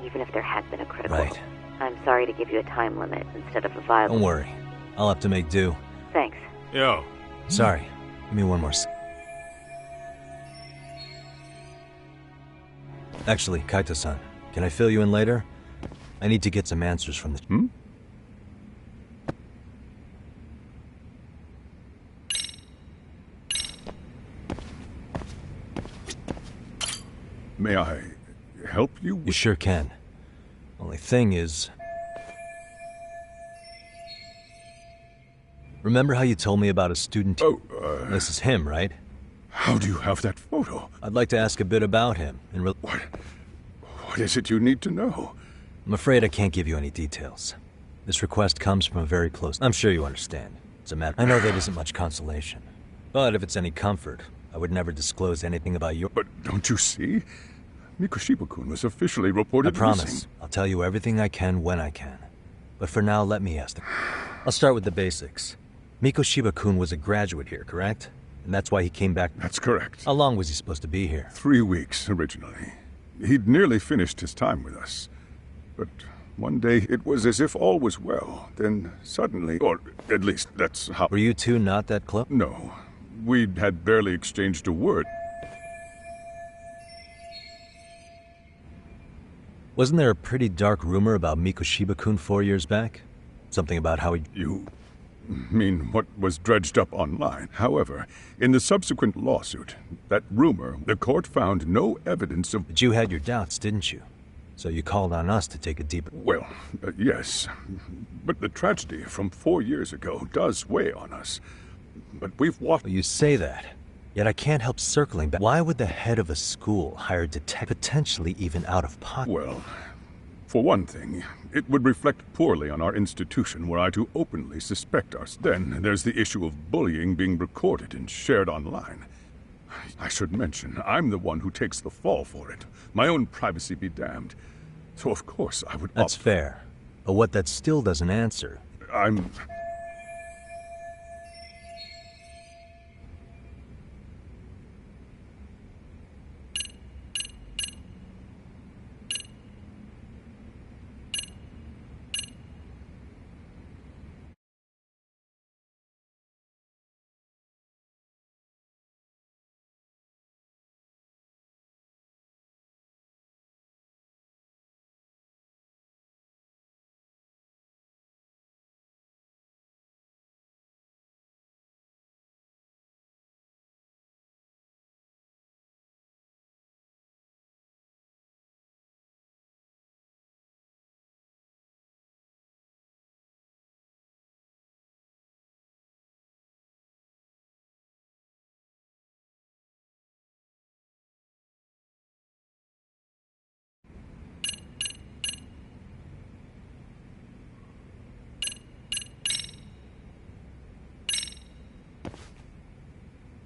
even if there had been a critical... Right. I'm sorry to give you a time limit instead of a viable... Don't worry. I'll have to make do. Thanks. Yo. Sorry. Give me one more Actually, Kaito-san, can I fill you in later? I need to get some answers from the... May I help you? You sure can. Only thing is... Remember how you told me about a student? Oh, This is him, right? How do you have that photo? I'd like to ask a bit about him. What is it you need to know? I'm afraid I can't give you any details. This request comes from a very close... I'm sure you understand. It's a matter... I know that isn't much consolation. But if it's any comfort, I would never disclose anything about your... But don't you see? Mikoshiba-kun was officially reported I promise. missing. I'll tell you everything I can when I can. But for now, let me ask I'll start with the basics. Mikoshiba-kun was a graduate here, correct? And that's why he came back... That's correct. How long was he supposed to be here? 3 weeks, originally. He'd nearly finished his time with us. But one day, it was as if all was well. Then suddenly, or at least that's how... Were you two not that close? No. We had barely exchanged a word. Wasn't there a pretty dark rumor about Mikoshiba-kun 4 years back? Something about how he... You mean what was dredged up online. However, in the subsequent lawsuit, that rumor, the court found no evidence of... But you had your doubts, didn't you? So you called on us to take a deeper... Well, yes. But the tragedy from 4 years ago does weigh on us. But we've watched... You say that. Yet I can't help circling back. Why would the head of a school hire potentially even out of pocket? Well, for one thing, it would reflect poorly on our institution were I to openly suspect us. Then there's the issue of bullying being recorded and shared online. I should mention, I'm the one who takes the fall for it. My own privacy be damned. So of course I would... That's fair. But what that still doesn't answer... I'm...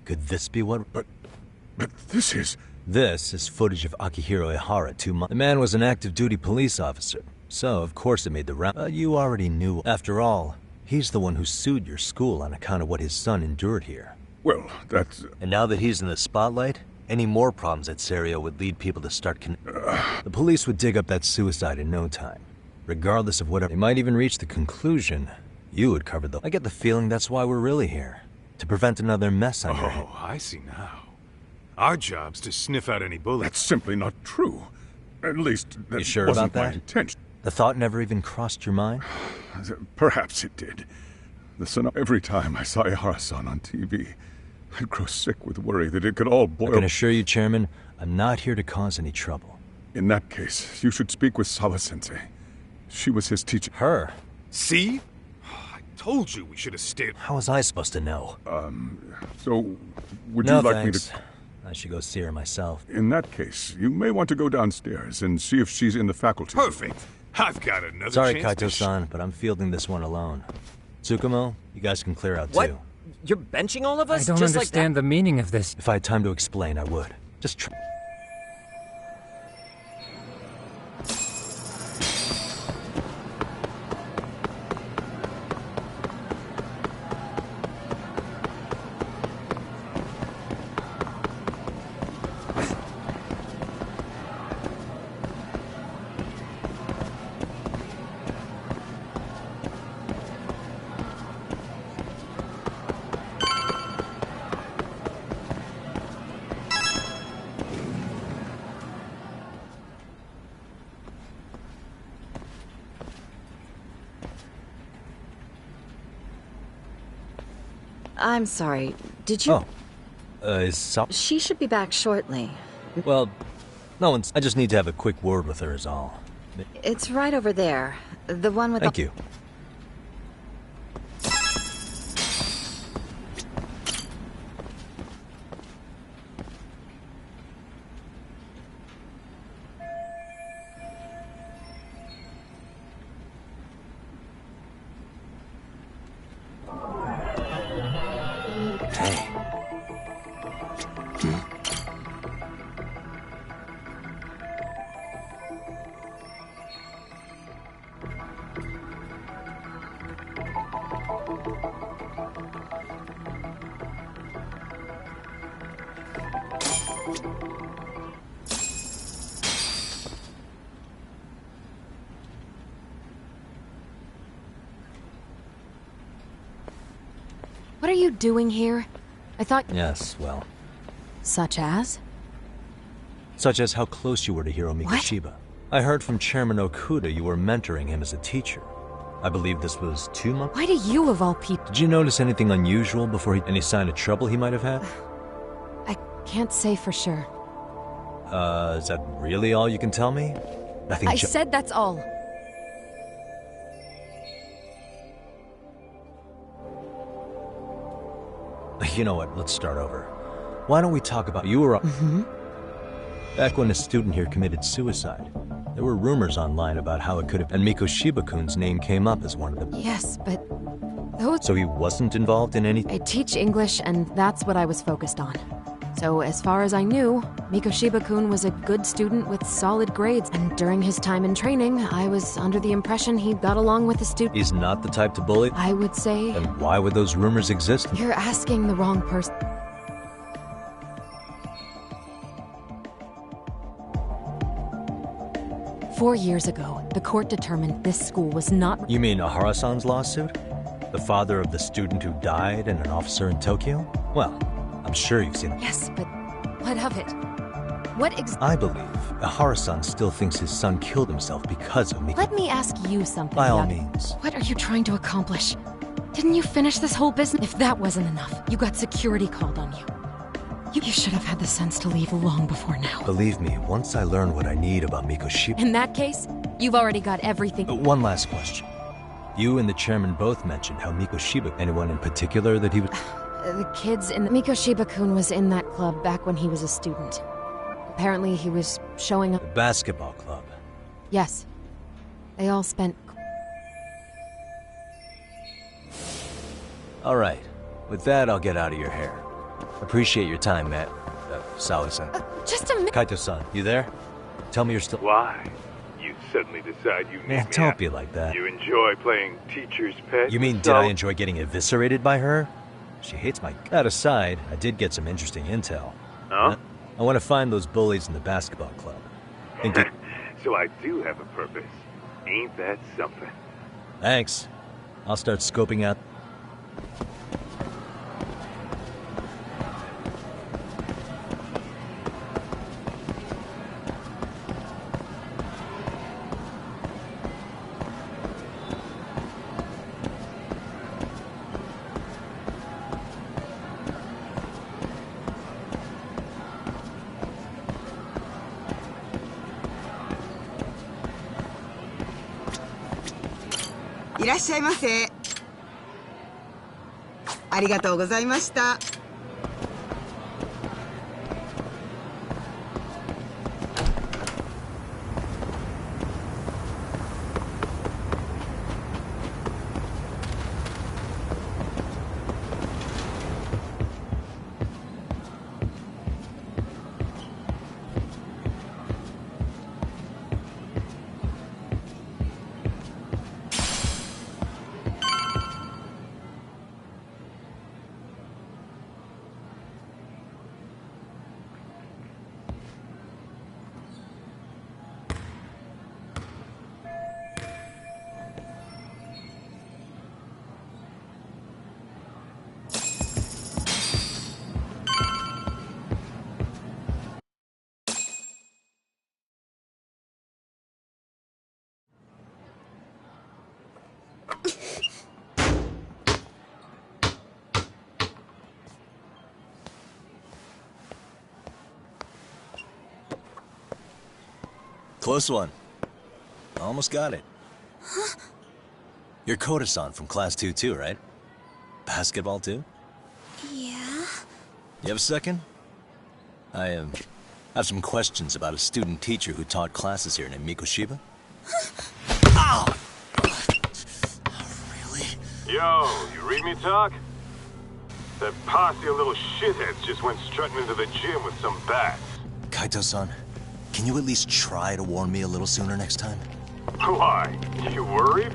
Could this be what... But this is... This is footage of Akihiro Ihara 2 months... The man was an active duty police officer, so of course it made the round. You already knew. After all, he's the one who sued your school on account of what his son endured here. Well, that's... And now that he's in the spotlight, any more problems at Serio would lead people to start The police would dig up that suicide in no time. Regardless of whatever... They might even reach the conclusion you had covered the... I get the feeling that's why we're really here. To prevent another mess on your head. Oh, I see now. Our job's to sniff out any bullets. That's simply not true. At least, that you sure wasn't about that? my intention. The thought never even crossed your mind? Perhaps it did. Every time I saw Ihara-san on TV, I'd grow sick with worry that it could all boil... I can assure you, Chairman, I'm not here to cause any trouble. In that case, you should speak with Sawa-sensei. She was his teacher. Her? See? I told you we should have stayed... How was I supposed to know? So, would no, you like thanks. me to... I should go see her myself. In that case, you may want to go downstairs and see if she's in the faculty. Perfect. I've got another Sorry, chance Kaito-san, but I'm fielding this one alone. Tsukumo, you guys can clear out what? too. You're benching all of us? I don't just understand like the meaning of this. If I had time to explain, I would. Just try. I'm sorry. Did you... She should be back shortly. Well, no one's... I just need to have a quick word with her is all. It's right over there. The one with Thank you. What are you doing here? I thought... Yes, well... Such as? Such as how close you were to Hiro Mikoshiba. I heard from Chairman Okuda you were mentoring him as a teacher. I believe this was 2 months... Why do you, of all people... Did you notice anything unusual before any sign of trouble he might have had? I can't say for sure. Is that really all you can tell me? Nothing... I said that's all. You know what, let's start over. Why don't we talk about... You were... Back when a student here committed suicide, there were rumors online about how it could have... And Mikoshiba-kun's name came up as one of them. Yes, but... Those... So he wasn't involved in any... I teach English, and that's what I was focused on. So as far as I knew, Mikoshiba-kun was a good student with solid grades, and during his time in training, I was under the impression he got along with the students. He's not the type to bully? I would say... Then why would those rumors exist? You're asking the wrong person. Four years ago, the court determined this school was not... You mean Ihara-san's lawsuit? The father of the student who died and an officer in Tokyo? Well, I'm sure you've seen it. Yes, but what of it? What I believe Ihara-san still thinks his son killed himself because of me. Let me ask you something. By all means. What are you trying to accomplish? Didn't you finish this whole business? If that wasn't enough, you got security called on you. You should have had the sense to leave long before now. Believe me, once I learn what I need about Mikoshiba... In that case, you've already got everything... One last question. You and the chairman both mentioned how Mikoshiba... Anyone in particular that he was... The kids in the... Mikoshiba-kun was in that club back when he was a student. Apparently he was showing up... The basketball club. Yes. They all spent... All right. With that, I'll get out of your hair. Appreciate your time, Matt. Sawa-san. Just a minute. Kaito-san, you there? Tell me you're still... Why? You suddenly decide you need Man, me. don't be like that. You enjoy playing teacher's pet? You mean, did I enjoy getting eviscerated by her? She hates my... That aside, I did get some interesting intel. Huh? I want to find those bullies in the basketball club. Think you... So I do have a purpose. Ain't that something? Thanks. I'll start scoping out...いらっしゃいませ。ありがとうございました。Close one. Almost got it. Huh? You're Koda-san from Class 2 too, right? Basketball too? Yeah? You have a second? I have some questions about a student teacher who taught classes here named Mikoshiba. Ow! Really? Yo, you read me talk? That posse of little shitheads just went strutting into the gym with some bats. Kaito-san, can you at least try to warn me a little sooner next time? Why? You worried?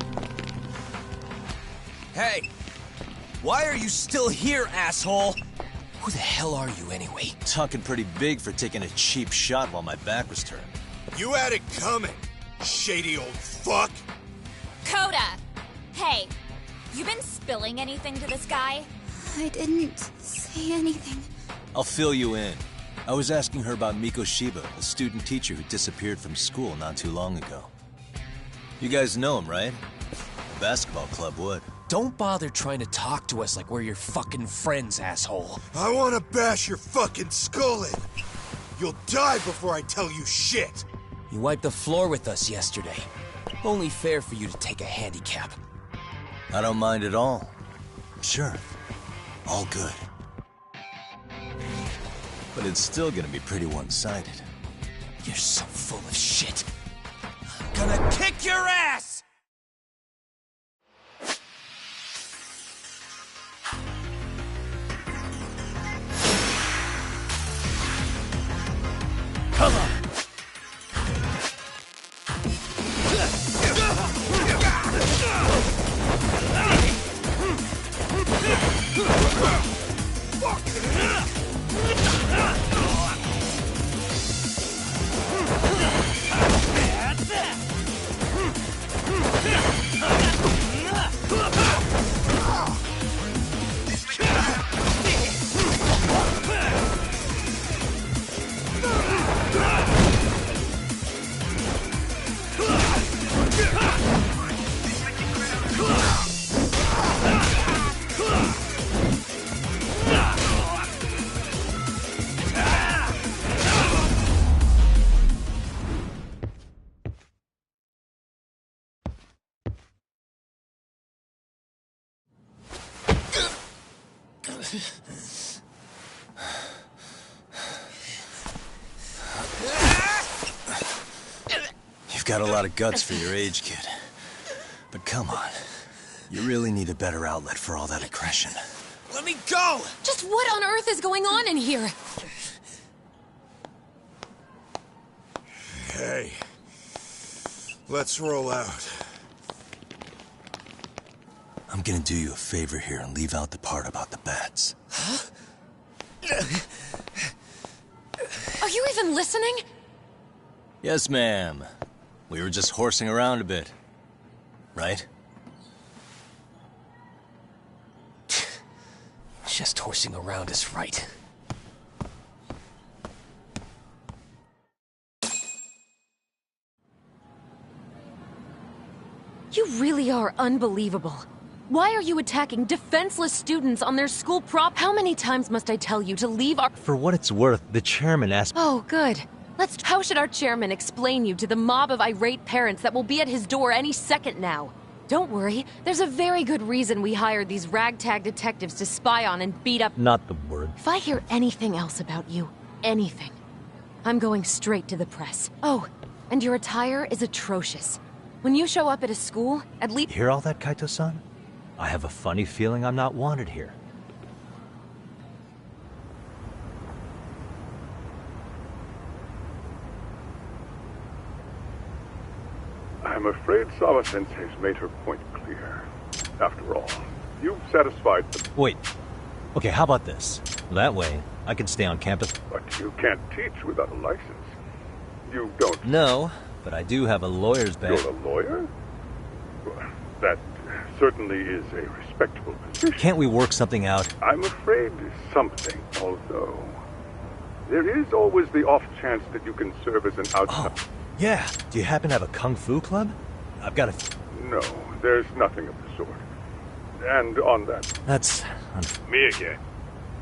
Hey! Why are you still here, asshole? Who the hell are you anyway? Talking pretty big for taking a cheap shot while my back was turned. You had it coming, shady old fuck! Coda! Hey, you been spilling anything to this guy? I didn't say anything. I'll fill you in. I was asking her about Mikoshiba, a student teacher who disappeared from school not too long ago. You guys know him, right? The basketball club would. Don't bother trying to talk to us like we're your fucking friends, asshole. I wanna bash your fucking skull in. You'll die before I tell you shit. You wiped the floor with us yesterday. Only fair for you to take a handicap. I don't mind at all. Sure. All good. But it's still gonna be pretty one-sided. You're so full of shit. I'm gonna kick your ass! Come on! You've got a lot of guts for your age, kid. But come on. You really need a better outlet for all that aggression. Let me go! Just Just what on earth is going on in here? Hey, let's roll out. I'm gonna do you a favor here and leave out the part about the bats. Huh? Are you even listening? Yes, ma'am. We were just horsing around a bit. Right? Just horsing around is right. You really are unbelievable. Why are you attacking defenseless students on their school prop? How many times must I tell you to leave our— For what it's worth, the chairman asked— Oh, good. How should our chairman explain you to the mob of irate parents that will be at his door any second now? Don't worry, there's a very good reason we hired these ragtag detectives to spy on and beat up— Not the word. If I hear anything else about you, anything, I'm going straight to the press. Oh, and your attire is atrocious. When you show up at a school, at least— Hear all that, Kaito-san? I have a funny feeling I'm not wanted here. I'm afraid Sawa-sensei's made her point clear. After all, you've satisfied the— Wait. Okay, how about this? That way, I can stay on campus. But you can't teach without a license. You don't— No, but I do have a lawyer's badge. You're a lawyer? Well, that certainly is a respectable position. Can't we work something out? I'm afraid something, although there is always the off chance that you can serve as an outside— Oh, yeah. Do you happen to have a kung fu club? I've got a— No, there's nothing of the sort. And on that— That's— Me again.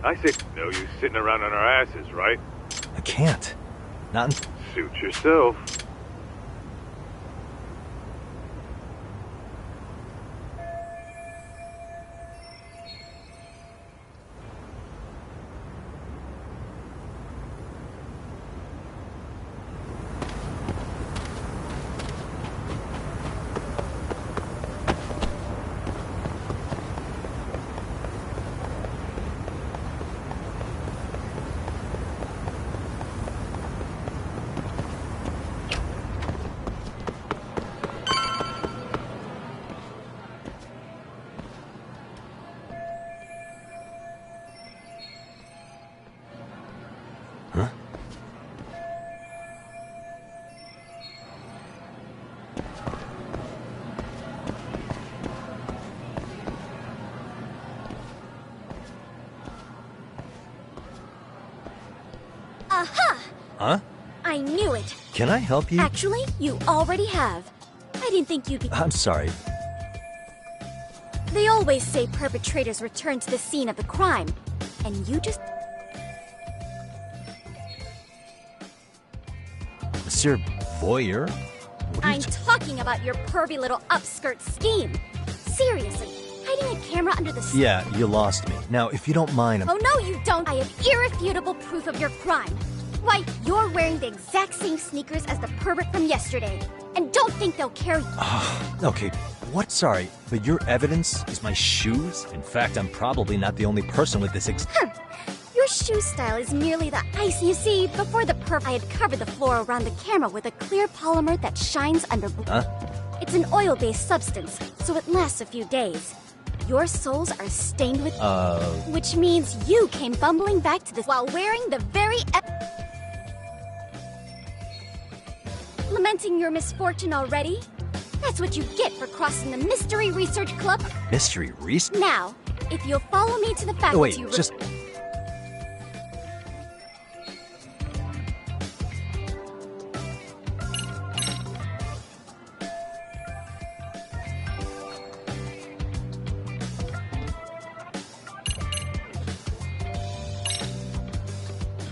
I said no use sitting around on our asses, right? I can't. Not in— Suit yourself. Huh? Aha! Huh? I knew it. Can I help you? Actually, you already have. I didn't think you'd be— I'm sorry. They always say perpetrators return to the scene of the crime. And you just— Monsieur Voyeur? I'm talking about your pervy little upskirt scheme. Seriously, hiding a camera under the— Yeah, you lost me. Now, if you don't mind, Oh, no, you don't. I have irrefutable proof of your crime. Why, you're wearing the exact same sneakers as the pervert from yesterday. And don't think they'll carry— Okay, what? Sorry, but your evidence is my shoes? In fact, I'm probably not the only person with this Your shoe style is merely the ice. You see, before the I had covered the floor around the camera with a clear polymer that shines under— Huh? It's an oil-based substance, so it lasts a few days. Your soles are stained with— Which means you came bumbling back to this while wearing the very— Lamenting your misfortune already? That's what you get for crossing the Mystery Research Club. Mystery research? Now, if you'll follow me to the faculty— Wait, just—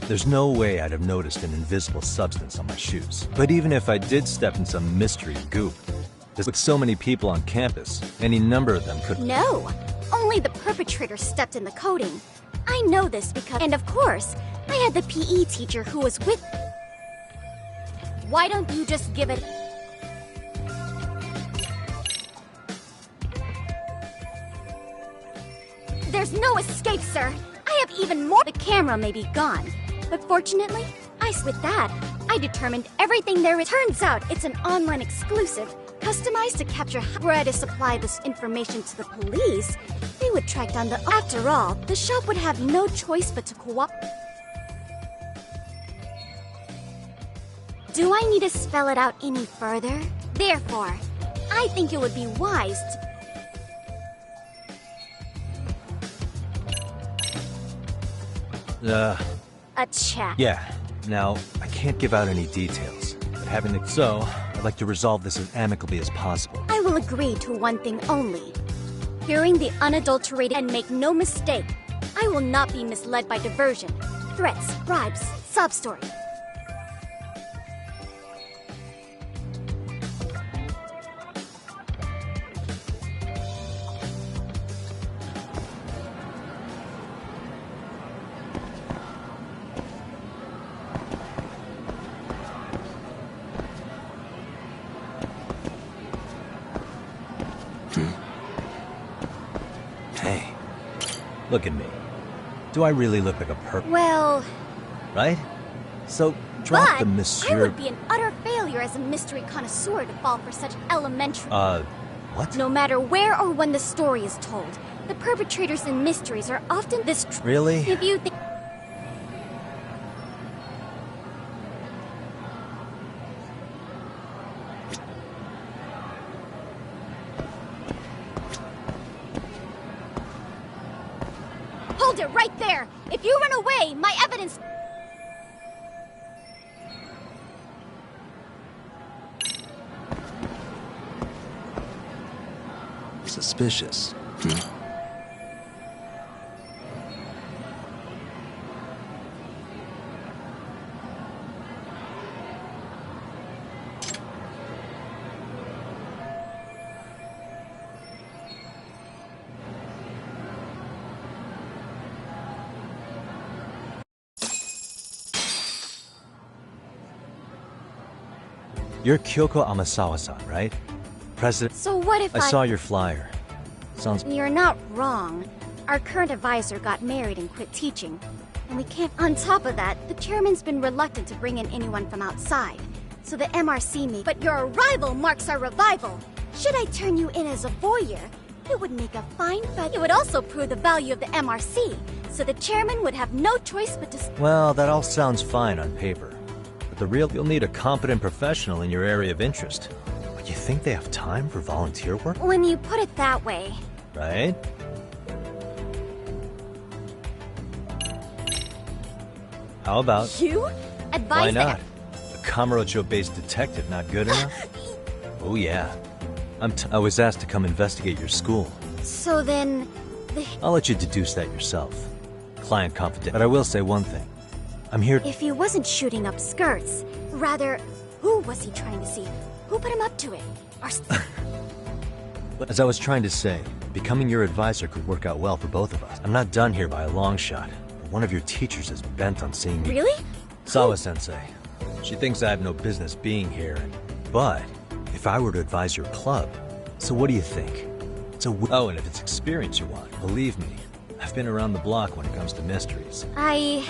There's no way I'd have noticed an invisible substance on my shoes. But even if I did step in some mystery goop, with so many people on campus, any number of them could— No, only the perpetrator stepped in the coating. I know this because— And of course, I had the PE teacher who was with— Why don't you just give it— There's no escape, sir. I have even more. The camera may be gone, but fortunately, with that, I determined everything there is. Turns out it's an online exclusive, customized to capture. Were I to supply this information to the police, they would track down the. After all, the shop would have no choice but to cooperate. Do I need to spell it out any further? Therefore, I think it would be wise to... A chat. Yeah. Now, I can't give out any details, but having the... So, I'd like to resolve this as amicably as possible. I will agree to one thing only. Hearing the unadulterated and make no mistake, I will not be misled by diversion, threats, bribes, sob-story. Look at me. Do I really look like a perp? Well... Right? So, drop the I monsieur... would be an utter failure as a mystery connoisseur to fall for such elementary... what? No matter where or when the story is told, the perpetrators in mysteries are often this... Really? If you think... Hold it right there! If you run away, my evidence... Suspicious. You're Kyoko Amasawa-san, right? President... So what if I saw your flyer. Sounds... You're not wrong. Our current advisor got married and quit teaching. And we can't... On top of that, the chairman's been reluctant to bring in anyone from outside. So the MRC may... But your arrival marks our revival. Should I turn you in as a voyeur, it would make a fine but it would also prove the value of the MRC. So the chairman would have no choice but to... Well, that all sounds fine on paper. But the real... You'll need a competent professional in your area of interest. But you think they have time for volunteer work? When you put it that way... Right? How about... You? Advise Why not? A Kamurocho-based detective not good enough? Oh yeah. I was asked to come investigate your school. So then... I'll let you deduce that yourself. Client confidential. But I will say one thing. I'm here... If he wasn't shooting up skirts, rather, who was he trying to see? Who put him up to it? As I was trying to say, becoming your advisor could work out well for both of us. I'm not done here by a long shot, but one of your teachers is bent on seeing me. Really? Sawa-sensei. She thinks I have no business being here, but if I were to advise your club, so what do you think? Oh, and if it's experience you want, believe me, I've been around the block when it comes to mysteries. I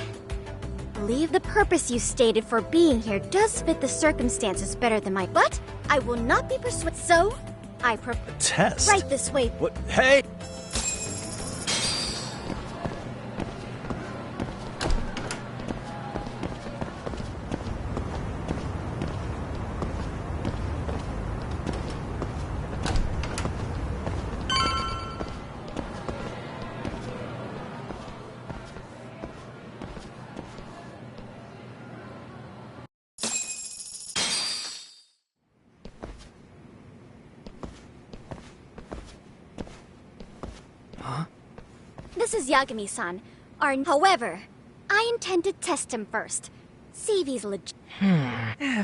believe the purpose you stated for being here does fit the circumstances better than my... But I will not be persuaded. So, I propose... Test? Right this way. What? Hey! This is Yagami-san. However, I intend to test him first. See if he's legit.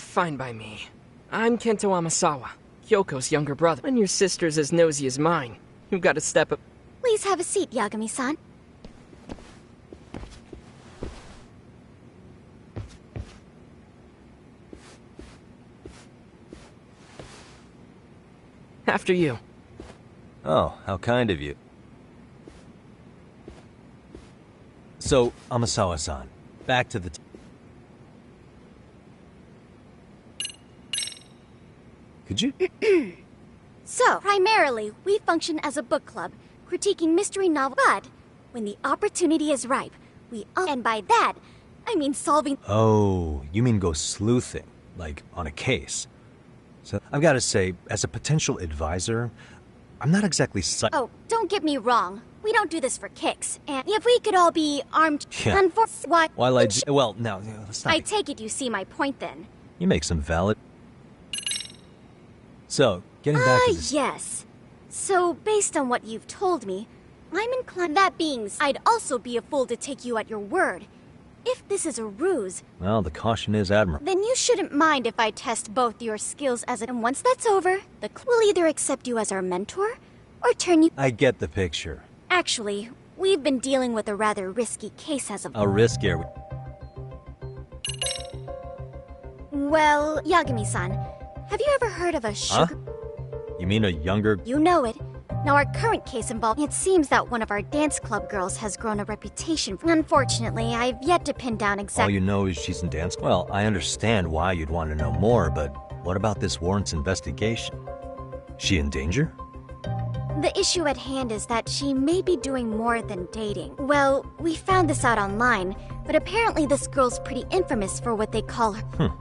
Fine by me. I'm Kento Amasawa, Kyoko's younger brother. When your sister's as nosy as mine, you've got to step up. Please have a seat, Yagami-san. After you. Oh, how kind of you. So, Amasawa-san, back to the... Could you? So, primarily, we function as a book club, critiquing mystery novels. But when the opportunity is ripe, and by that, I mean solving... Oh, you mean go sleuthing, like on a case. So, I've got to say, as a potential advisor, I'm not exactly Oh, don't get me wrong. We don't do this for kicks. And if we could all be armed... Yeah. And for... Why... While well, now, let's not... I take it you see my point then. You make some valid... So, getting back to this... yes. So, based on what you've told me, I'm inclined... That being said, I'd also be a fool to take you at your word. If this is a ruse... Well, the caution is admirable. Then you shouldn't mind if I test both your skills as a... And once that's over, we'll either accept you as our mentor, or turn you... I get the picture. Actually, we've been dealing with a rather risky case as of... A riskier... Well, Yagami-san, have you ever heard of a sugar... You mean a younger... You know it. Now, our current case involved... It seems that one of our dance club girls has grown a reputation. Unfortunately, I've yet to pin down exactly... All you know is she's in dance... Well, I understand why you'd want to know more, but what about this warrants investigation? She in danger? The issue at hand is that she may be doing more than dating. Well, we found this out online, but apparently this girl's pretty infamous for what they call her...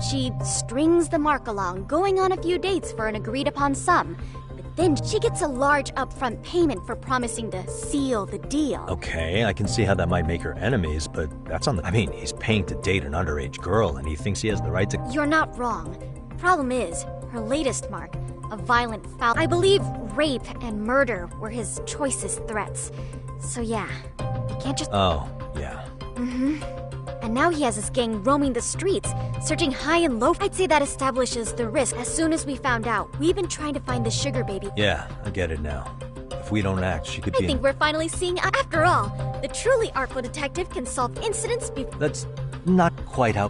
She strings the mark along, going on a few dates for an agreed-upon sum. But then she gets a large upfront payment for promising to seal the deal. Okay, I can see how that might make her enemies, but that's on the... I mean, he's paying to date an underage girl, and he thinks he has the right to... You're not wrong. Problem is, her latest mark, a violent foul... I believe rape and murder were his choicest threats. So yeah, you can't just... Oh, yeah. And now he has his gang roaming the streets, searching high and low. I'd say that establishes the risk. As soon as we found out, we've been trying to find the sugar baby. Yeah, I get it now. If we don't act, she could be... I think we're finally seeing... After all, the truly artful detective can solve incidents before... That's not quite how...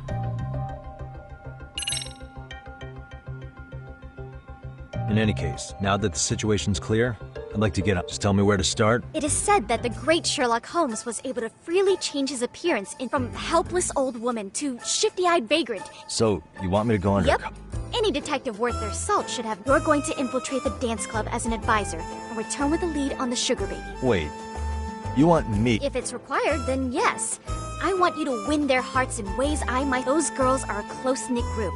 In any case, now that the situation's clear, I'd like to get up. Just tell me where to start. It is said that the great Sherlock Holmes was able to freely change his appearance from helpless old woman to shifty-eyed vagrant. So, you want me to go under... Yep. Any detective worth their salt should have... You're going to infiltrate the dance club as an advisor and return with a lead on the sugar baby. Wait, you want me... If it's required, then yes. I want you to win their hearts in ways I might... Those girls are a close-knit group.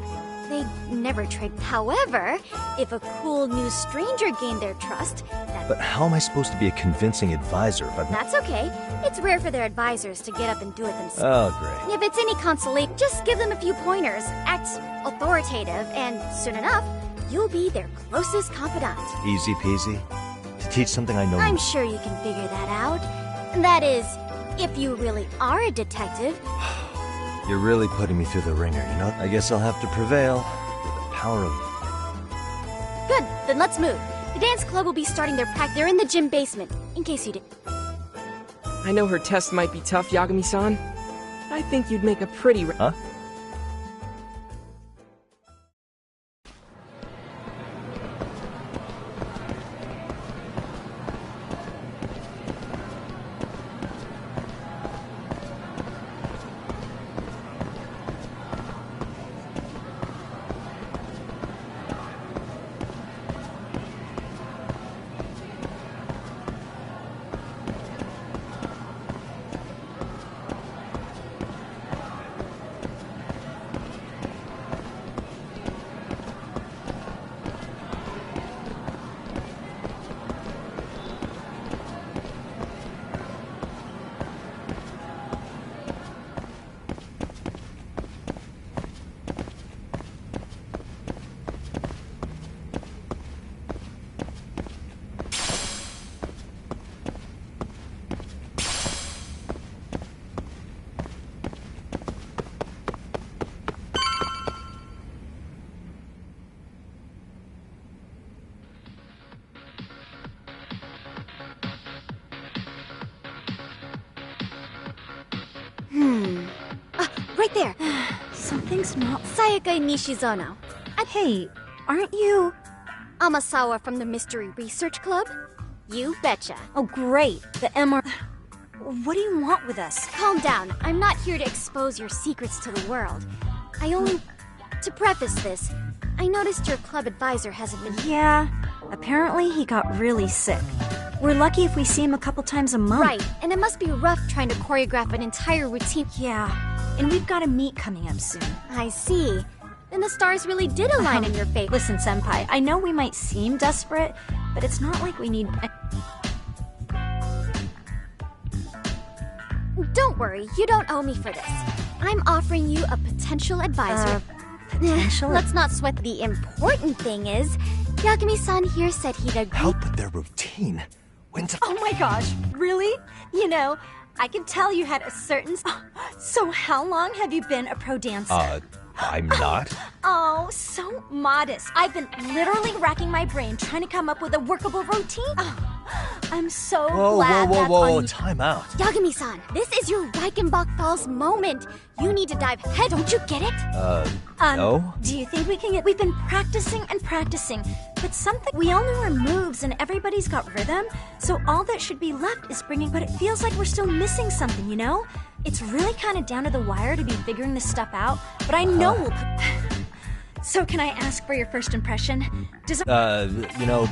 They'd never trade. However, if a cool new stranger gained their trust, But how am I supposed to be a convincing advisor if I'm... That's okay. It's rare for their advisors to get up and do it themselves. Oh, great. If it's any consolation, just give them a few pointers, act authoritative, and soon enough, you'll be their closest confidant. Easy peasy? To teach something I know... I'm sure you can figure that out. That is, if you really are a detective. You're really putting me through the ringer, you know? I guess I'll have to prevail. The power of... Good, then let's move. The dance club will be starting their practice. They're in the gym basement, in case you did. I know her test might be tough, Yagami-san. I think you'd make a pretty... Huh? Right there. Something smells... Sayaka Nishizono. Hey, aren't you... Amasawa from the Mystery Research Club? You betcha. Oh, great. The MR... What do you want with us? Calm down. I'm not here to expose your secrets to the world. To preface this, I noticed your club advisor hasn't been... Yeah, apparently he got really sick. We're lucky if we see him a couple times a month. Right, and it must be rough trying to choreograph an entire routine. Yeah, and we've got a meet coming up soon. I see. Then the stars really did align in your favor. Listen, Senpai, I know we might seem desperate, but it's not like we need... Don't worry, you don't owe me for this. I'm offering you a potential advisor. Potential? Let's not sweat. The important thing is, Yagami-san here said he'd agree. Help with their routine. Oh my gosh, really? You know, I can tell you had a certain... So how long have you been a pro dancer? I'm not. Oh, so modest. I've been literally racking my brain trying to come up with a workable routine. I'm so glad that's Whoa, on you. time out. Yagami-san, this is your Reichenbach Falls moment. You need to dive head. Don't you get it? No? Do you think we can get... We've been practicing and practicing, but we all know our moves and everybody's got rhythm, so all that should be left is bringing... But it feels like we're still missing something, you know? It's really kind of down to the wire to be figuring this stuff out, but I know we'll put... So can I ask for your first impression? You know,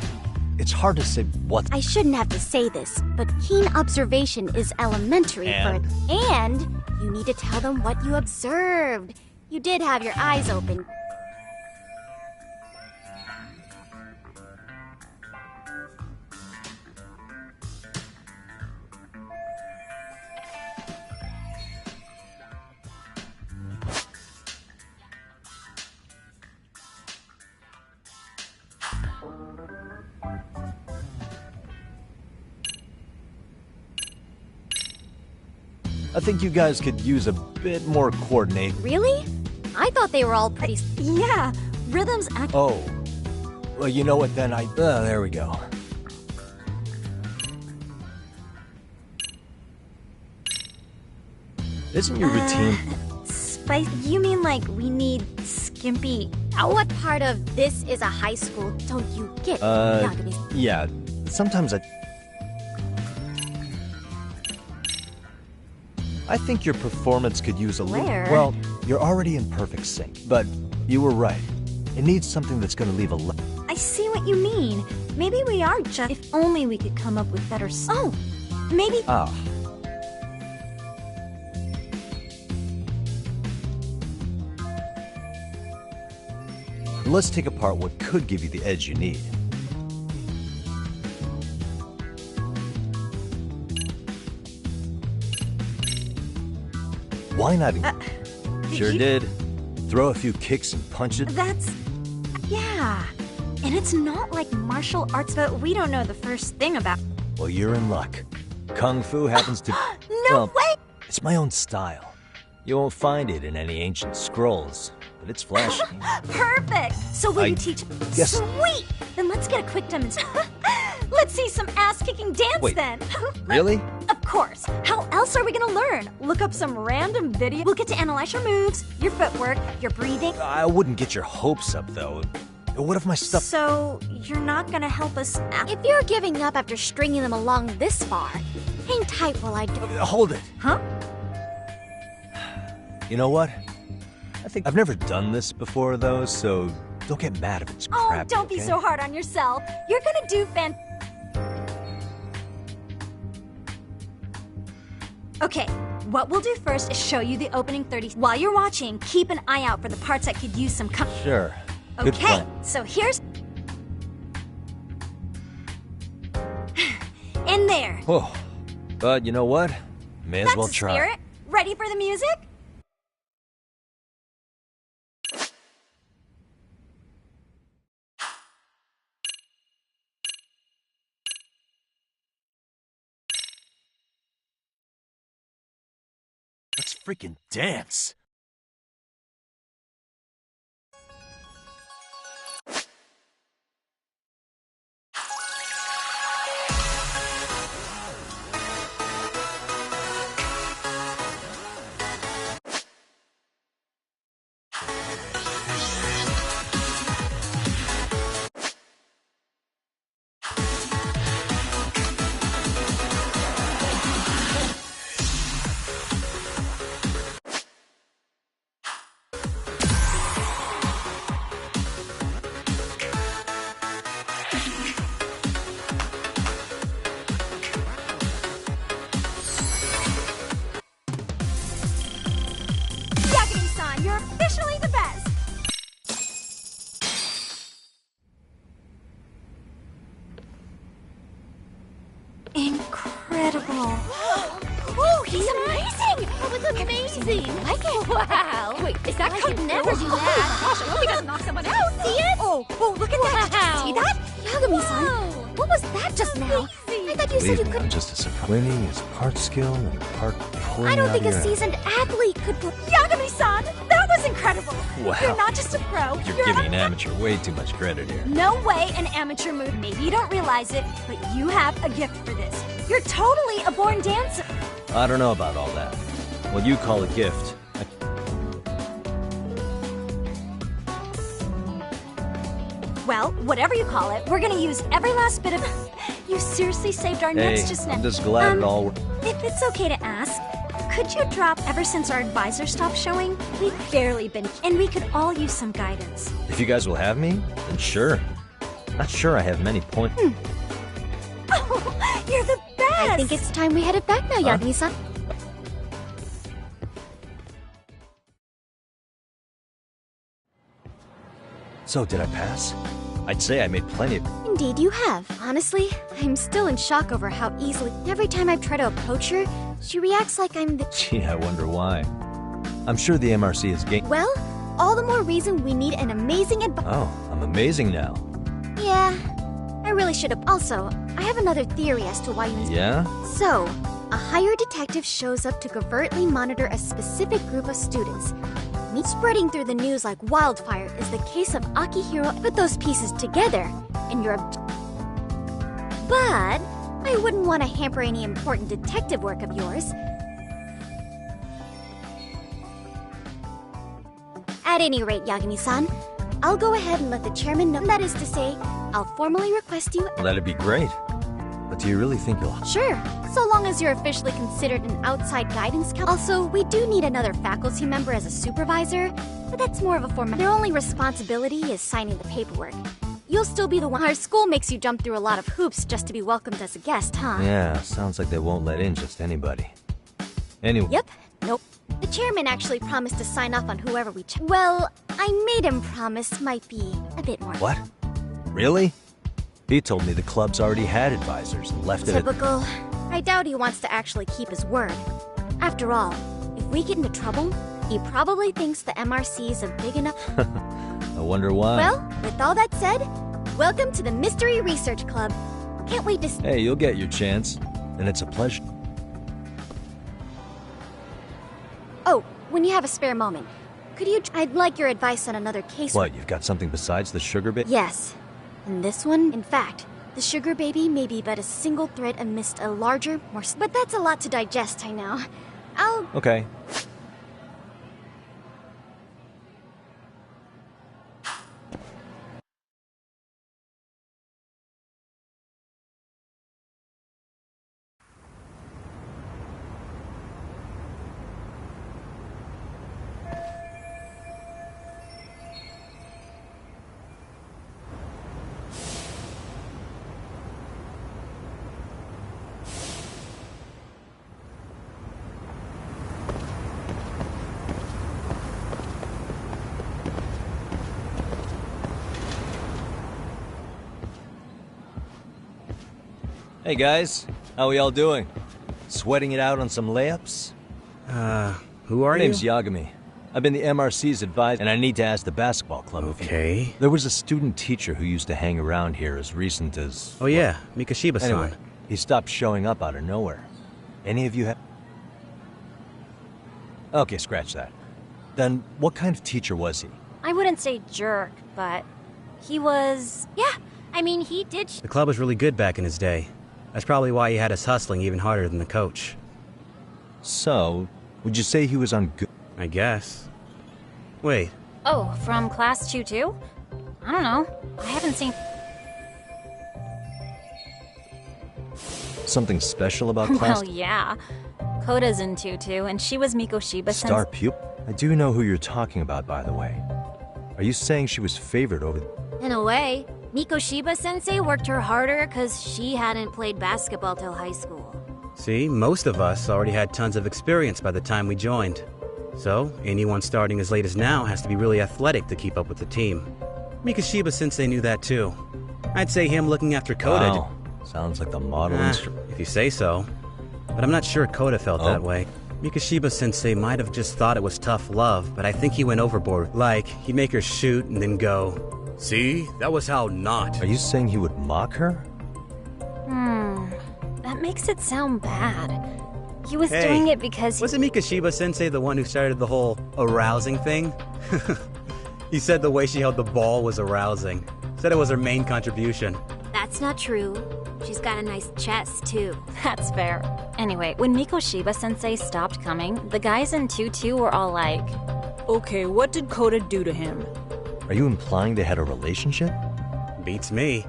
it's hard to say what... I shouldn't have to say this, but keen observation is elementary And you need to tell them what you observed. You did have your eyes open. I think you guys could use a bit more coordination. Really? I thought they were all pretty... Yeah, rhythms act... Oh. Well, you know what then, there we go. Isn't your routine... Spice... You mean like we need skimpy... What part of this is a high school don't you get, Yagami? Yeah, sometimes I think your performance could use a little... Where? Well, you're already in perfect sync, but you were right. It needs something that's gonna leave a... I see what you mean. Maybe we are just... If only we could come up with better... Oh, maybe... Let's take apart what could give you the edge you need. Why not? Sure did. Throw a few kicks and punches. That's... Yeah. And it's not like martial arts, but we don't know the first thing about... Well, you're in luck. Kung Fu happens to... No way! It's my own style. You won't find it in any ancient scrolls, but it's flashy. Perfect! So will you teach... Yes. Sweet! Then let's get a quick demonstration. Let's see some ass-kicking dance then. Really? Of course. How else are we gonna learn? Look up some random video. We'll get to analyze your moves, your footwork, your breathing. I wouldn't get your hopes up, though. What if my stuff... So, you're not gonna help us... If you're giving up after stringing them along this far, hang tight while I do... Hold it. Huh? You know what? I think I've never done this before, though, so don't get mad if it's crap. Oh, don't be so hard on yourself. You're gonna do Okay, what we'll do first is show you the opening 30. While you're watching, keep an eye out for the parts that could use some Sure. Good Okay, plan. so here's... In there. Oh, but you know what? May as well the try. Spirit. Ready for the music? Let's freaking dance. amazing! Like it? Wow! Wait, is that I could never do that! Gosh, I hope he doesn't knock someone out. See it? Oh, look at that! Did you see that? Yagami-san, what was that just now? I thought you said you Believe me, could... I'm just a surprise. Winning is part skill and part pulling I don't out think of a your seasoned athlete could put... Yagami-san, that was incredible! Wow. You're not just a pro, You're giving an amateur way too much credit here. No way an amateur move. Maybe you don't realize it, but you have a gift for this. You're totally a born dancer. I don't know about all that. What you call a gift. Well, whatever you call it, we're gonna use every last bit of... You seriously saved our Hey, nuts just now. I'm just glad it all worked. If it's okay to ask, could you drop ever since our advisor stopped showing? We've barely been... And we could all use some guidance. If you guys will have me, then sure. Not sure I have many points. Oh, you're the best! I think it's time we headed back now, Huh? Yagami-san. So, did I pass? I'd say I made plenty of... Indeed you have. Honestly, I'm still in shock over how easily... Every time I try to approach her, she reacts like I'm the... Gee, I wonder why. I'm sure the MRC is game. Well, all the more reason we need an amazing Oh, I'm amazing now. Yeah, I really should have... Also, I have another theory as to why you... Yeah? So, a hired detective shows up to covertly monitor a specific group of students. Me spreading through the news like wildfire is the case of Akihiro. Put those pieces together, and you're... But I wouldn't want to hamper any important detective work of yours. At any rate, Yagami-san, I'll go ahead and let the chairman know. That is to say, I'll formally request you... That'd be great. But do you really think you'll... Sure, so long as you're officially considered an outside guidance counselor. Also, we do need another faculty member as a supervisor, but that's more of a formality. Their only responsibility is signing the paperwork. You'll still be the one. Our school makes you jump through a lot of hoops just to be welcomed as a guest, huh? Yeah, sounds like they won't let in just anybody. Anyway... Yep, nope. The chairman actually promised to sign off on whoever we Well, I made him promise might be a bit more... What? Really? He told me the club's already had advisors and left it at... Typical. I doubt he wants to actually keep his word. After all, if we get into trouble, he probably thinks the MRC is a big enough... I wonder why. Well, with all that said, welcome to the Mystery Research Club. Can't wait to... Hey, you'll get your chance. And it's a pleasure. Oh, when you have a spare moment, could you... I'd like your advice on another case... What, you've got something besides the sugar bit? Yes. And this one, in fact, the sugar baby may be but a single thread amidst a larger, more... But that's a lot to digest, I know. I'll... Okay. Hey guys, how we all doing? Sweating it out on some layups? Who are My name's you? Yagami. I've been the MRC's advisor, and I need to ask the basketball club. Okay. There was a student teacher who used to hang around here as recent as... Oh yeah, Mikashiba-san. Anyway, he stopped showing up out of nowhere. Any of you have... Okay, scratch that. Then, what kind of teacher was he? I wouldn't say jerk, but he was... Yeah, I mean, he did... The club was really good back in his day. That's probably why he had us hustling even harder than the coach. So, would you say he was on good... I guess. Wait. Oh, from class 2 too? I don't know. I haven't seen... Something special about class? Well, yeah. Koda's in 2 too, and she was Mikoshiba Star pupil? I do know who you're talking about, by the way. Are you saying she was favored over... In a way, Mikoshiba-sensei worked her harder because she hadn't played basketball till high school. See, most of us already had tons of experience by the time we joined. So, anyone starting as late as now has to be really athletic to keep up with the team. Mikoshiba-sensei knew that too. I'd say him looking after Koda... Wow. Sounds like the model instrument. If you say so. But I'm not sure Koda felt that way. Mikashiba-sensei might have just thought it was tough love, but I think he went overboard. Like, he'd make her shoot and then go, "See? That was how not." Are you saying he would mock her? That makes it sound bad. He was Hey, doing it because wasn't Mikashiba-sensei the one who started the whole arousing thing? He said the way she held the ball was arousing. Said it was her main contribution. That's not true. She's got a nice chest, too. That's fair. Anyway, when Mikoshiba-sensei stopped coming, the guys in 2-2 were all like, "Okay, what did Koda do to him?" Are you implying they had a relationship? Beats me.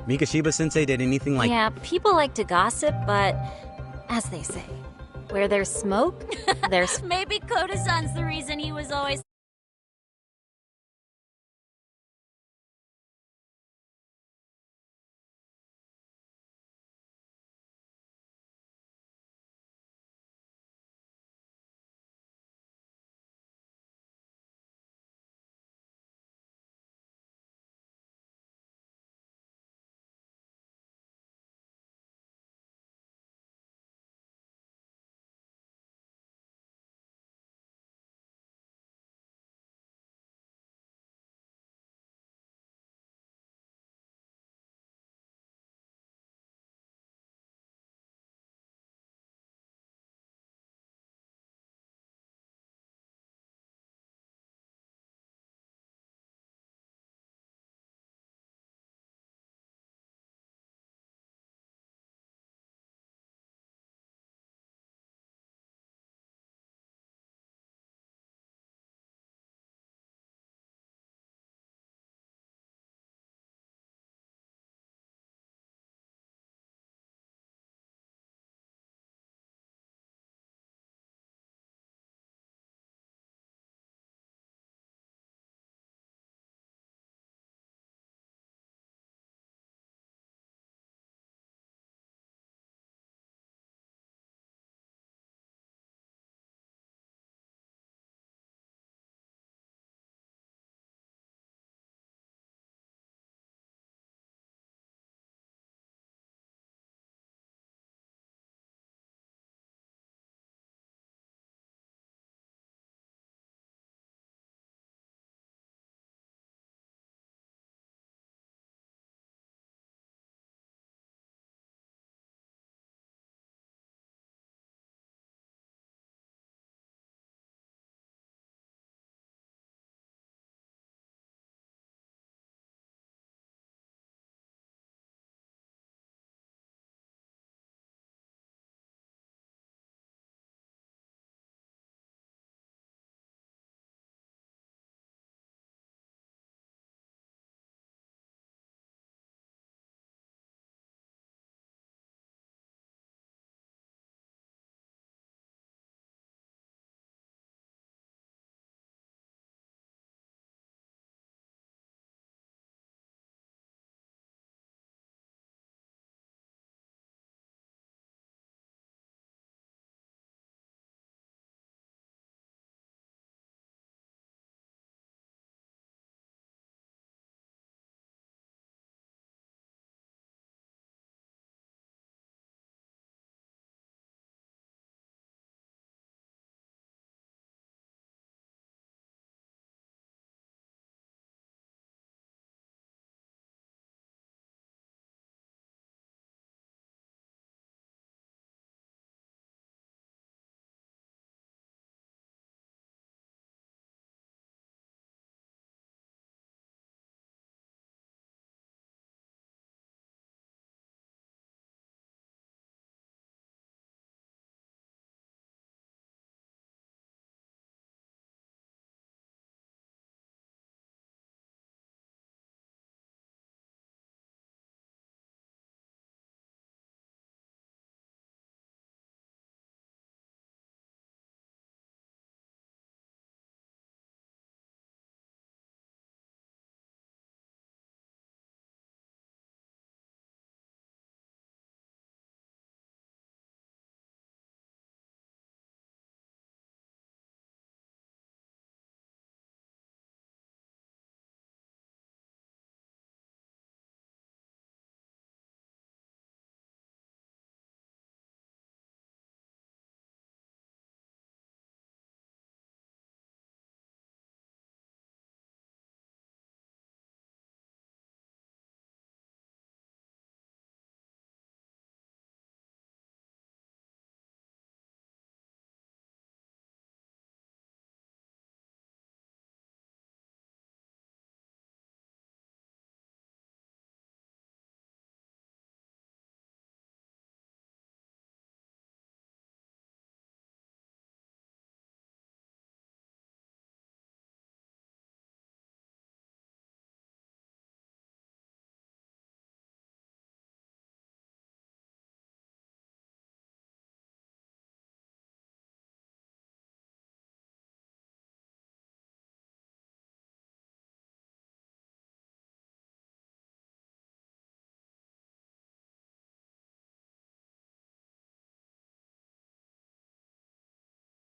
Mikashiba-sensei did anything like... Yeah, people like to gossip, but as they say, where there's smoke, there's... Maybe Koda-san's the reason he was always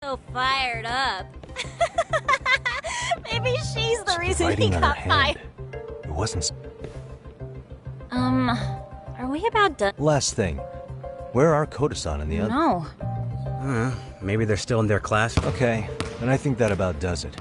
So fired up. Maybe she's the reason he Writing on her got fired. hand. It wasn't. Are we about done? Last thing. Where are Koda-san and the other? No. Maybe they're still in their class. Okay, then I think that about does it.